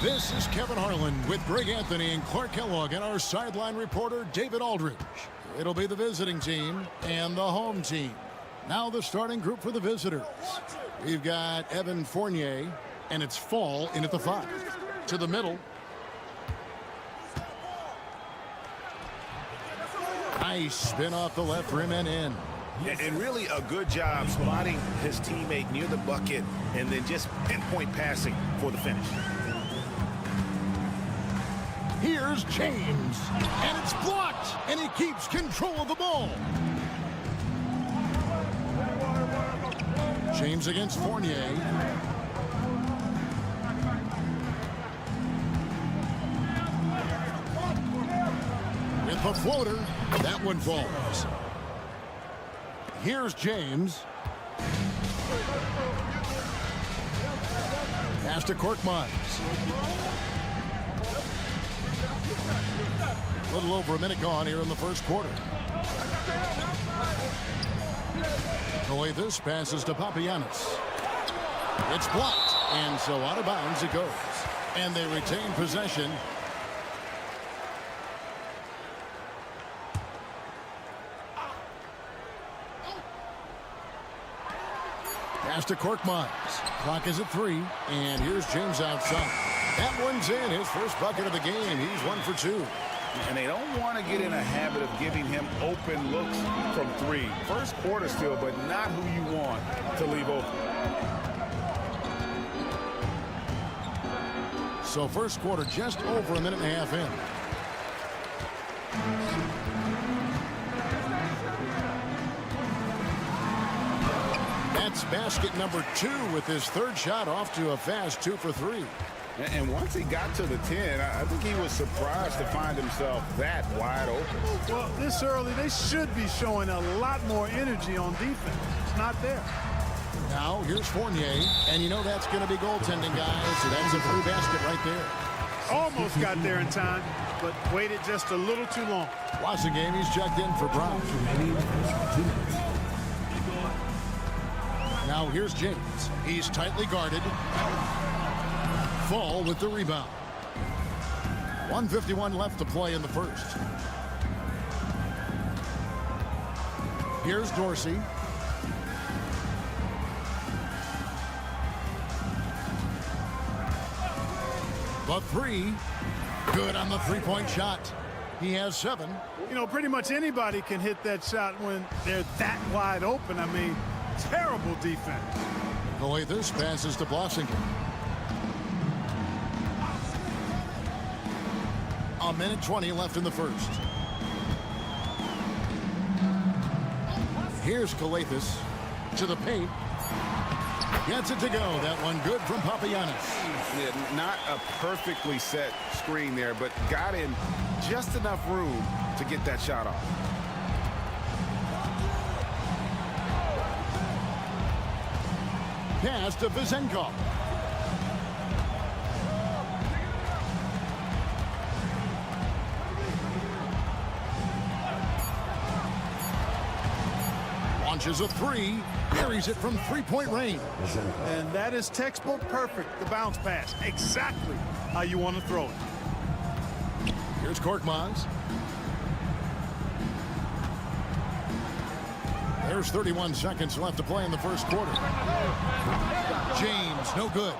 This is Kevin Harlan with Greg Anthony and Clark Kellogg and our sideline reporter, David Aldridge. It'll be the visiting team and the home team. Now the starting group for the visitors. We've got Evan Fournier, and it's Fall in at the 5. To the middle. Nice spin off the left rim and in. And really a good job spotting his teammate near the bucket and then just pinpoint passing for the finish. Here's James, and it's blocked, and he keeps control of the ball. James against Fournier. With the floater, that one falls. Here's James. Pass to Korkmaz. A little over a minute gone here in the first quarter. The way this passes to Papagiannis. It's blocked, and so out of bounds it goes. And they retain possession. Pass to Korkmaz. Clock is at 3, and here's James outside. That one's in, his first bucket of the game. He's 1 for 2. And they don't want to get in a habit of giving him open looks from 3. First quarter still, but not who you want to leave open. So first quarter just over a minute and a half in. That's basket number 2 with his third shot off to a fast 2 for 3. And once he got to the 10, I think he was surprised to find himself that wide open. Well, this early, they should be showing a lot more energy on defense. It's not there. Now, here's Fournier, and you know that's going to be goaltending, guys. So that's a free basket right there. Almost got there in time, but waited just a little too long. Watching game, he's checked in for Brown. Now, here's James. He's tightly guarded. Fall with the rebound. 1:51 left to play in the first. Here's Dorsey. The three. Good on the three-point shot. He has 7. You know, pretty much anybody can hit that shot when they're that wide open. I mean, terrible defense. Calathes passes to Blosinger. A minute 20 left in the first. Here's Calathes to the paint. Gets it to go. That one good from Papagiannis. Yeah, not a perfectly set screen there, but got in just enough room to get that shot off. Pass to Vizenko. Launches a three. Carries it from three-point range. And that is textbook perfect, the bounce pass. Exactly how you want to throw it. Here's Korkmaz. There's 31 seconds left to play in the first quarter. James, no good.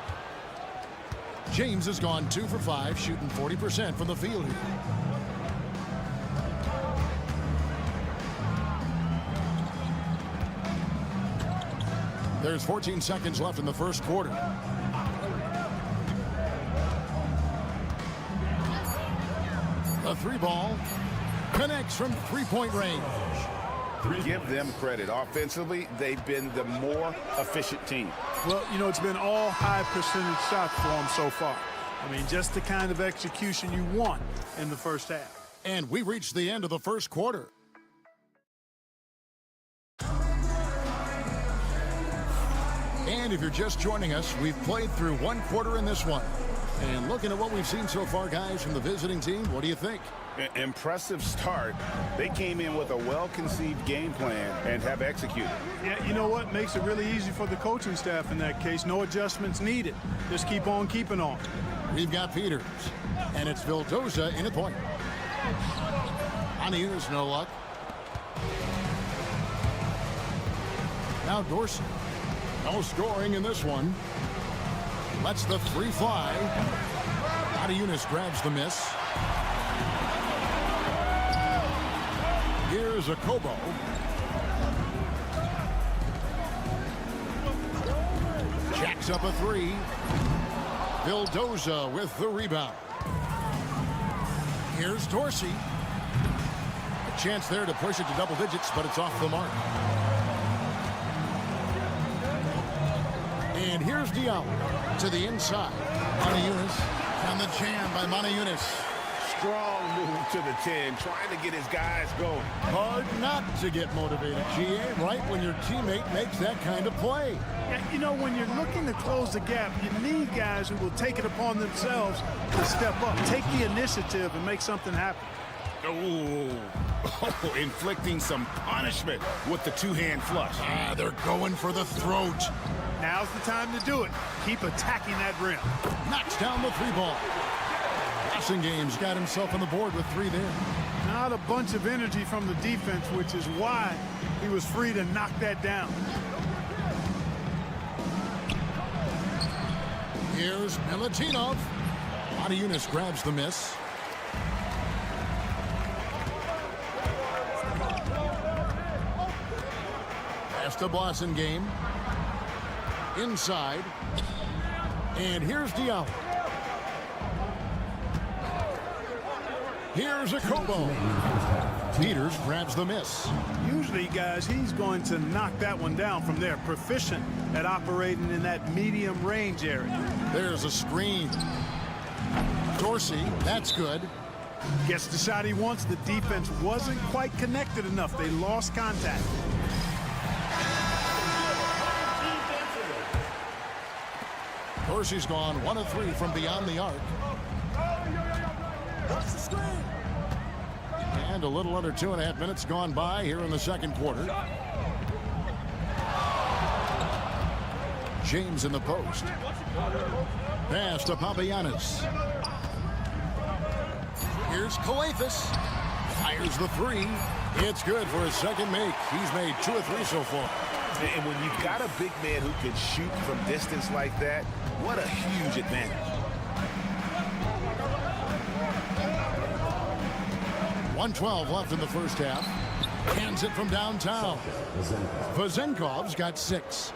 James has gone 2 for 5, shooting 40% from the field here. There's 14 seconds left in the first quarter. The three ball connects from three-point range. Give them credit. Offensively, they've been the more efficient team. Well, you know, it's been all high percentage shots for them so far. I mean, just the kind of execution you want in the first half. And we reached the end of the first quarter. And if you're just joining us, we've played through one quarter in this one. And looking at what we've seen so far, guys, from the visiting team, what do you think? Impressive start. They came in with a well-conceived game plan and have executed. Yeah, you know what? Makes it really easy for the coaching staff in that case. No adjustments needed. Just keep on keeping on. We've got Peters, and it's Vildoza in at point. Aniu's no luck. Now Dorsey. No scoring in this one. Lets the three fly. Aniunas grabs the miss. Here's a Kobo. Jacks up a three. Vildoza with the rebound. Here's Dorsey. A chance there to push it to double digits, but it's off the mark. And here's Diallo to the inside. Aniunas on the jam by Aniunas. Strong move to the 10, trying to get his guys going. Hard not to get motivated, GA, right when your teammate makes that kind of play. Yeah, you know, when you're looking to close the gap, you need guys who will take it upon themselves to step up, take the initiative, and make something happen. Oh, inflicting some punishment with the two-hand flush. They're going for the throat. Now's the time to do it. Keep attacking that rim. Knocks down the three ball. Passing game's got himself on the board with three there. Not a bunch of energy from the defense, which is why he was free to knock that down. Here's Milutinov. Aniunas grabs the miss. Pass to Blossom game. Inside. And here's Diallo. Here's a Kobo. Peters grabs the miss. Usually, guys, he's going to knock that one down from there. Proficient at operating in that medium range area. There's a screen. Dorsey, that's good. Gets the shot he wants. The defense wasn't quite connected enough. They lost contact. Dorsey's gone 1 of 3 from beyond the arc. And a little under 2.5 minutes gone by here in the second quarter. James in the post. Pass to Papagiannis. Here's Calathes. Fires the three. It's good for his second make. He's made 2 of 3 so far. And when you've got a big man who can shoot from distance like that, what a huge advantage. 1:12 left in the first half. Hands it from downtown. Vazenkov's got 6.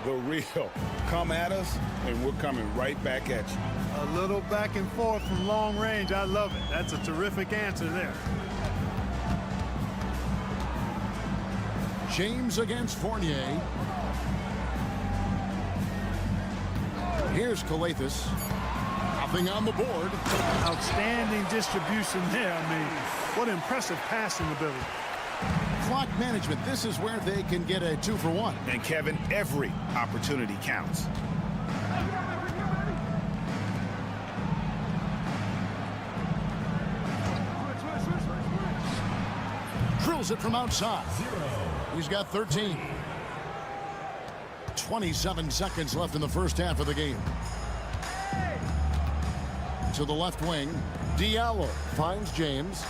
The real. Come at us, and we're coming right back at you. A little back and forth from long range. I love it. That's a terrific answer there. James against Fournier. Here's Calathes. Nothing on the board. Outstanding distribution there. I mean, what impressive passing ability. Clock management. This is where they can get a 2-for-1. And Kevin, every opportunity counts. Drills it from outside. He's got 13. 27 seconds left in the first half of the game. To the left wing, Diallo finds James.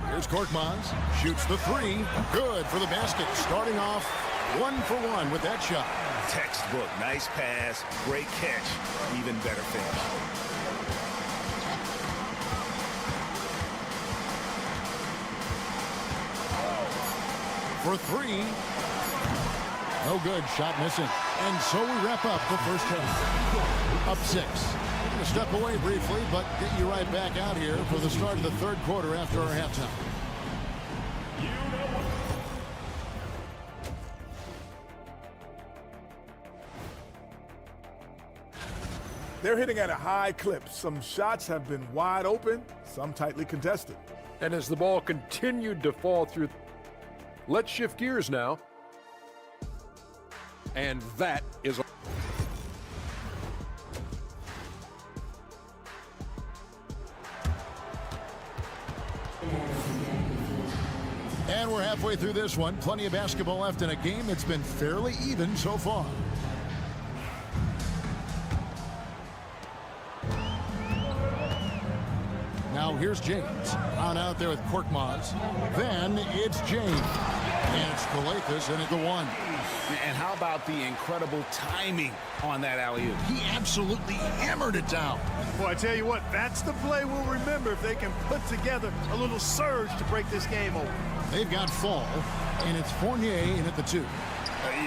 Here's Korkmaz, shoots the 3, good for the basket. Starting off 1-for-1 with that shot. Textbook, nice pass, great catch, even better finish. For 3. No good, shot missing. And so we wrap up the first half. Up 6. We're going to step away briefly, but get you right back out here for the start of the third quarter after our halftime. They're hitting at a high clip. Some shots have been wide open, some tightly contested. And as the ball continued to fall through, let's shift gears now. And that is and we're halfway through this one. Plenty of basketball left in a game that's been fairly even so far. Now here's James on out there with Korkmaz. Then it's James. And it's Calathes in at the 1. And how about the incredible timing on that alley-oop? He absolutely hammered it down. Boy, I tell you what, that's the play we'll remember if they can put together a little surge to break this game open. They've got Fall, and it's Fournier in at the 2. You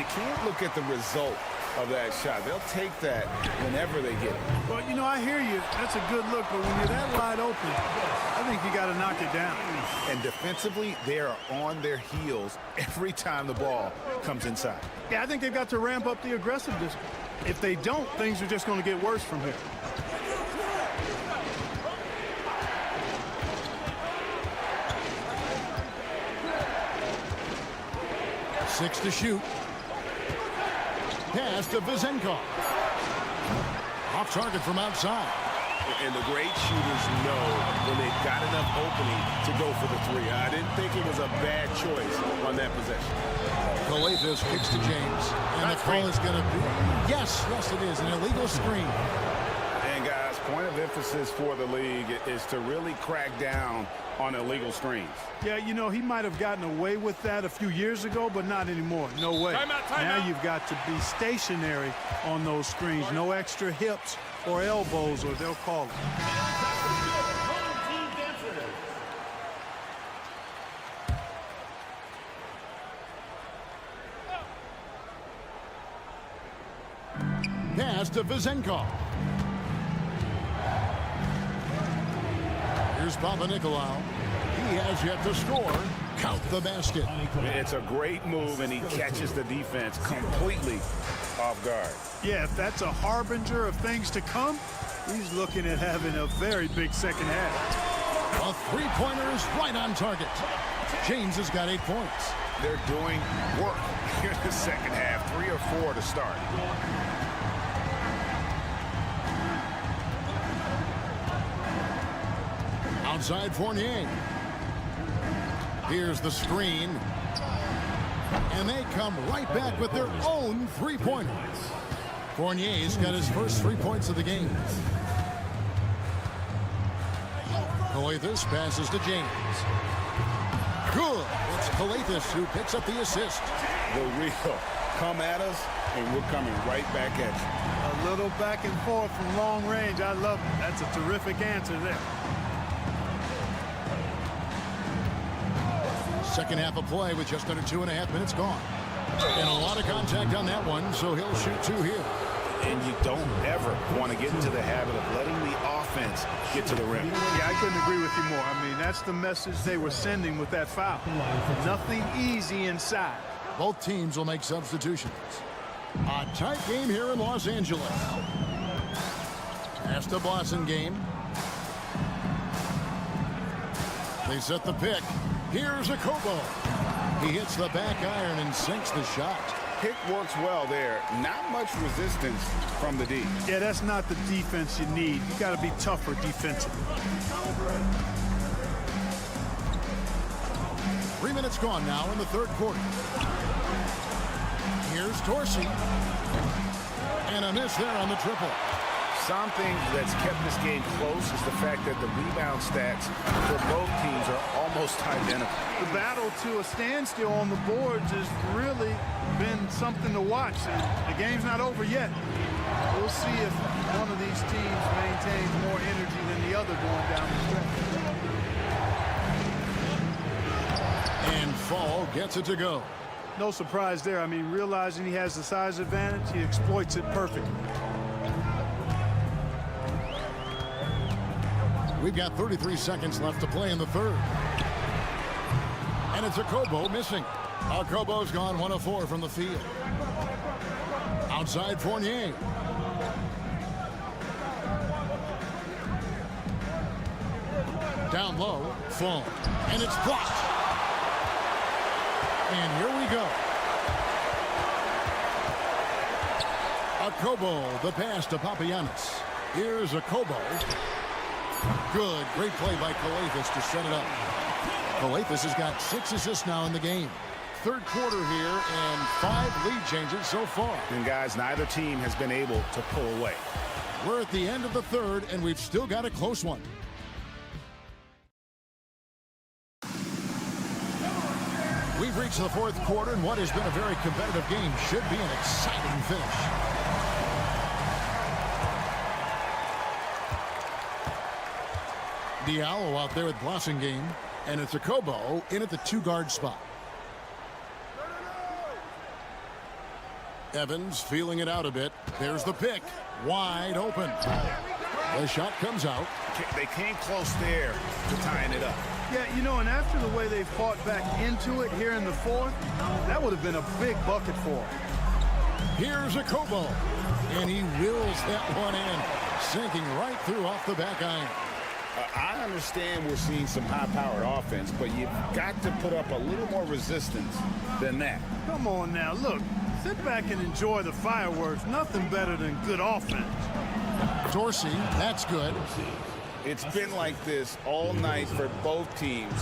can't look at the result of that shot. They'll take that whenever they get it. Well, you know, I hear you. That's a good look, but when you're that wide open, I think you got to knock it down. And defensively, they are on their heels every time the ball comes inside. Yeah, I think they've got to ramp up the aggressiveness. If they don't, things are just going to get worse from here. Six to shoot. Pass to Vazenkov. Off target from outside. And the great shooters know when they've got enough opening to go for the 3. I didn't think it was a bad choice on that possession. Calathes kicks to James. And the call is going to be... Yes, it is. An illegal screen. And guys, point of emphasis for the league is to really crack down on illegal screens. Yeah, you know, he might have gotten away with that a few years ago, but not anymore. No way. Now you've got to be stationary on those screens. No extra hips or elbows, or they'll call it. Pass to Vazenkov. Here's Panathinaikos. He has yet to score. Count the basket. It's a great move, and he catches the defense completely off guard. Yeah, if that's a harbinger of things to come, he's looking at having a very big second half. A three-pointer is right on target. James has got 8 points. They're doing work here in the second half. 3 or 4 to start. Outside Fournier. Here's the screen. And they come right back with their own three-pointers. Fournier's got his first 3 points of the game. Calathes passes to James. Good. It's Calathes who picks up the assist. The real. come at us, and we're coming right back at you. A little back and forth from long range. I love it. That's a terrific answer there. Second half of play with just under 2.5 minutes gone. And a lot of contact on that one, so he'll shoot 2 here. And you don't ever want to get into the habit of letting the offense get to the rim. Yeah, I couldn't agree with you more. I mean, that's the message they were sending with that foul. Nothing easy inside. Both teams will make substitutions. A tight game here in Los Angeles. Pass to Blossom game. They set the pick. Here's a Kobo. He hits the back iron and sinks the shot. Pick works well there. Not much resistance from the D. Yeah, that's not the defense you need. You got to be tougher defensively. 3 minutes gone now in the third quarter. Here's Dorsey. And a miss there on the triple. Something that's kept this game close is the fact that the rebound stats for both teams are almost identical. The battle to a standstill on the boards has really been something to watch. And the game's not over yet. We'll see if one of these teams maintains more energy than the other going down the stretch. And Fall gets it to go. No surprise there. I mean, realizing he has the size advantage, he exploits it perfectly. We've got 33 seconds left to play in the third. And it's a Kobo missing. Kobo's gone 1 of 4 from the field. Outside Fournier. Down low, Fall. And it's blocked. And here we go. A Kobo, the pass to Papagiannis. Here's a Kobo. Good. Great play by Kalafis to set it up. Kalafis has got 6 assists now in the game. Third quarter here and 5 lead changes so far. And guys, neither team has been able to pull away. We're at the end of the third, and we've still got a close one. We've reached the fourth quarter, and what has been a very competitive game should be an exciting finish. Diallo out there with Blossingame, and it's a Kobo in at the 2-guard spot. Evans feeling it out a bit. There's the pick. Wide open. The shot comes out. They came close there to tying it up. Yeah, you know, and after the way they fought back into it here in the fourth, that would have been a big bucket for them. Here's a Kobo, and he wills that one in, sinking right through off the back iron. I understand we're seeing some high-powered offense, but you've got to put up a little more resistance than that. Come on now, look. Sit back and enjoy the fireworks. Nothing better than good offense. Dorsey, that's good. It's been like this all night for both teams.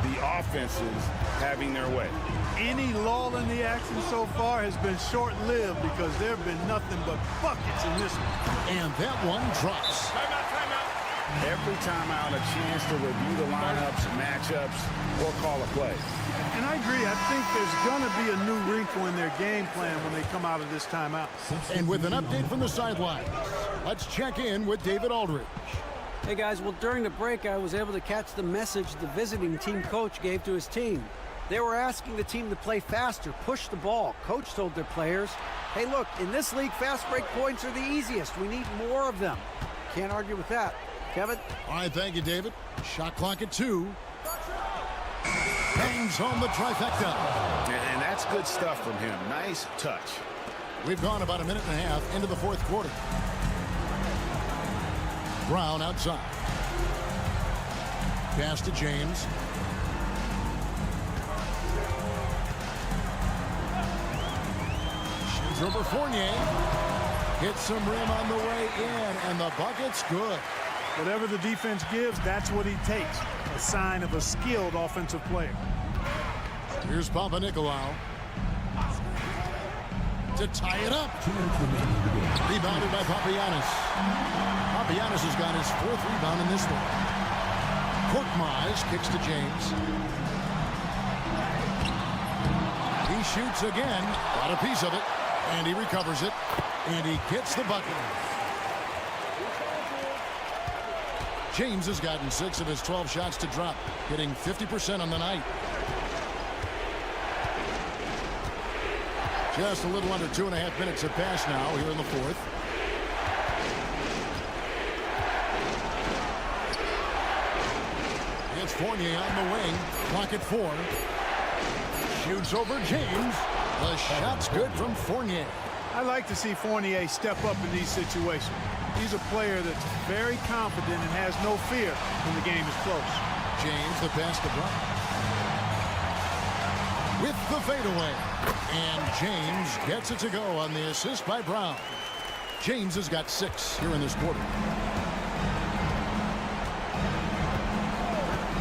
The offenses having their way. Any lull in the action so far has been short-lived because there have been nothing but buckets in this one. And that one drops. Every time out, a chance to review the lineups, matchups, or call a play. And I agree. I think there's going to be a new wrinkle in their game plan when they come out of this timeout. And with an update from the sideline, let's check in with David Aldridge. Hey, guys. Well, during the break, I was able to catch the message the visiting team coach gave to his team. They were asking the team to play faster, push the ball. Coach told their players, hey, look, in this league, fast break points are the easiest. We need more of them. Can't argue with that. Kevin? All right, thank you, David. Shot clock at 2. Bangs home the trifecta. And that's good stuff from him. Nice touch. We've gone about a minute and a half into the fourth quarter. Brown outside. Pass to James. Shoots over Fournier. Hits some rim on the way in, and the bucket's good. Whatever the defense gives, that's what he takes. A sign of a skilled offensive player. Here's Papanikolaou. To tie it up. Rebounded by Papagiannis. Papagiannis has got his 4th rebound in this one. Korkmaz kicks to James. He He shoots again. Got a piece of it. And he recovers it. And he gets the bucket. James has gotten 6 of his 12 shots to drop, hitting 50% on the night. Just a little under 2.5 minutes have passed now here in the fourth. It's Fournier on the wing. Clock at 4. Shoots over James. The shot's good from Fournier. I like to see Fournier step up in these situations. He's a player that's very confident and has no fear when the game is close. James, the pass to Brown. With the fadeaway. And James gets it to go on the assist by Brown. James has got 6 here in this quarter.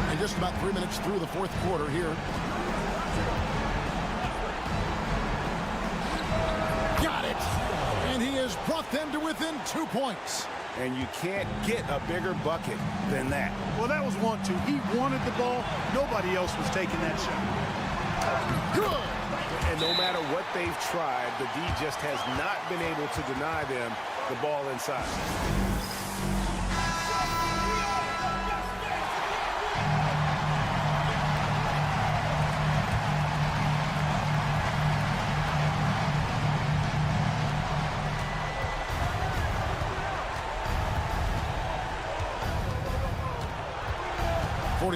And just about 3 minutes through the fourth quarter here. Got it. And he has brought them to within 2 points. And you can't get a bigger bucket than that. Well, that was 1-2. He wanted the ball. Nobody else was taking that shot. Good. And no matter what they've tried, the D just has not been able to deny them the ball inside.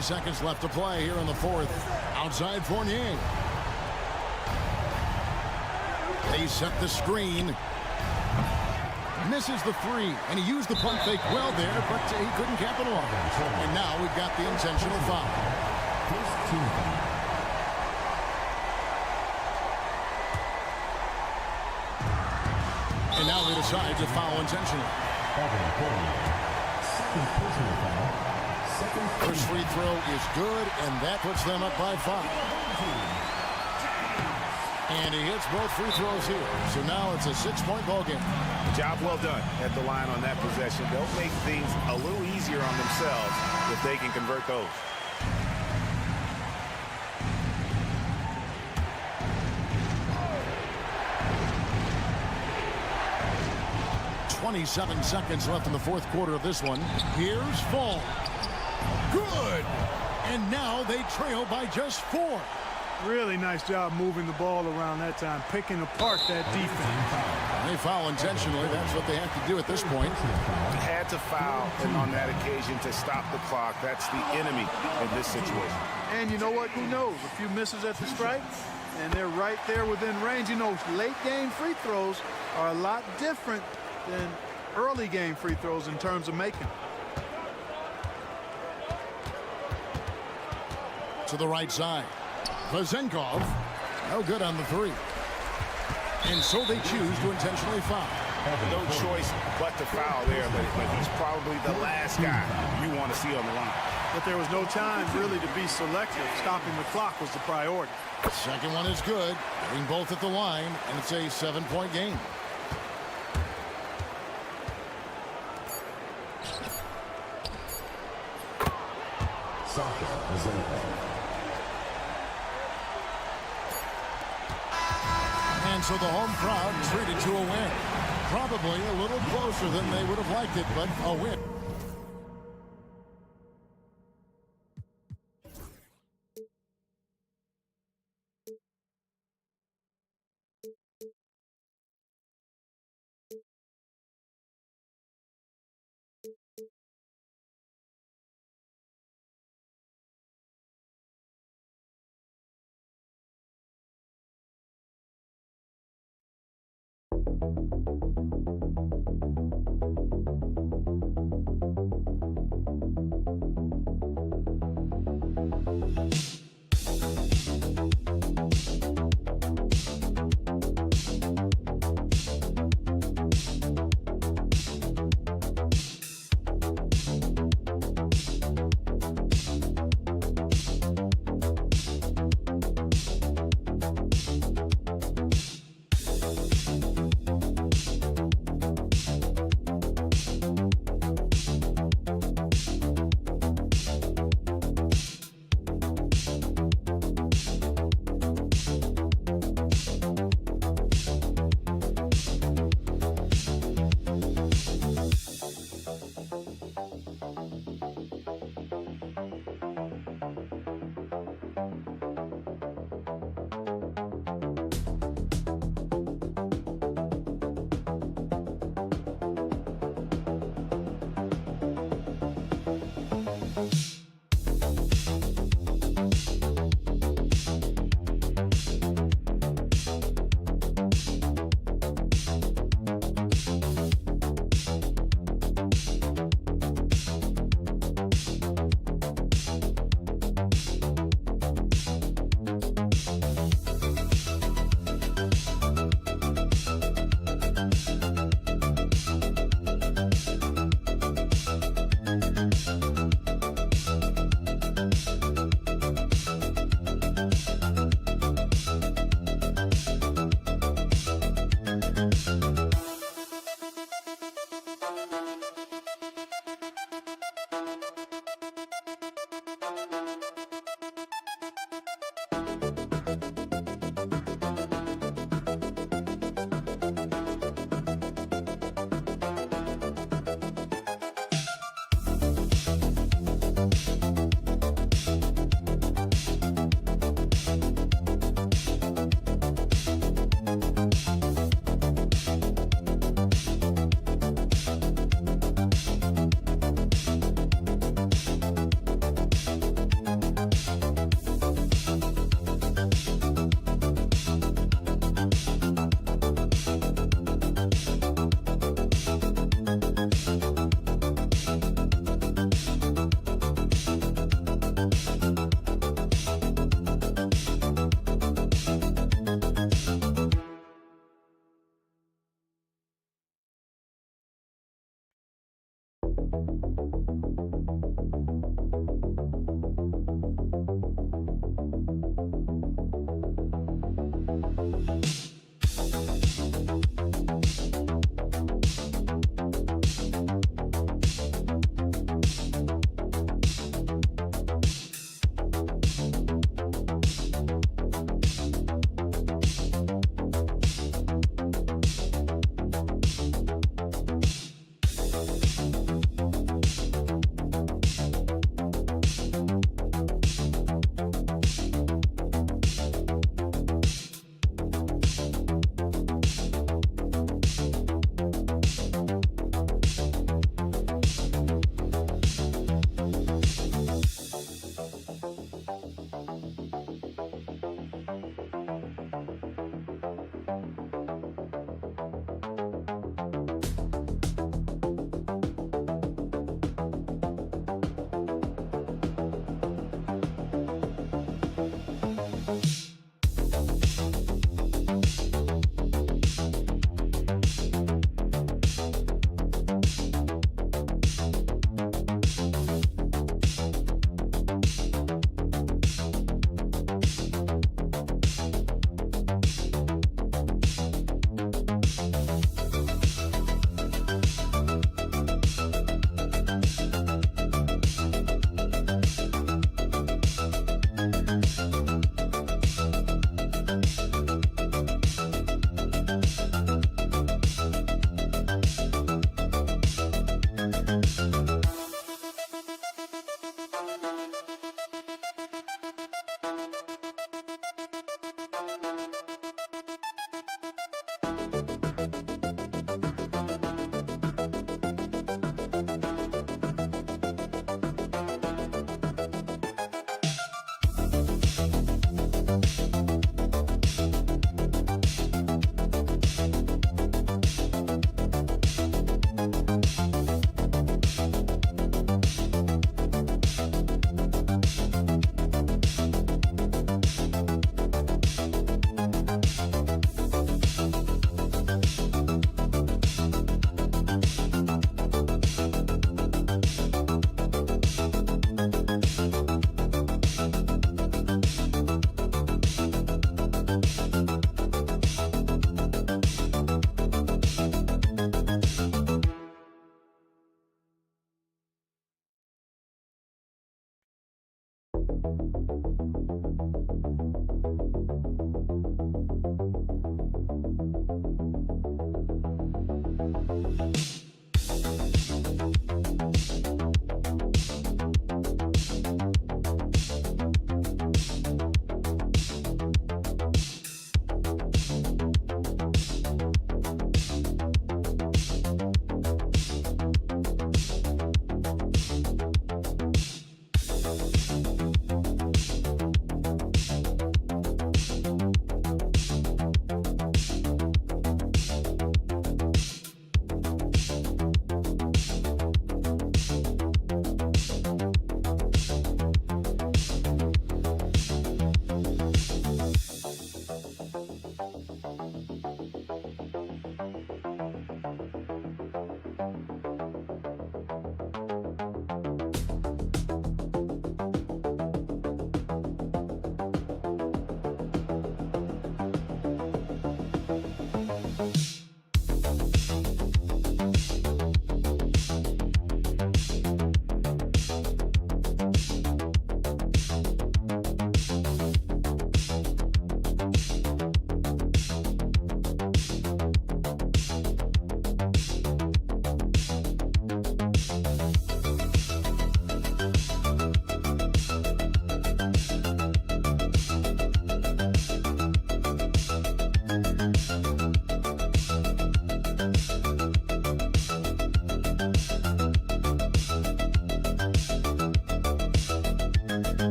Seconds left to play here in the fourth. Outside Fournier. They set the screen. Misses the 3, and he used the pump fake well there, but he couldn't capitalize. And now we've got the intentional foul. And now they decide to foul intentionally. First free throw is good, and that puts them up by 5. And he hits both free throws here. So now it's a 6-point ball game. Job well done at the line on that possession. They'll make things a little easier on themselves if they can convert those. .27 seconds left in the fourth quarter of this one. Here's Fall. Good. And now they trail by just 4. Really nice job moving the ball around that time, picking apart that defense. They foul intentionally. That's what they have to do at this point. Had to foul and on that occasion to stop the clock. That's the enemy in this situation. And you know what? Who knows? A few misses at the stripe, and they're right there within range. You know, late game free throws are a lot different than early game free throws in terms of making. To the right side. Vazenkov, no good on the 3. And so they choose to intentionally foul. No choice but to foul there, but he's probably the last guy you want to see on the line. But there was no time really to be selective. Stopping the clock was the priority. Second one is good. Getting both at the line, and it's a 7-point game. And so the home crowd treated to a win. Probably a little closer than they would have liked it, but a win.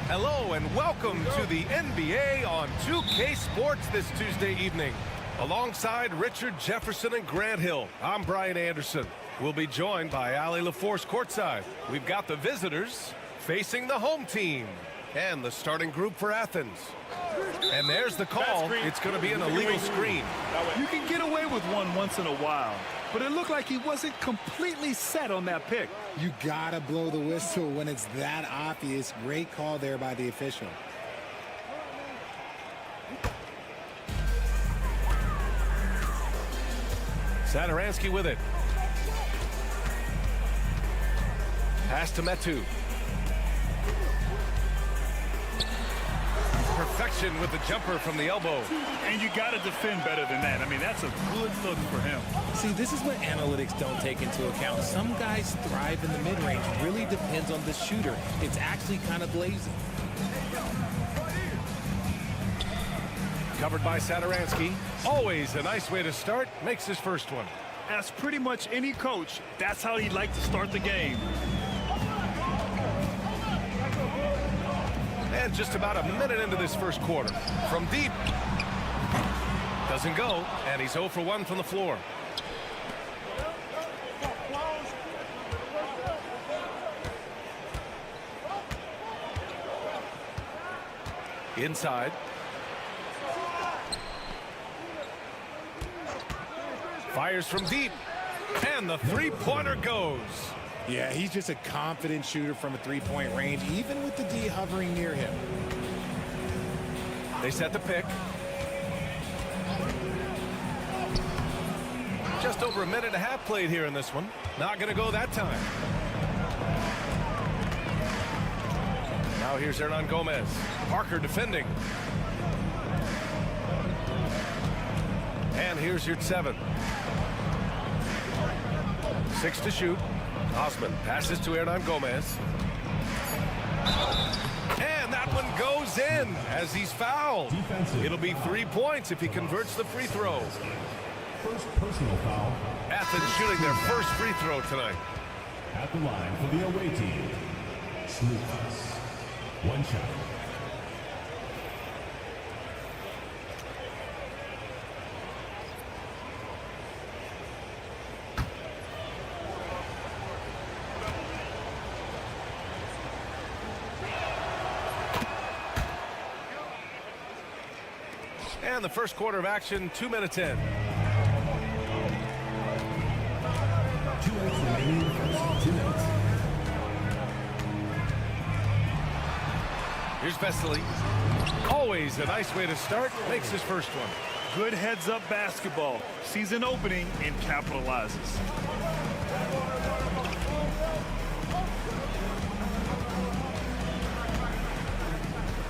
Hello and welcome to the NBA on 2K Sports this Tuesday evening. Alongside Richard Jefferson and Grant Hill, I'm Brian Anderson. We'll be joined by Ali LaForce courtside. We've got the visitors facing the home team and the starting group for Athens. And there's the call. It's going to be an illegal screen. You can get away with one once in a while, but it looked like he wasn't completely set on that pick. You gotta blow the whistle when it's that obvious. Great call there by the official. Satoransky with it. Pass to Metu. Perfection with the jumper from the elbow. And you got to defend better than that. I mean, that's a good look for him. See, this is what analytics don't take into account. Some guys thrive in the mid-range. Really depends on the shooter. It's actually kind of lazy. Covered by Satoransky. Always a nice way to start. Makes his first one. As pretty much any coach, that's how he'd like to start the game. And just about a minute into this first quarter. From deep. Doesn't go. And he's 0 for 1 from the floor. Inside. Fires from deep. And the three-pointer goes. Yeah, he's just a confident shooter from a three-point range, even with the D hovering near him. They set the pick. Just over a minute and a half played here in this one. Not going to go that time. Now here's Hernan Gomez. Parker defending. And here's your 7. 6 to shoot. Osman passes to Hernan Gomez. And that one goes in as he's fouled. It'll be 3 points if he converts the free throw. First personal foul. Athens shooting their first free throw tonight. At the line for the away team. Slukas. One shot. And the first quarter of action, 2 minutes in. 2 minutes remaining. 2 minutes. Here's Vesely. Always a nice way to start. Makes his first one. Good heads-up basketball. Sees an opening and capitalizes.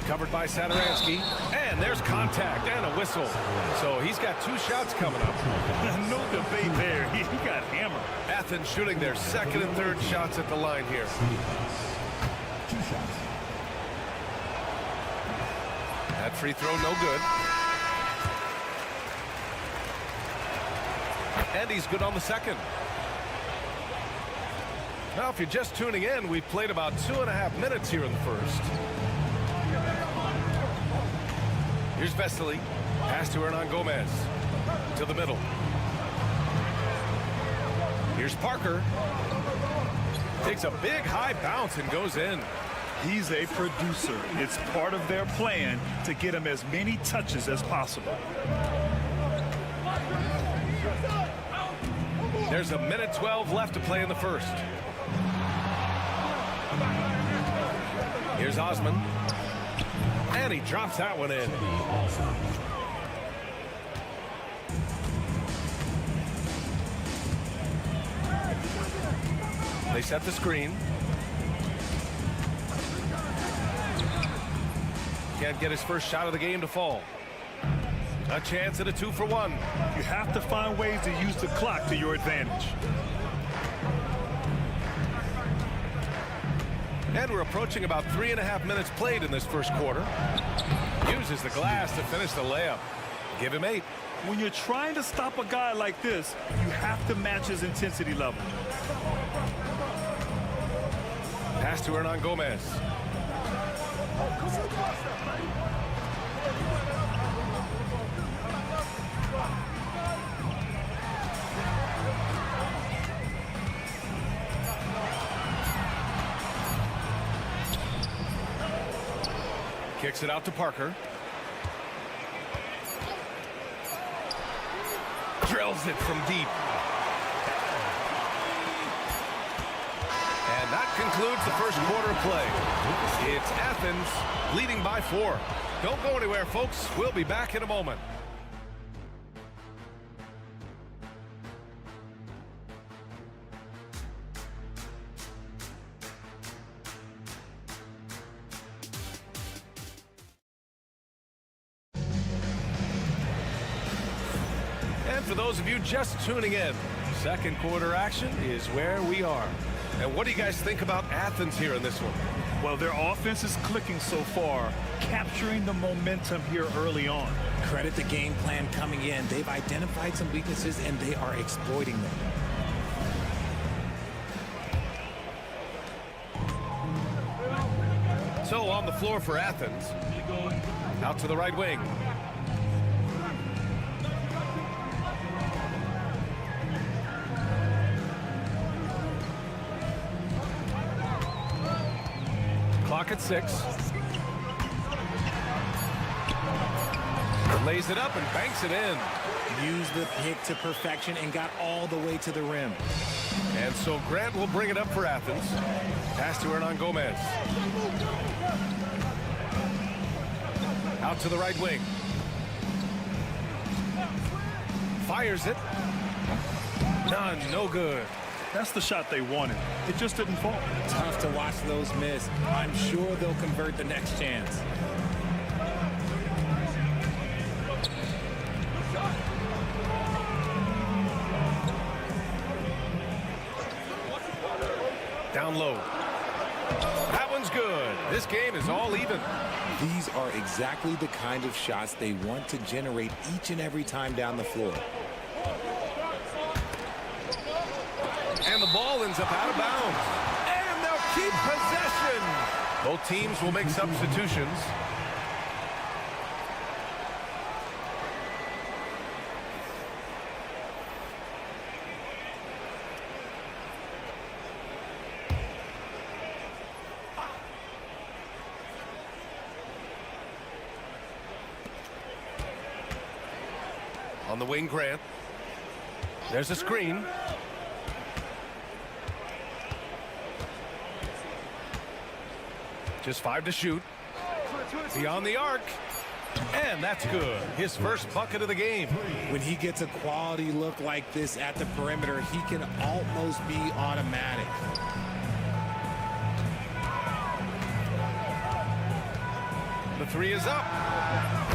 Covered by Satoransky. And there's contact and a whistle. So he's got 2 shots coming up. No debate there. He got hammered. Athens shooting their second and third shots at the line here. 2 shots. That free throw no good. And he's good on the second. Now, if you're just tuning in, we've played about 2.5 minutes here in the first. Here's Vesely. Pass to Hernan Gomez. To the middle. Here's Parker. Takes a big high bounce and goes in. He's a producer. It's part of their plan to get him as many touches as possible. There's a minute 12 left to play in the first. Here's Osman. And he drops that one in. They set the screen. Can't get his first shot of the game to fall. A chance at a 2 for 1. You have to find ways to use the clock to your advantage. And we're approaching about 3.5 minutes played in this first quarter. Uses the glass to finish the layup. Give him 8. When you're trying to stop a guy like this, you have to match his intensity level. Pass to Hernan Gomez. Kicks it out to Parker. Drills it from deep. And that concludes the first quarter of play. It's Athens leading by 4. Don't go anywhere, folks. We'll be back in a moment. And for those of you just tuning in, second quarter action is where we are. And what do you guys think about Athens here in this one? Well, their offense is clicking so far, capturing the momentum here early on. Credit the game plan coming in. They've identified some weaknesses, and they are exploiting them. So on the floor for Athens. Out to the right wing. Clock at 6. Lays it up and banks it in. Used the pick to perfection and got all the way to the rim. And so Grant will bring it up for Athens. Pass to Hernan Gomez. Out to the right wing. Fires it. None, no good. That's the shot they wanted. It just didn't fall. Tough to watch those miss. I'm sure they'll convert the next chance. Down low. That one's good. This game is all even. These are exactly the kind of shots they want to generate each and every time down the floor. And the ball ends up out of bounds. And they'll keep possession. Both teams will make substitutions. On the wing, Grant. There's a screen. Just 5 to shoot. Beyond the arc. And that's good. His first bucket of the game. When he gets a quality look like this at the perimeter, he can almost be automatic. The 3 is up.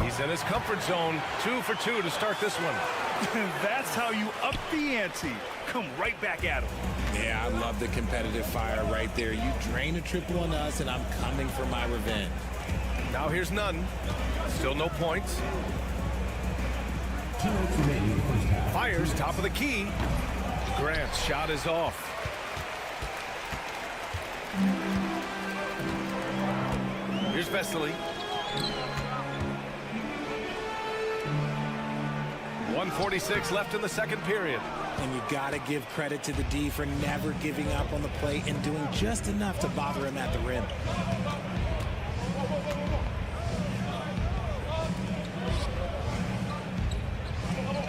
He's in his comfort zone. 2 for 2 to start this one. That's how you up the ante. Come right back at him. Yeah, I love the competitive fire right there. You drain a triple on us, and I'm coming for my revenge. Now here's none. Still no points. Fires top of the key. Grant's shot is off. Here's Vesely. 1:46 left in the second period. And you got to give credit to the D for never giving up on the play and doing just enough to bother him at the rim.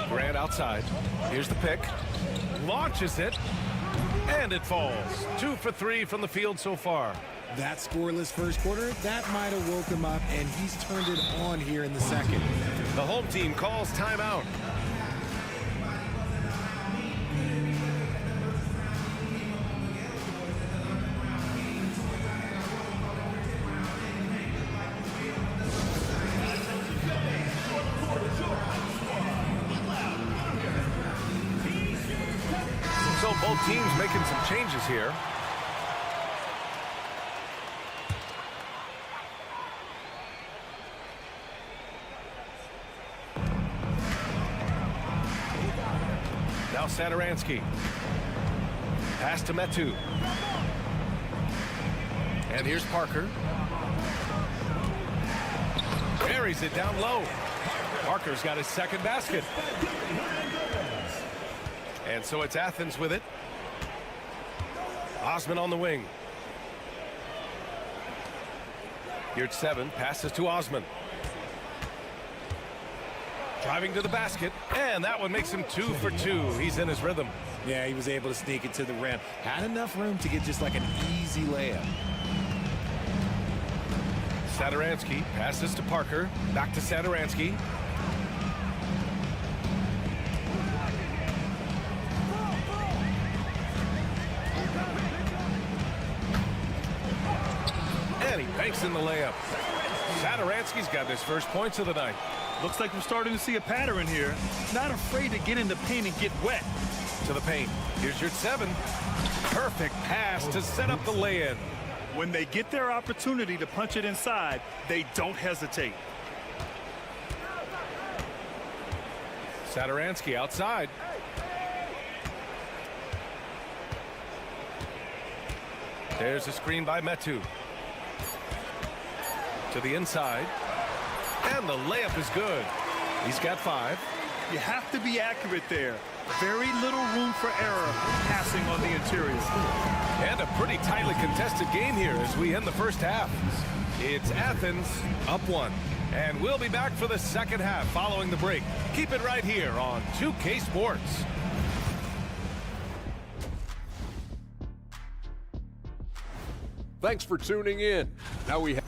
Grant outside. Here's the pick. Launches it. And it falls. 2 for 3 from the field so far. That scoreless first quarter, that might have woke him up, and he's turned it on here in the second. The home team calls timeout. So both teams making some changes here. Now Satoransky. Pass to Metu. And here's Parker. buries it down low. Parker's got his second basket. And so it's Athens with it. Osman on the wing. Here at 7, passes to Osman. Driving to the basket, and that one makes him 2 for 2. He's in his rhythm. Yeah, he was able to sneak it to the rim. Had enough room to get just like an easy layup. Satoransky passes to Parker. Back to Satoransky. And he banks in the layup. Satoransky's got his first points of the night. Looks like we're starting to see a pattern here. Not afraid to get in the paint and get wet. To the paint. Here's your 7. Perfect pass to set up the lay-in. When they get their opportunity to punch it inside, they don't hesitate. Satoransky outside. There's a screen by Metu. To the inside. And the layup is good. He's got 5. You have to be accurate there. Very little room for error passing on the interior. And a pretty tightly contested game here as we end the first half. It's Athens up 1. And we'll be back for the second half following the break. Keep it right here on 2K Sports. Thanks for tuning in. Now we have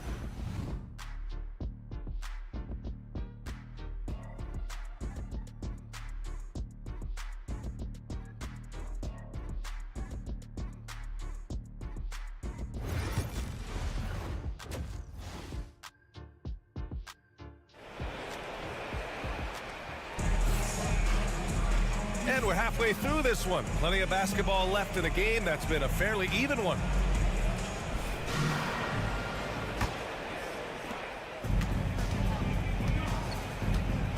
And we're halfway through this one. Plenty of basketball left in a game that's been a fairly even one.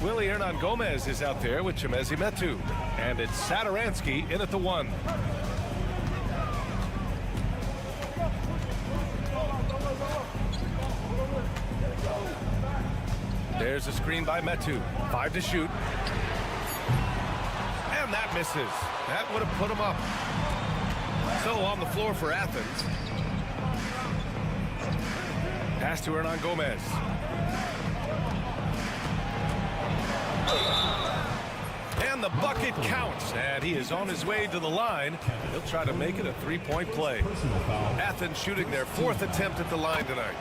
Willie Hernan-Gomez is out there with Chimezie Metu. And it's Satoransky in at the 1. There's a screen by Metu. 5 to shoot. And that misses. That would have put him up. So on the floor for Athens. Pass to Hernan-Gomez. And the bucket counts. And he is on his way to the line. He'll try to make it a 3-point play. Athens shooting their 4th attempt at the line tonight.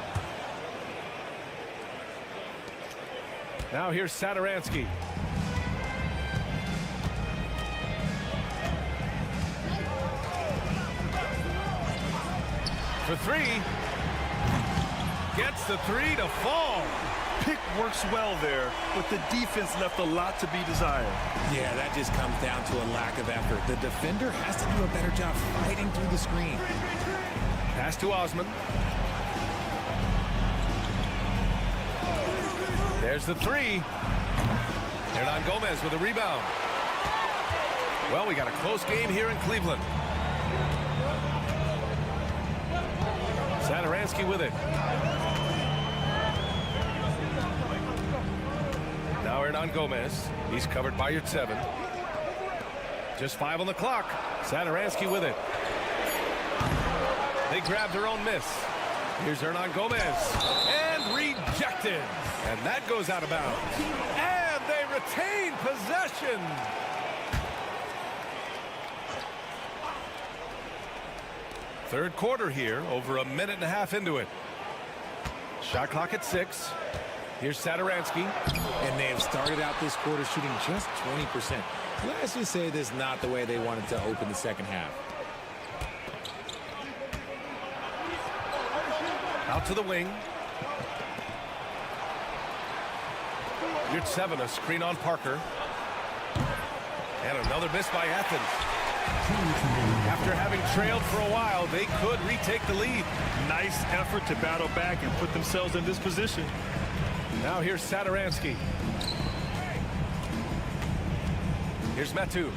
Now here's Satoransky. For 3. Gets the 3 to fall. Pick works well there, but the defense left a lot to be desired. Yeah, that just comes down to a lack of effort. The defender has to do a better job fighting through the screen. Pass to Osman. There's the 3. Hernan-Gomez with a rebound. Well, we got a close game here in Cleveland. Satoransky with it. Now Hernan-Gomez. He's covered by your 7. Just 5 on the clock. Satoransky with it. They grabbed their own miss. Here's Hernan-Gomez. And rejected. And that goes out of bounds. And they retain possession. Third quarter here, over a minute and a half into it. Shot clock at 6. Here's Satoransky. And they have started out this quarter shooting just 20%. Let's just say this is not the way they wanted to open the second half. Out to the wing. You're 7, a screen on Parker. And another miss by Athens. After having trailed for a while, they could retake the lead. Nice effort to battle back and put themselves in this position. Now here's Satoransky. Here's Metu.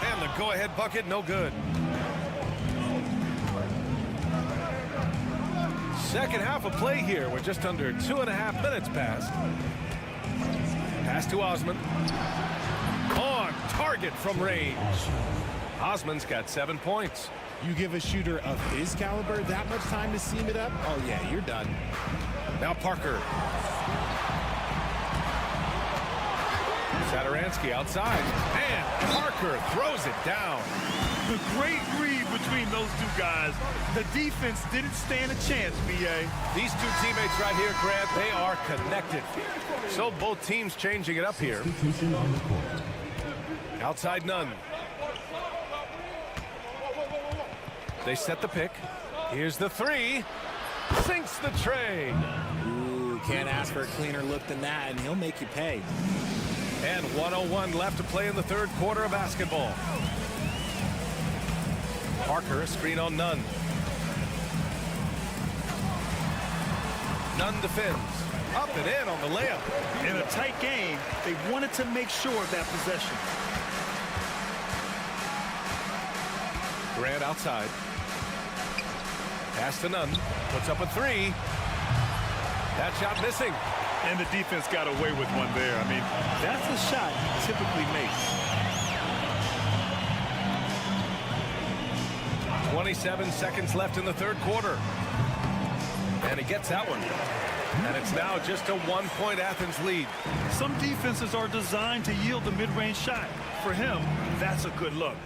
And the go-ahead bucket, no good. Second half of play here. We're just under 2.5 minutes past. Pass to Osman. On target from range. Osman's got 7 points. You give a shooter of his caliber that much time to seam it up? Oh, yeah, you're done. Now Parker. Satoransky outside. And Parker throws it down. The great read between those two guys. The defense didn't stand a chance, B.A. These two teammates right here, Grant, they are connected. So both teams changing it up here. Outside Nunn. They set the pick. Here's the three. Sinks the tray. Ooh, can't ask for a cleaner look than that, and he'll make you pay. And 1:01 left to play in the third quarter of basketball. Parker, a screen on Nunn. Nunn defends. Up and in on the layup. In a tight game, they wanted to make sure of that possession. Grant outside. Pass to Nunn. Puts up a three. That shot missing. And the defense got away with one there. I mean, that's a shot he typically makes. 27 seconds left in the third quarter. And he gets that one. And it's now just a 1-point Athens lead. Some defenses are designed to yield the mid-range shot. For him, that's a good look.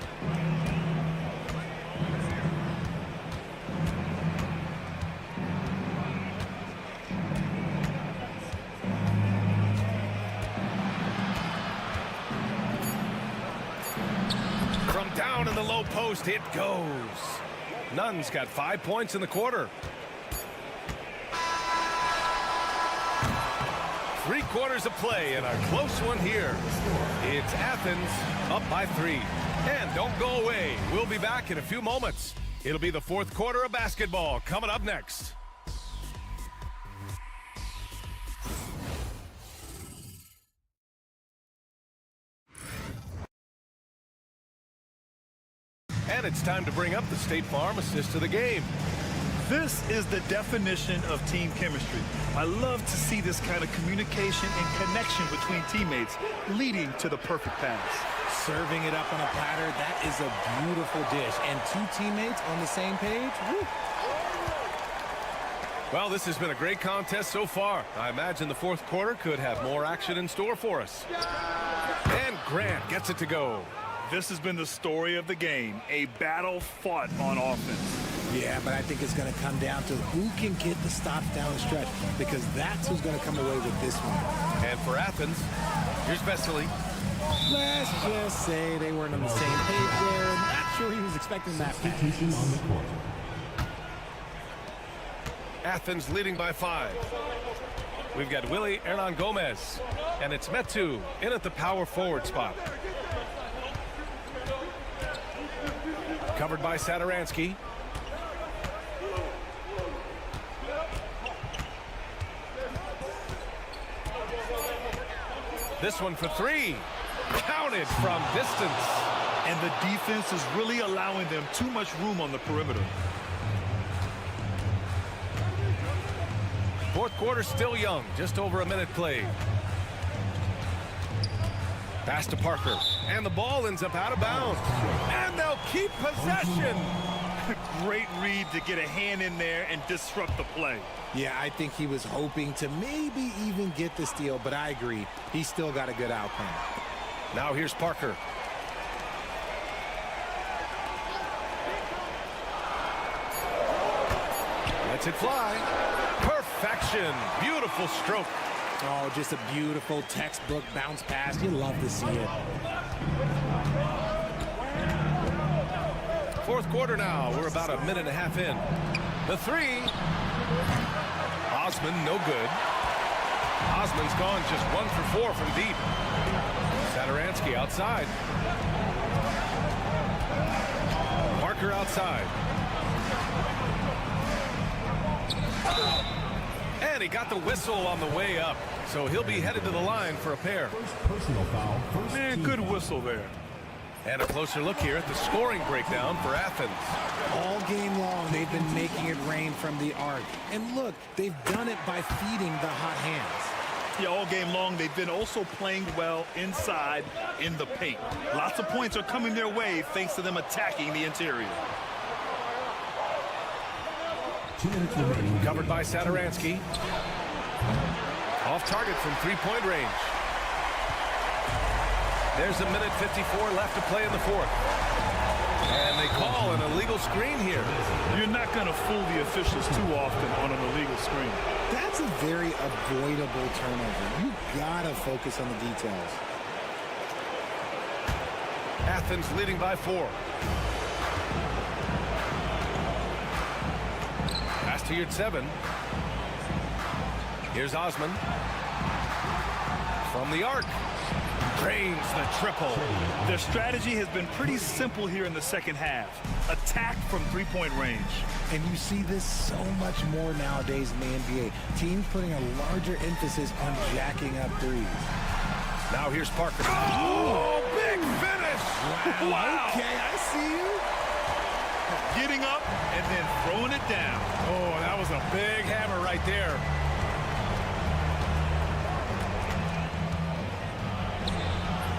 From down in the low post, it goes. Nunn's got 5 points in the quarter. 3 quarters of play and a close one here. It's Athens up by 3. And don't go away. We'll be back in a few moments. It'll be the fourth quarter of basketball coming up next. And it's time to bring up the State Farm assist of the game. This is the definition of team chemistry. I love to see this kind of communication and connection between teammates leading to the perfect pass. Serving it up on a platter, that is a beautiful dish. And two teammates on the same page, woo. Well, this has been a great contest so far. I imagine the fourth quarter could have more action in store for us. And Grant gets it to go. This has been the story of the game, a battle fought on offense. Yeah, but I think it's going to come down to who can get the stops down the stretch, because that's who's going to come away with this one. And for Athens, here's Vesely. Let's just say they weren't on the same page there. Not sure he was expecting that pass. Athens leading by 5. We've got Willie Hernan Gomez, and it's Metu in at the power forward spot. Covered by Satoransky. This one for 3. Counted from distance. And the defense is really allowing them too much room on the perimeter. Fourth quarter still young, just over a minute played. Pass to Parker, and the ball ends up out of bounds. And they'll keep possession. Great read to get a hand in there and disrupt the play. Yeah, I think he was hoping to maybe even get the steal, but I agree. He's still got a good outcome. Now here's Parker. Lets it fly. Perfection. Beautiful stroke. Oh, just a beautiful textbook bounce pass. You love to see it. Fourth quarter now. We're about a minute and a half in. The 3. Osman, no good. Osman's gone just 1 for 4 from deep. Satoransky outside. Parker outside. And he got the whistle on the way up, so he'll be headed to the line for a pair. Man, good whistle there. And a closer look here at the scoring breakdown for Athens. All game long, they've been making it rain from the arc. And look, they've done it by feeding the hot hands. Yeah, all game long, they've been also playing well inside in the paint. Lots of points are coming their way thanks to them attacking the interior. 2 minutes remaining. Covered by Satoransky. Off target from three-point range. There's a minute 54 left to play in the fourth. And they call an illegal screen here. You're not going to fool the officials too often on an illegal screen. That's a very avoidable turnover. You gotta focus on the details. Athens leading by 4. Pass to Yurt 7. Here's Osman. From the arc. Drains the triple. Their strategy has been pretty simple here in the second half. Attack from three-point range. And you see this so much more nowadays in the NBA. Teams putting a larger emphasis on jacking up threes. Now here's Parker. Oh, big finish! Wow. Okay, I see you. Getting up and then throwing it down. Oh, that was a big hammer right there.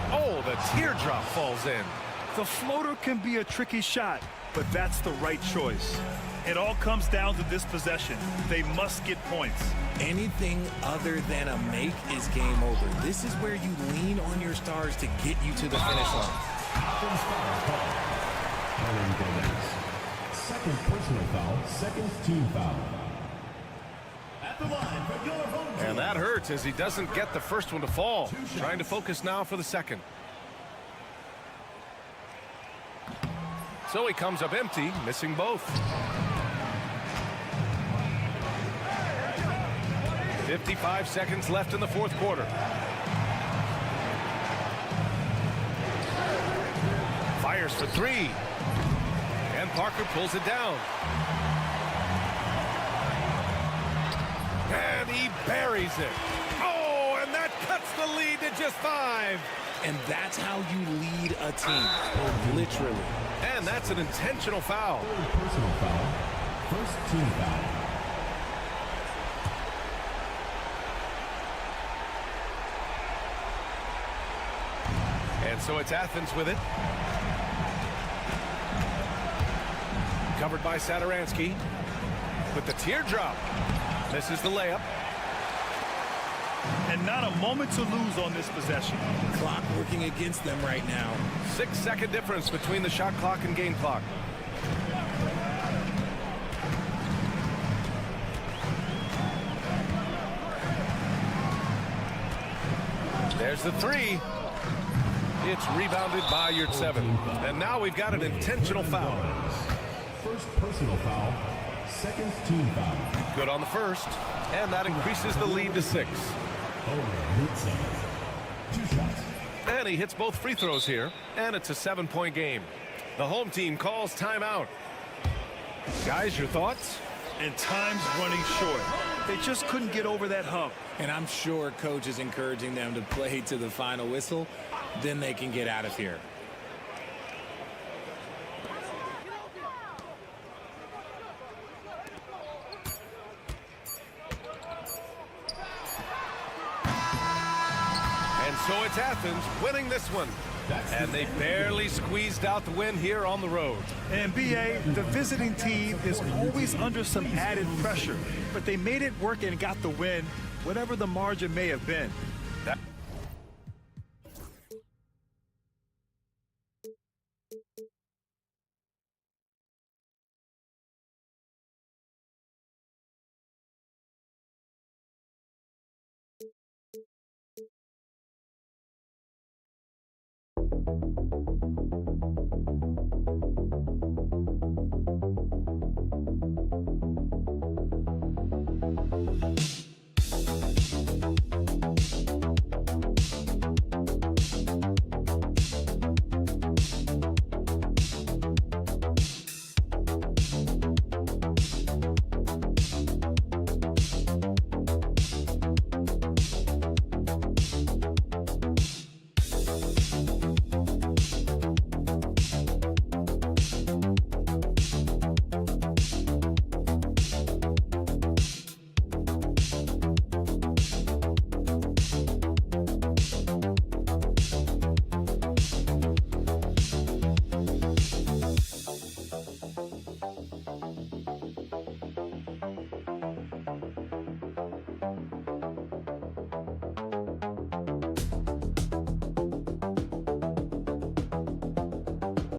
Oh, the teardrop falls in. The floater can be a tricky shot, but that's the right choice. It all comes down to this possession. They must get points. Anything other than a make is game over. This is where you lean on your stars to get you to the finish line. Second personal foul, second team foul. At the line for your home team. And that hurts as he doesn't get the first one to fall. Trying to focus now for the second. So he comes up empty, missing both. 55 seconds left in the fourth quarter. Fires for 3. And Parker pulls it down. And he buries it. Oh, and that cuts the lead to just 5. And that's how you lead a team, literally. And that's an intentional foul. Personal foul, first team foul. And so it's Athens with it. Covered by Satoransky. With the teardrop. Misses the layup. And not a moment to lose on this possession. Clock working against them right now. 6-second difference between the shot clock and game clock. There's the 3. It's rebounded by Yurt 7. And now we've got an intentional foul. First personal foul, second team foul. Good on the first. And that increases the lead to 6. Two shots. And he hits both free throws here. And it's a 7-point game. The home team calls timeout. Guys, your thoughts? And time's running short. They just couldn't get over that hump. And I'm sure coach is encouraging them to play to the final whistle. Then they can get out of here. So it's Athens winning this one. And they barely squeezed out the win here on the road. And BA, the visiting team is always under some added pressure, but they made it work and got the win, whatever the margin may have been.